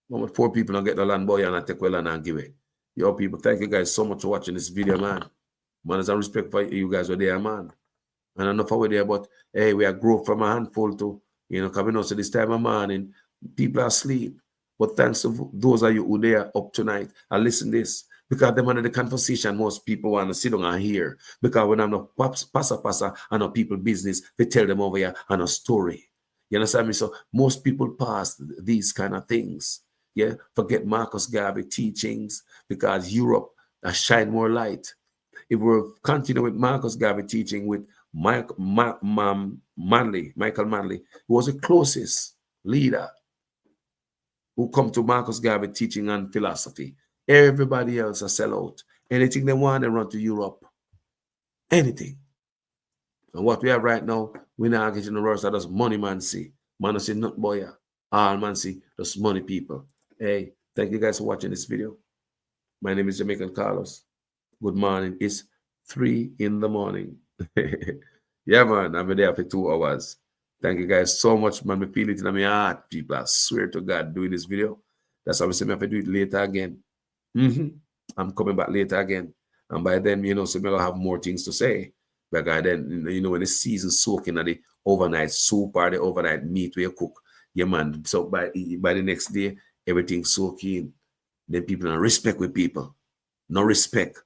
But 4 people don't get the land boy and I take well and give it. Yo, people, thank you guys so much for watching this video, man. Man, as a respect for you guys were there, man. And enough over there, but hey, we are grow from a handful to, you know, coming out to this time of morning, people are asleep. But thanks to those of you who there up tonight and listen this, because them under the conversation, most people want to sit down and hear. Because when I'm not passa and no people business, they tell them over here and a story. You understand me? So most people pass these kind of things. Yeah, forget Marcus Garvey teachings because Europe has shine more light. If we continue with Marcus Garvey teaching with Michael Manley, who was the closest leader who come to Marcus Garvey teaching and philosophy. Everybody else a sell out. Anything they want, they run to Europe. Anything. And what we have right now, we're not getting the worst of us money man see. Man, I say not boy. All man see just money people. Hey, thank you guys for watching this video. My name is Jamaican Carlos. Good morning. It's 3 in the morning. Yeah, man. I've been there for 2 hours. Thank you guys so much, man. I feel it in my heart, people. I swear to God, doing this video. That's why I say I have to do it later again. I'm coming back later again. And by then, you know, so I'll have more things to say. Because then, you know, when the season soaking at the overnight soup or the overnight meat where you cook, yeah, man. So by the next day, everything soaking. Then people don't respect with people. No respect.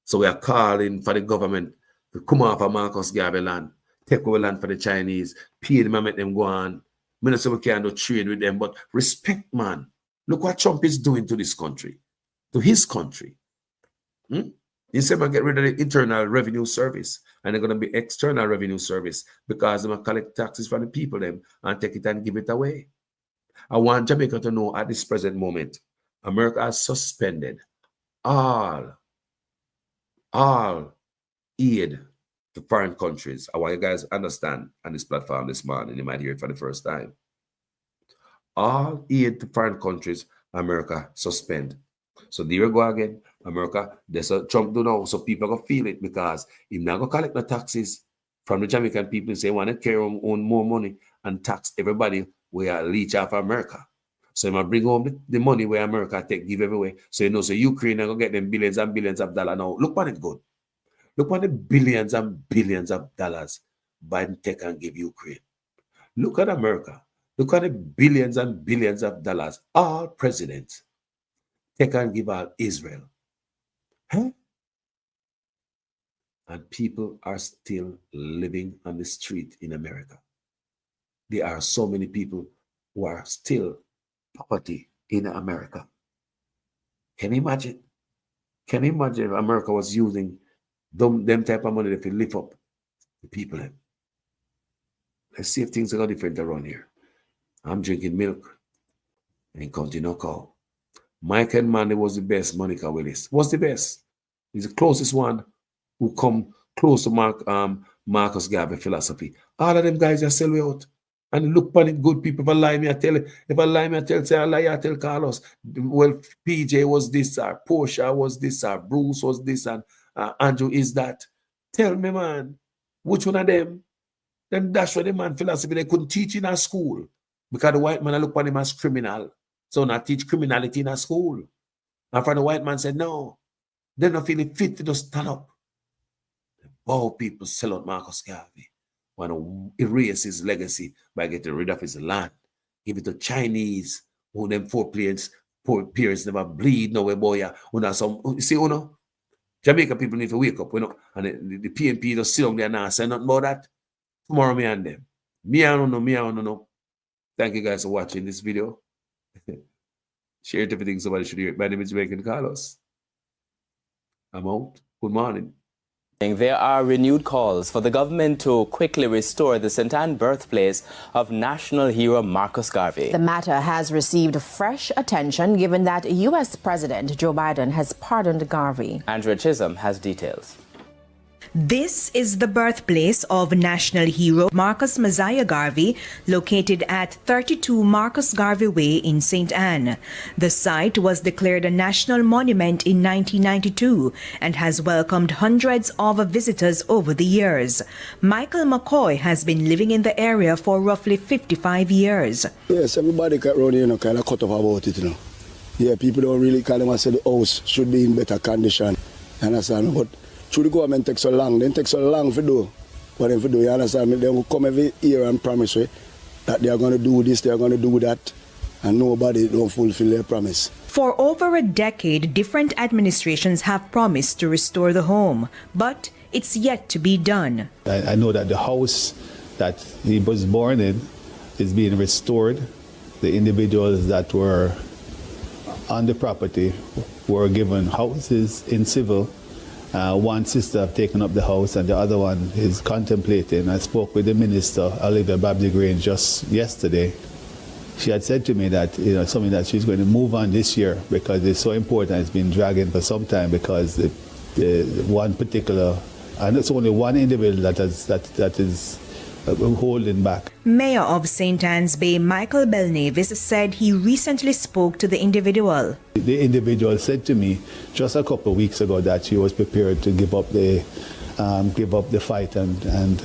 So we are calling for the government to come off of Marcus Garvey land, take over land for the Chinese, pay them and make them go on. I don't say we can't do trade with them, but respect, man. Look what Trump is doing to this country, to his country. He said, man, get rid of the Internal Revenue Service, and they're going to be External Revenue Service because they're going to collect taxes from the people them and take it and give it away. I want Jamaica to know at this present moment, America has suspended all aid to foreign countries. I want you guys to understand on this platform this morning. You might hear it for the first time. All aid to foreign countries, America suspend. So there you go again. America, there's a Trump do now, so people are going to feel it because he's not going to collect the taxes from the Jamaican people and say, want to carry on more money and tax everybody where leech off America. So he might bring home the money where America give everywhere. So you know, so Ukraine are going to get them billions and billions of dollars now. Look what it good. Look what the billions and billions of dollars Biden take and give Ukraine. Look at America. Look at the billions and billions of dollars all presidents take and give out Israel. Huh? And people are still living on the street in America. There are so many people who are still poverty in America. Can you imagine? Can you imagine if America was using them type of money to lift up the people? Let's see if things are different around here. I'm drinking milk and counting no cow. Michael Manley was the best. Monica Willis was the best. He's the closest one who come close to Marcus Garvey philosophy. All of them guys are sell way out. And look upon it, good people. If I lie me, I tell it. If I lie me, I tell, say I lie, I tell Carlos. Well, PJ was this, or Portia was this, or Bruce was this, and Andrew is that. Tell me, man, which one of them? Then that's what the man philosophy they couldn't teach in a school. Because the white man I look upon him as criminal. So not teach criminality in a school. And for the white man said, no, they're not feeling fit to just stand up. The bold people sell out Marcus Garvey. Want to erase his legacy by getting rid of his land. Give it to Chinese, who them poor parents never bleed no way, boy. You see, you know, Jamaica people need to wake up, you know, and the PNP just sit down there now and say nothing about that. Tomorrow, me and them. Me, I don't know. Thank you guys for watching this video. Share it if you think somebody should hear it. My name is Jamaican Carlos. I'm out. Good morning. There are renewed calls for the government to quickly restore the St. Anne birthplace of national hero Marcus Garvey. The matter has received fresh attention given that U.S. President Joe Biden has pardoned Garvey. Andrea Chisholm has details. This is the birthplace of national hero Marcus Messiah Garvey, located at 32 Marcus Garvey Way in St. Anne. The site was declared a national monument in 1992 and has welcomed hundreds of visitors over the years. Michael McCoy has been living in the area for roughly 55 years. Yes, everybody around here kind of cut off about it, Yeah, people don't really kind of say the house should be in better condition. You understand? But through the government takes so long, then takes so long to do what they do, you understand? They will come every year and promise you that they are going to do this, they are going to do that, and nobody don't fulfill their promise. For over a decade, different administrations have promised to restore the home, but it's yet to be done. I know that the house that he was born in is being restored. The individuals that were on the property were given houses in civil. One sister have taken up the house and the other one is contemplating. I spoke with the minister, Olivia Babs-Grange, just yesterday. She had said to me that something that she's going to move on this year because it's so important. It's been dragging for some time because the one particular, and it's only one individual that is holding back. Mayor of St. Anne's Bay, Michael Belnavis, said he recently spoke to the individual. The individual said to me just a couple of weeks ago that she was prepared to give up the fight and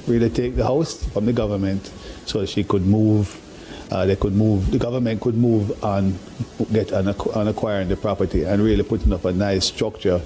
really take the house from the government so she could move. The government could move on acquiring the property and really putting up a nice structure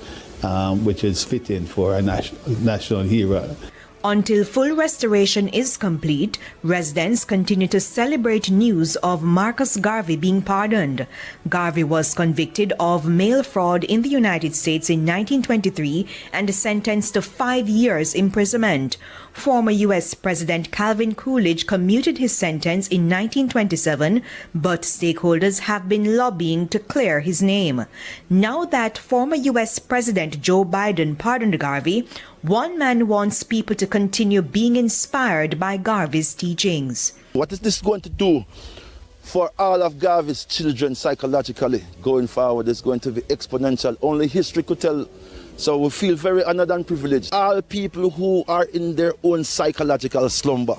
which is fitting for a national hero. Until full restoration is complete, residents continue to celebrate news of Marcus Garvey being pardoned. Garvey was convicted of mail fraud in the United States in 1923 and sentenced to 5 years imprisonment. Former U.S. President Calvin Coolidge commuted his sentence in 1927, but stakeholders have been lobbying to clear his name. Now that former U.S. President Joe Biden pardoned Garvey, one man wants people to continue being inspired by Garvey's teachings. What is this going to do for all of Garvey's children psychologically going forward? Is going to be exponential. Only history could tell. So we feel very honored and privileged. All people who are in their own psychological slumber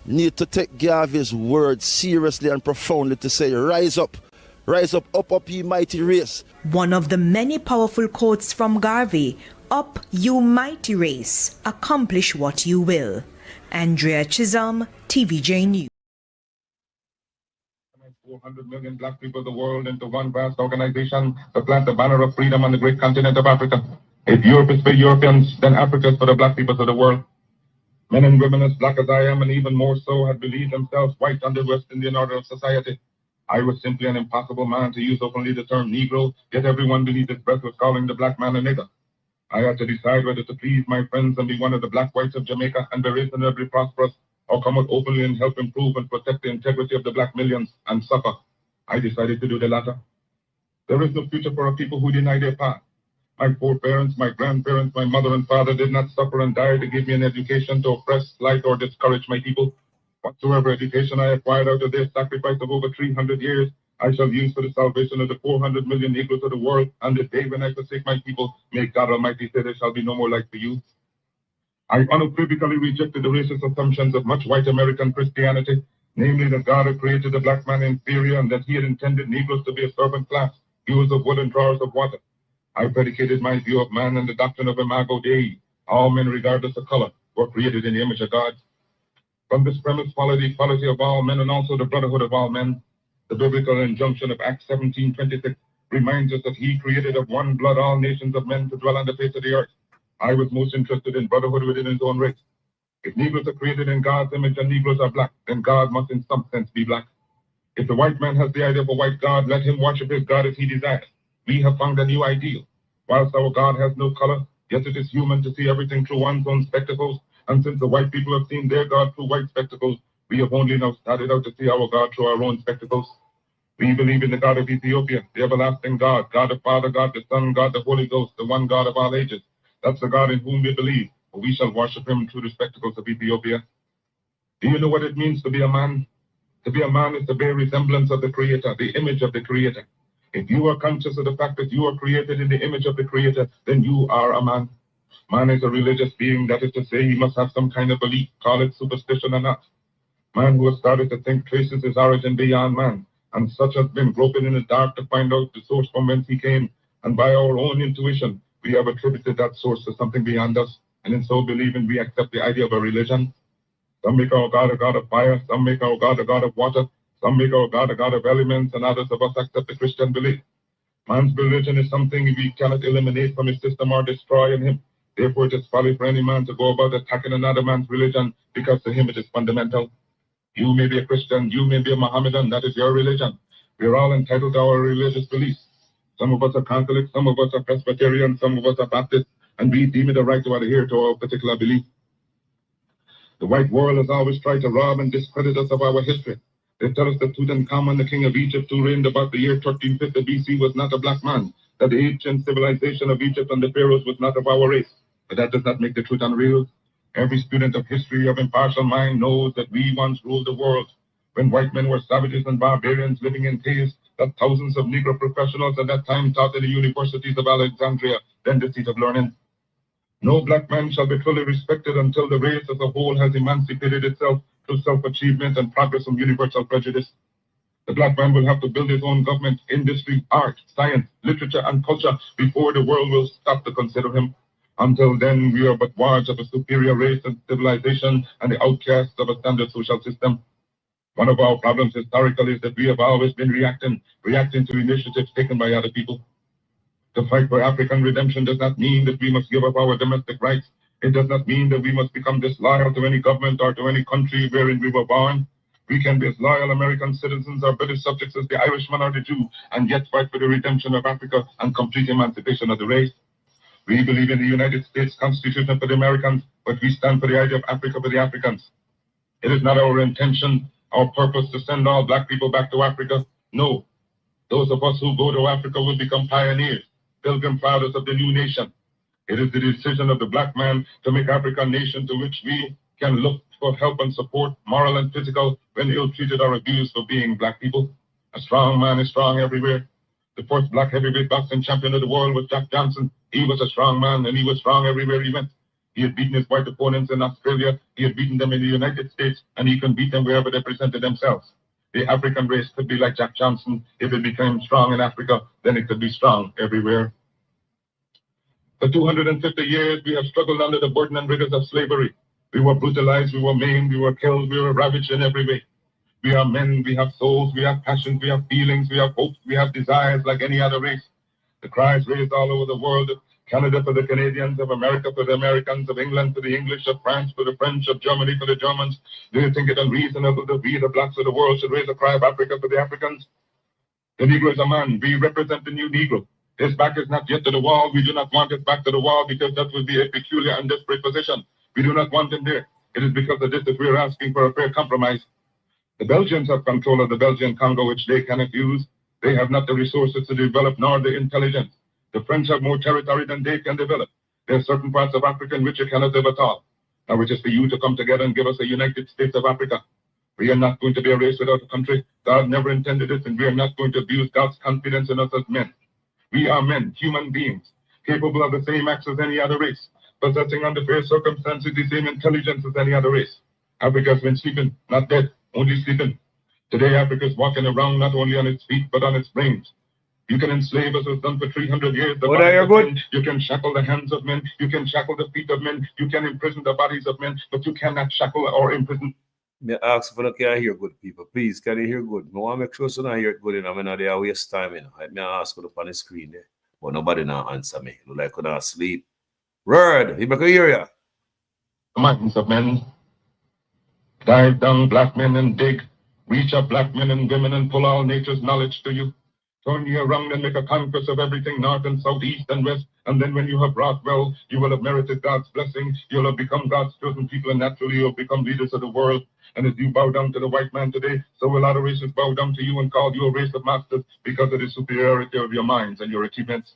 need to take Garvey's words seriously and profoundly to say, rise up, up, ye mighty race. One of the many powerful quotes from Garvey, up, you mighty race, accomplish what you will. Andrea Chisholm, TVJ News. 400 million black people of the world into one vast organization to plant the banner of freedom on the great continent of Africa. If Europe is for Europeans, then Africa is for the black peoples of the world. Men and women as black as I am, and even more so, had believed themselves white under West Indian order of society. I was simply an impossible man to use openly the term Negro, yet everyone beneath his breath was calling the black man a nigger. I had to decide whether to please my friends and be one of the black whites of Jamaica and be reasonably prosperous, or come out openly and help improve and protect the integrity of the black millions and suffer. I decided to do the latter. There is no future for a people who deny their path. My foreparents, my grandparents, my mother and father did not suffer and die to give me an education to oppress, slight, or discourage my people. Whatsoever education I acquired out of their sacrifice of over 300 years, I shall use for the salvation of the 400 million Negroes of the world, and the day when I forsake my people, may God Almighty say there shall be no more life for you. I unequivocally rejected the racist assumptions of much white American Christianity, namely that God had created the black man inferior and that he had intended Negroes to be a servant class, hewers of wood and drawers of water. I predicated my view of man and the doctrine of Imago Dei. All men, regardless of color, were created in the image of God. From this premise followed the equality of all men and also the brotherhood of all men. The biblical injunction of Acts 17:26 reminds us that he created of one blood all nations of men to dwell on the face of the earth. I was most interested in brotherhood within his own race. If Negroes are created in God's image and Negroes are black, then God must in some sense be black. If the white man has the idea of a white God, let him worship his God as he desires. We have found a new ideal. Whilst our God has no color, yet it is human to see everything through one's own spectacles. And since the white people have seen their God through white spectacles, we have only now started out to see our God through our own spectacles. We believe in the God of Ethiopia, the everlasting God, God the Father, God the Son, God the Holy Ghost, the one God of all ages. That's the God in whom we believe, but we shall worship him through the spectacles of Ethiopia. Do you know what it means to be a man? To be a man is to bear resemblance of the Creator, the image of the Creator. If you are conscious of the fact that you are created in the image of the Creator, then you are a man. Man is a religious being, that is to say, he must have some kind of belief, call it superstition or not. Man who has started to think traces his origin beyond man, and such has been groping in the dark to find out the source from whence he came, and by our own intuition, we have attributed that source to something beyond us, and in so believing, we accept the idea of a religion. Some make our God a God of fire, some make our God a God of water, some make our God a God of elements, and others of us accept the Christian belief. Man's religion is something we cannot eliminate from his system or destroy in him. Therefore, it is folly for any man to go about attacking another man's religion, because to him it is fundamental. You may be a Christian, you may be a Mohammedan, that is your religion. We are all entitled to our religious beliefs. Some of us are Catholics, some of us are Presbyterian, some of us are Baptists, and we deem it a right to adhere to our particular belief. The white world has always tried to rob and discredit us of our history. They tell us that Tutankhamun, the king of Egypt, who reigned about the year 1350 BC, was not a black man, that the ancient civilization of Egypt and the pharaohs was not of our race. But that does not make the truth unreal. Every student of history of impartial mind knows that we once ruled the world. When white men were savages and barbarians living in caves, that thousands of Negro professionals at that time taught in the universities of Alexandria, then the seat of learning. No black man shall be fully respected until the race as a whole has emancipated itself through self-achievement and progress from universal prejudice. The black man will have to build his own government, industry, art, science, literature, and culture before the world will stop to consider him. Until then, we are but wards of a superior race and civilization and the outcasts of a standard social system. One of our problems historically is that we have always been reacting to initiatives taken by other people. To fight for African redemption does not mean that we must give up our domestic rights. It does not mean that we must become disloyal to any government or to any country wherein we were born. We can be as loyal American citizens or British subjects as the Irishman or the Jew, and yet fight for the redemption of Africa and complete emancipation of the race. We believe in the United States Constitution for the Americans, but we stand for the idea of Africa for the Africans. It is not our intention, our purpose to send all black people back to Africa. No. Those of us who go to Africa will become pioneers, pilgrim fathers of the new nation. It is the decision of the black man to make Africa a nation to which we can look for help and support, moral and physical, when ill-treated or abused for being black people. A strong man is strong everywhere. The first black heavyweight boxing champion of the world was Jack Johnson. He was a strong man, and he was strong everywhere he went. He had beaten his white opponents in Australia. He had beaten them in the United States, and he can beat them wherever they presented themselves. The African race could be like Jack Johnson. If it became strong in Africa, then it could be strong everywhere. For 250 years, we have struggled under the burden and rigors of slavery. We were brutalized, we were maimed, we were killed, we were ravaged in every way. We are men, we have souls, we have passions, we have feelings, we have hopes, we have desires like any other race. The cries raised all over the world, of Canada for the Canadians, of America for the Americans, of England for the English, of France for the French, of Germany for the Germans. Do you think it unreasonable that we, the blacks of the world, should raise a cry of Africa for the Africans? The Negro is a man. We represent the new Negro. His back is not yet to the wall. We do not want his back to the wall because that would be a peculiar and desperate position. We do not want him there. It is because of this that we are asking for a fair compromise. The Belgians have control of the Belgian Congo, which they cannot use. They have not the resources to develop nor the intelligence. The French have more territory than they can develop. There are certain parts of Africa in which you cannot live at all. Now it is for you to come together and give us a United States of Africa. We are not going to be a race without a country. God never intended it, and we are not going to abuse God's confidence in us as men. We are men, human beings, capable of the same acts as any other race, possessing under fair circumstances the same intelligence as any other race. Africa has been sleeping, not dead, only sleeping. Today, Africa is walking around not only on its feet, but on its brains. You can enslave us as done for 300 years. The bodies of men. You can shackle the hands of men. You can shackle the feet of men. You can imprison the bodies of men, but you cannot shackle or imprison. Me ask if you can hear good, people. Please, can you hear good? I want to make sure you don't hear it good enough. I'm not there to waste time. Me ask for on the screen there. But nobody now answer me. Look like you're not sleep. Word, you can hear you. The minds of men. Dive down, black men, and dig. Reach up, black men and women, and pull all nature's knowledge to you. Turn you around and make a conquest of everything, north and south, east and west. And then when you have wrought well, you will have merited God's blessing. You'll have become God's chosen people, and naturally you'll become leaders of the world. And as you bow down to the white man today, so will other races bow down to you and call you a race of masters because of the superiority of your minds and your achievements.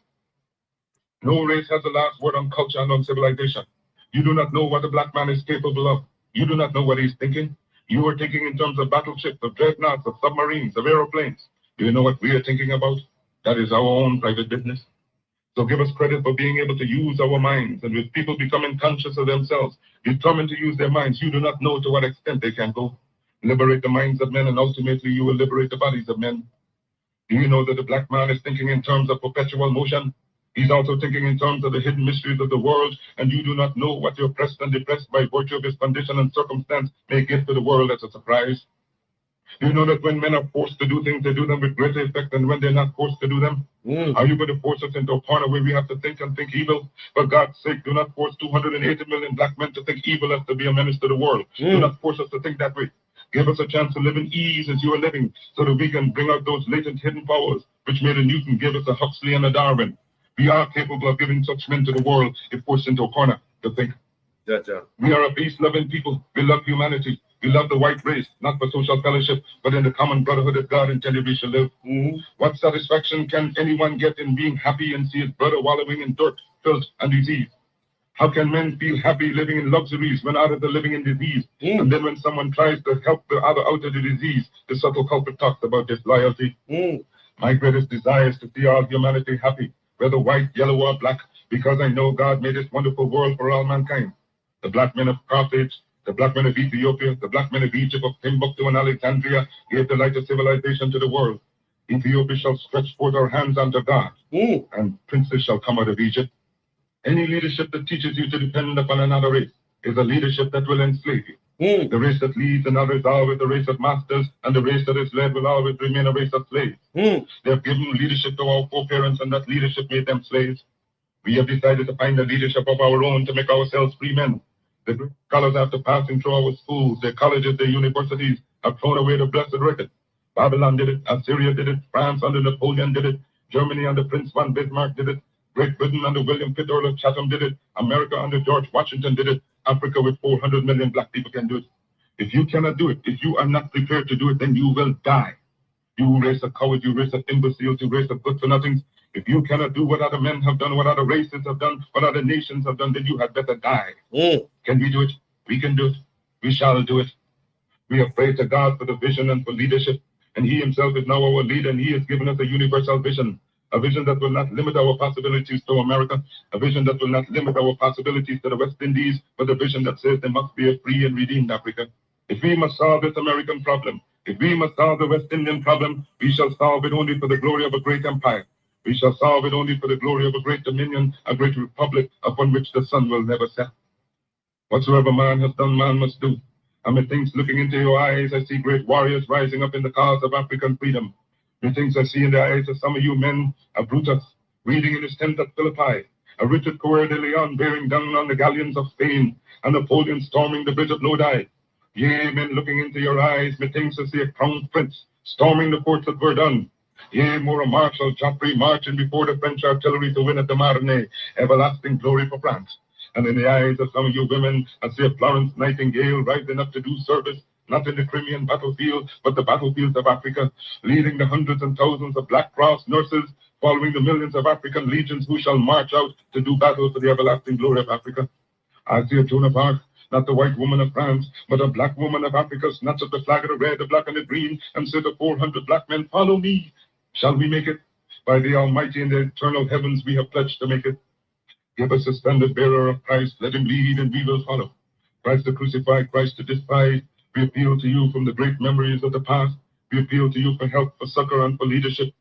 No race has the last word on culture and on civilization. You do not know what the black man is capable of. You do not know what he's thinking. You are thinking in terms of battleships, of dreadnoughts, of submarines, of aeroplanes. Do you know what we are thinking about? That is our own private business. So give us credit for being able to use our minds. And with people becoming conscious of themselves, determined to use their minds, you do not know to what extent they can go. Liberate the minds of men, and ultimately you will liberate the bodies of men. Do you know that the black man is thinking in terms of perpetual motion? He's also thinking in terms of the hidden mysteries of the world, and you do not know what your oppressed and depressed by virtue of his condition and circumstance may give to the world as a surprise. Do you know that when men are forced to do things, they do them with greater effect than when they're not forced to do them? Are you going to force us into a corner where we have to think and think evil? For God's sake, do not force 280 million black men to think evil as to be a menace to the world. Do not force us to think that way. Give us a chance to live in ease as you are living, so that we can bring out those latent hidden powers which made a Newton, give us a Huxley and a Darwin. We are capable of giving such men to the world if forced into a corner to think. We are a peace-loving people. We love humanity. We love the white race, not for social fellowship, but in the common brotherhood that God intended we shall live. What satisfaction can anyone get in being happy and see his brother wallowing in dirt, filth, and disease? How can men feel happy living in luxuries when others are living in disease? And then when someone tries to help the other out of the disease, the subtle culprit talks about disloyalty. My greatest desire is to see all humanity happy, whether white, yellow, or black, because I know God made this wonderful world for all mankind. The black men of Carthage, the black men of Ethiopia, the black men of Egypt, of Timbuktu and Alexandria gave the light of civilization to the world. Ethiopia shall stretch forth our hands unto God, and princes shall come out of Egypt. Any leadership that teaches you to depend upon another race is a leadership that will enslave you. The race that leads another is always a race of masters, and the race that is led will always remain a race of slaves. They have given leadership to our foreparents, and that leadership made them slaves. We have decided to find a leadership of our own to make ourselves free men. The great scholars, after passing through our schools, their colleges, their universities, have thrown away the blessed record. Babylon did it, Assyria did it, France under Napoleon did it, Germany under Prince von Bismarck did it, Great Britain under William Pitt, Earl of Chatham did it, America under George Washington did it, Africa with 400 million black people can do it. If you cannot do it, if you are not prepared to do it, then you will die. You race of cowards, you race of imbeciles, you race of good-for-nothings. If you cannot do what other men have done, what other races have done, what other nations have done, then you had better die. Can we do it? We can do it. We shall do it. We have prayed to God for the vision and for leadership, and He Himself is now our leader, and He has given us a universal vision, a vision that will not limit our possibilities to America, a vision that will not limit our possibilities to the West Indies, but a vision that says there must be a free and redeemed Africa. If we must solve this American problem, if we must solve the West Indian problem, we shall solve it only for the glory of a great empire. We shall solve it only for the glory of a great dominion, a great republic upon which the sun will never set. Whatsoever man has done, man must do. And methinks, looking into your eyes, I see great warriors rising up in the cause of African freedom. Methinks I see in the eyes of some of you men a Brutus reading in his tent at Philippi, a Richard Coeur de Leon bearing down on the galleons of Spain, and Napoleon storming the bridge of Lodi. Yea, men, looking into your eyes, methinks I see a crown prince storming the forts of Verdun. Yea, more a Marshal Joffre marching before the French artillery to win at the Marne, everlasting glory for France. And in the eyes of some of you women, I see a Florence Nightingale rising up to do service, not in the Crimean battlefield, but the battlefields of Africa, leading the hundreds and thousands of Black Cross nurses, following the millions of African legions who shall march out to do battle for the everlasting glory of Africa. I see a Joan of Arc, not the white woman of France, but a black woman of Africa, snatch up the flag of the red, the black, and the green, and say to 400 black men, follow me. Shall we make it? By the Almighty in the eternal heavens, we have pledged to make it. Give us a standard bearer of Christ, let him lead and we will follow. Christ the crucified, Christ the despised, we appeal to you from the great memories of the past. We appeal to you for help, for succor, and for leadership.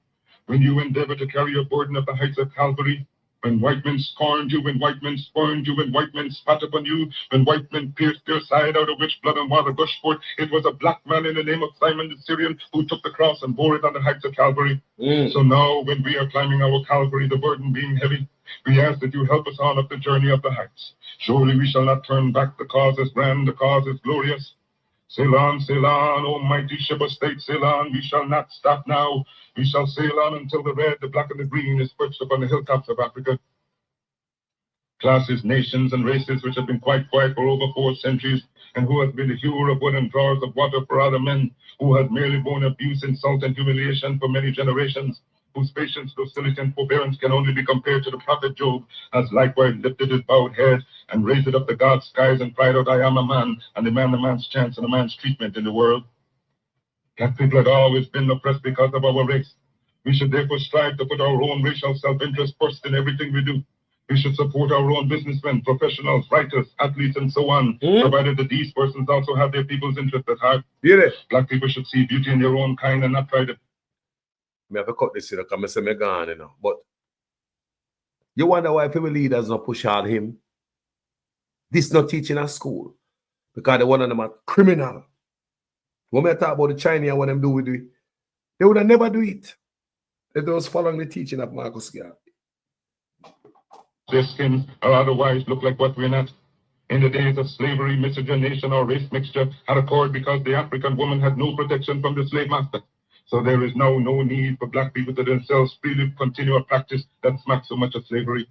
When you endeavor to carry your burden up the heights of Calvary, when white men scorned you, when white men spurned you, when white men spat upon you, when white men pierced their side out of which blood and water gushed forth, it was a black man in the name of Simon the Syrian who took the cross and bore it on the heights of Calvary. So now, when we are climbing our Calvary, the burden being heavy, we ask that you help us on up the journey of the heights. Surely we shall not turn back. The cause is grand, the cause is glorious. Sail on, O mighty ship of state, sail on. We shall not stop now. We shall sail on until the red, the black, and the green is perched upon the hilltops of Africa. Classes, nations, and races which have been quite quiet for over 4 centuries, and who have been the hewer of wood and drawers of water for other men, who have merely borne abuse, insult, and humiliation for many generations, whose patience, docility, and forbearance can only be compared to the prophet Job, has likewise lifted his bowed head and raised it up to God's skies and cried out, I am a man, and demand a man's chance and a man's treatment in the world. Black people had always been oppressed because of our race. We should therefore strive to put our own racial self-interest first in everything we do. We should support our own businessmen, professionals, writers, athletes, and so on, provided that these persons also have their people's interest at heart. Black people should see beauty in their own kind and not try to... I have to cut this, because I say I'm gone, But you wonder why people leaders not push hard him? This not teaching at school. Because the one of them are criminal. When I talk about the Chinese and what them do with it, they would have never do it. If they was following the teaching of Marcus Garvey. Their skins or otherwise look like what we're not. In the days of slavery, miscegenation, or race mixture had occurred because the African woman had no protection from the slave master. So there is now no need for black people to themselves freely continue a practice that smacks so much of slavery.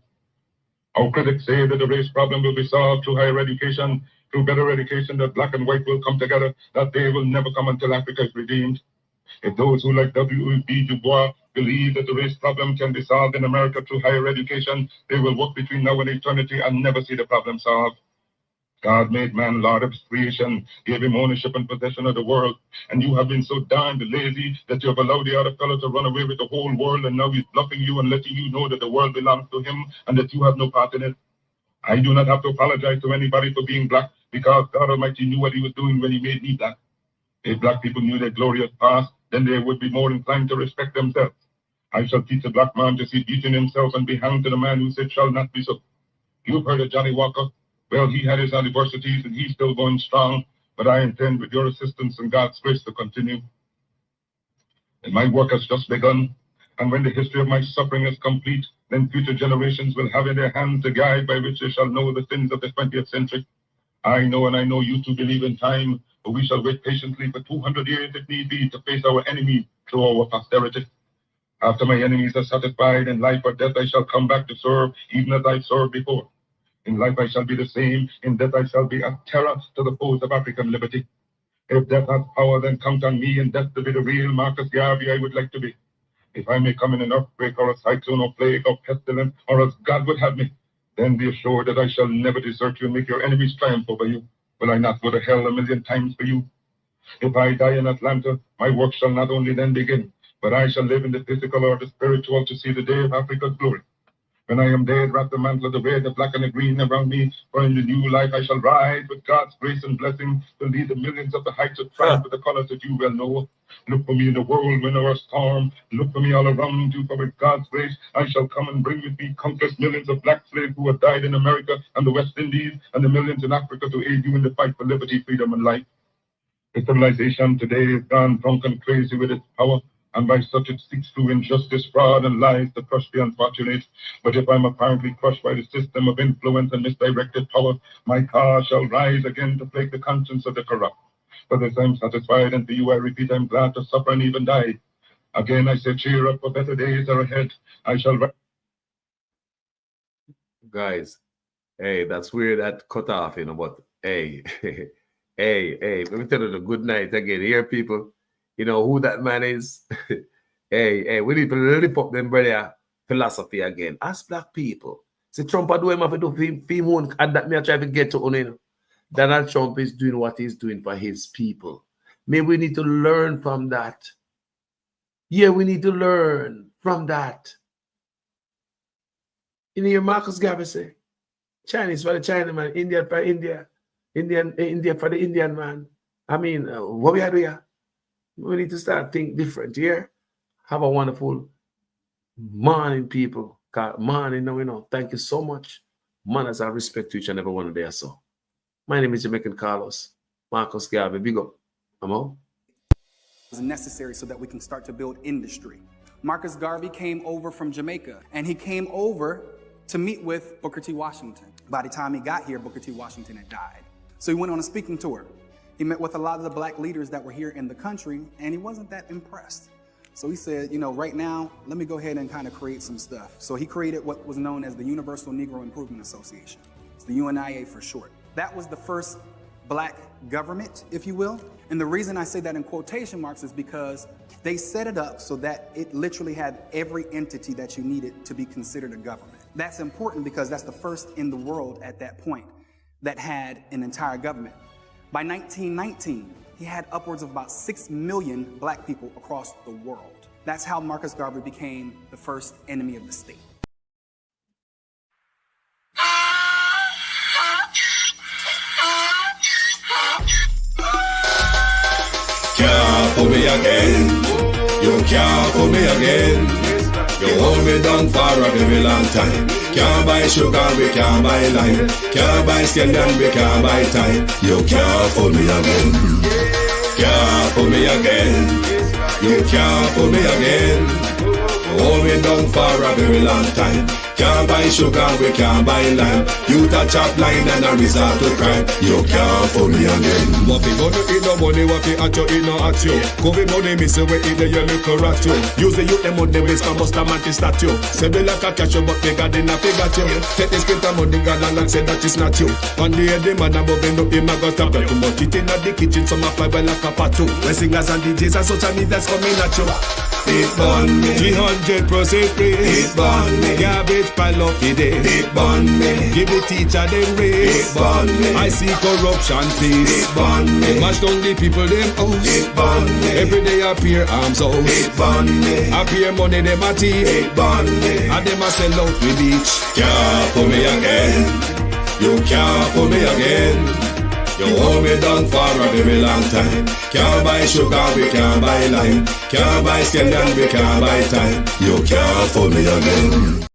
Our critics say that the race problem will be solved through higher education, through better education, that black and white will come together. That day will never come until Africa is redeemed. If those who, like W.E.B. Du Bois, believe that the race problem can be solved in America through higher education, they will work between now and eternity and never see the problem solved. God made man Lord of his creation, gave him ownership and possession of the world. And you have been so darned lazy that you have allowed the other fellow to run away with the whole world, and now he's bluffing you and letting you know that the world belongs to him and that you have no part in it. I do not have to apologize to anybody for being black, because God Almighty knew what he was doing when he made me black. If black people knew their glorious past, then they would be more inclined to respect themselves. I shall teach a black man to see beauty in himself and be hanged to the man who said shall not be so. You've heard of Johnny Walker. Well, he had his adversities and he's still going strong, but I intend with your assistance and God's grace to continue. And my work has just begun, and when the history of my suffering is complete, then future generations will have in their hands the guide by which they shall know the sins of the 20th century. I know, and I know you too believe in time, but we shall wait patiently for 200 years if need be to face our enemy through our posterity. After my enemies are satisfied, in life or death I shall come back to serve, even as I served before. In life I shall be the same, in death I shall be a terror to the foes of African liberty. If death has power, then count on me in death to be the real Marcus Garvey I would like to be. If I may come in an earthquake or a cyclone or plague or pestilence, or as God would have me, then be assured that I shall never desert you and make your enemies triumph over you. Will I not go to hell 1,000,000 times for you? If I die in Atlanta, my work shall not only then begin, but I shall live in the physical or the spiritual to see the day of Africa's glory. When I am dead, wrap the mantle of the red, the black, and the green around me, for in the new life I shall rise with God's grace and blessing to lead the millions of the heights of triumph with the colors that you well know. Look for me in the whirlwind or a storm. Look for me all around you, for with God's grace I shall come and bring with me countless millions of black slaves who have died in America and the West Indies, and the millions in Africa to aid you in the fight for liberty, freedom, and life. The civilization today is gone drunk and crazy with its power, and by such it seeks through injustice, fraud, and lies to crush the unfortunate. But if I'm apparently crushed by the system of influence and misdirected power, my cause shall rise again to plague the conscience of the corrupt. For this I'm satisfied, and for you I repeat, I'm glad to suffer and even die. Again I say, cheer up, for better days are ahead. I shall rise. Guys, hey, that's weird that cut off, but hey, hey, let me tell you the good night again. Here, people. You know who that man is? hey, we need to lip up them brother philosophy again. As black people. See, Trump do him have to do film and that me I try to get to on. Donald Trump is doing what he's doing for his people. Maybe we need to learn from that. Yeah, we need to learn from that. You hear Marcus Garvey say, Chinese for the Chinaman, Indian for India, India for the Indian man. I mean, what we are doing? We need to start think different here. Have a wonderful morning, people. Morning, thank you so much. Manners, I respect to each and every one of there. So, my name is Jamaican Carlos, Marcus Garvey. Big up. I'm on. Is necessary so that we can start to build industry. Marcus Garvey came over from Jamaica, and he came over to meet with Booker T. Washington. By the time he got here, Booker T. Washington had died. So he went on a speaking tour. He met with a lot of the black leaders that were here in the country, and he wasn't that impressed. So he said, right now, let me go ahead and kind of create some stuff. So he created what was known as the Universal Negro Improvement Association. It's the UNIA for short. That was the first black government, if you will. And the reason I say that in quotation marks is because they set it up so that it literally had every entity that you needed to be considered a government. That's important because that's the first in the world at that point that had an entire government. By 1919, he had upwards of about 6 million black people across the world. That's how Marcus Garvey became the first enemy of the state. Can't fool me again. You can't fool me again. You hold me down for a very long time. Can't buy sugar, we can't buy lime. Can't buy scandal, we can't buy time. You can't fool me again. Can't fool me again. You can't fool me again. Hold me down for a very long time. Can't buy sugar, we can't buy lime. You touch up line and a resort to crime. You can't fool me again. What we gonna eat no money, what we at you, eat no at you. COVID money, miss away, eat the your little rat you. Use the youth, the money, waste for most mantis statue. Say be like a cashew, but bigger than a figure you. Take the spit of money, girl, and say that it's not you. On the head, the man above end up, him a got a belt. But it in the kitchen, some a fly well like a patu. When singers and DJs and social media's coming at you. It burn me 300% free. It burn me garbage students pile up the day. It burn me. Give the teacher them raise. It burn me. I see corruption peace. It burn me. Mash down the people them house. It burn me. Every day appear arms out. It burn me. Appear money them a thief. It burn me. And them a sell out with beach. Can't pull me again. You can't pull me again. You hold me down for a very long time. Can't buy sugar, we can't buy lime. Can't buy scallion, we can't buy time. You can't fool me again.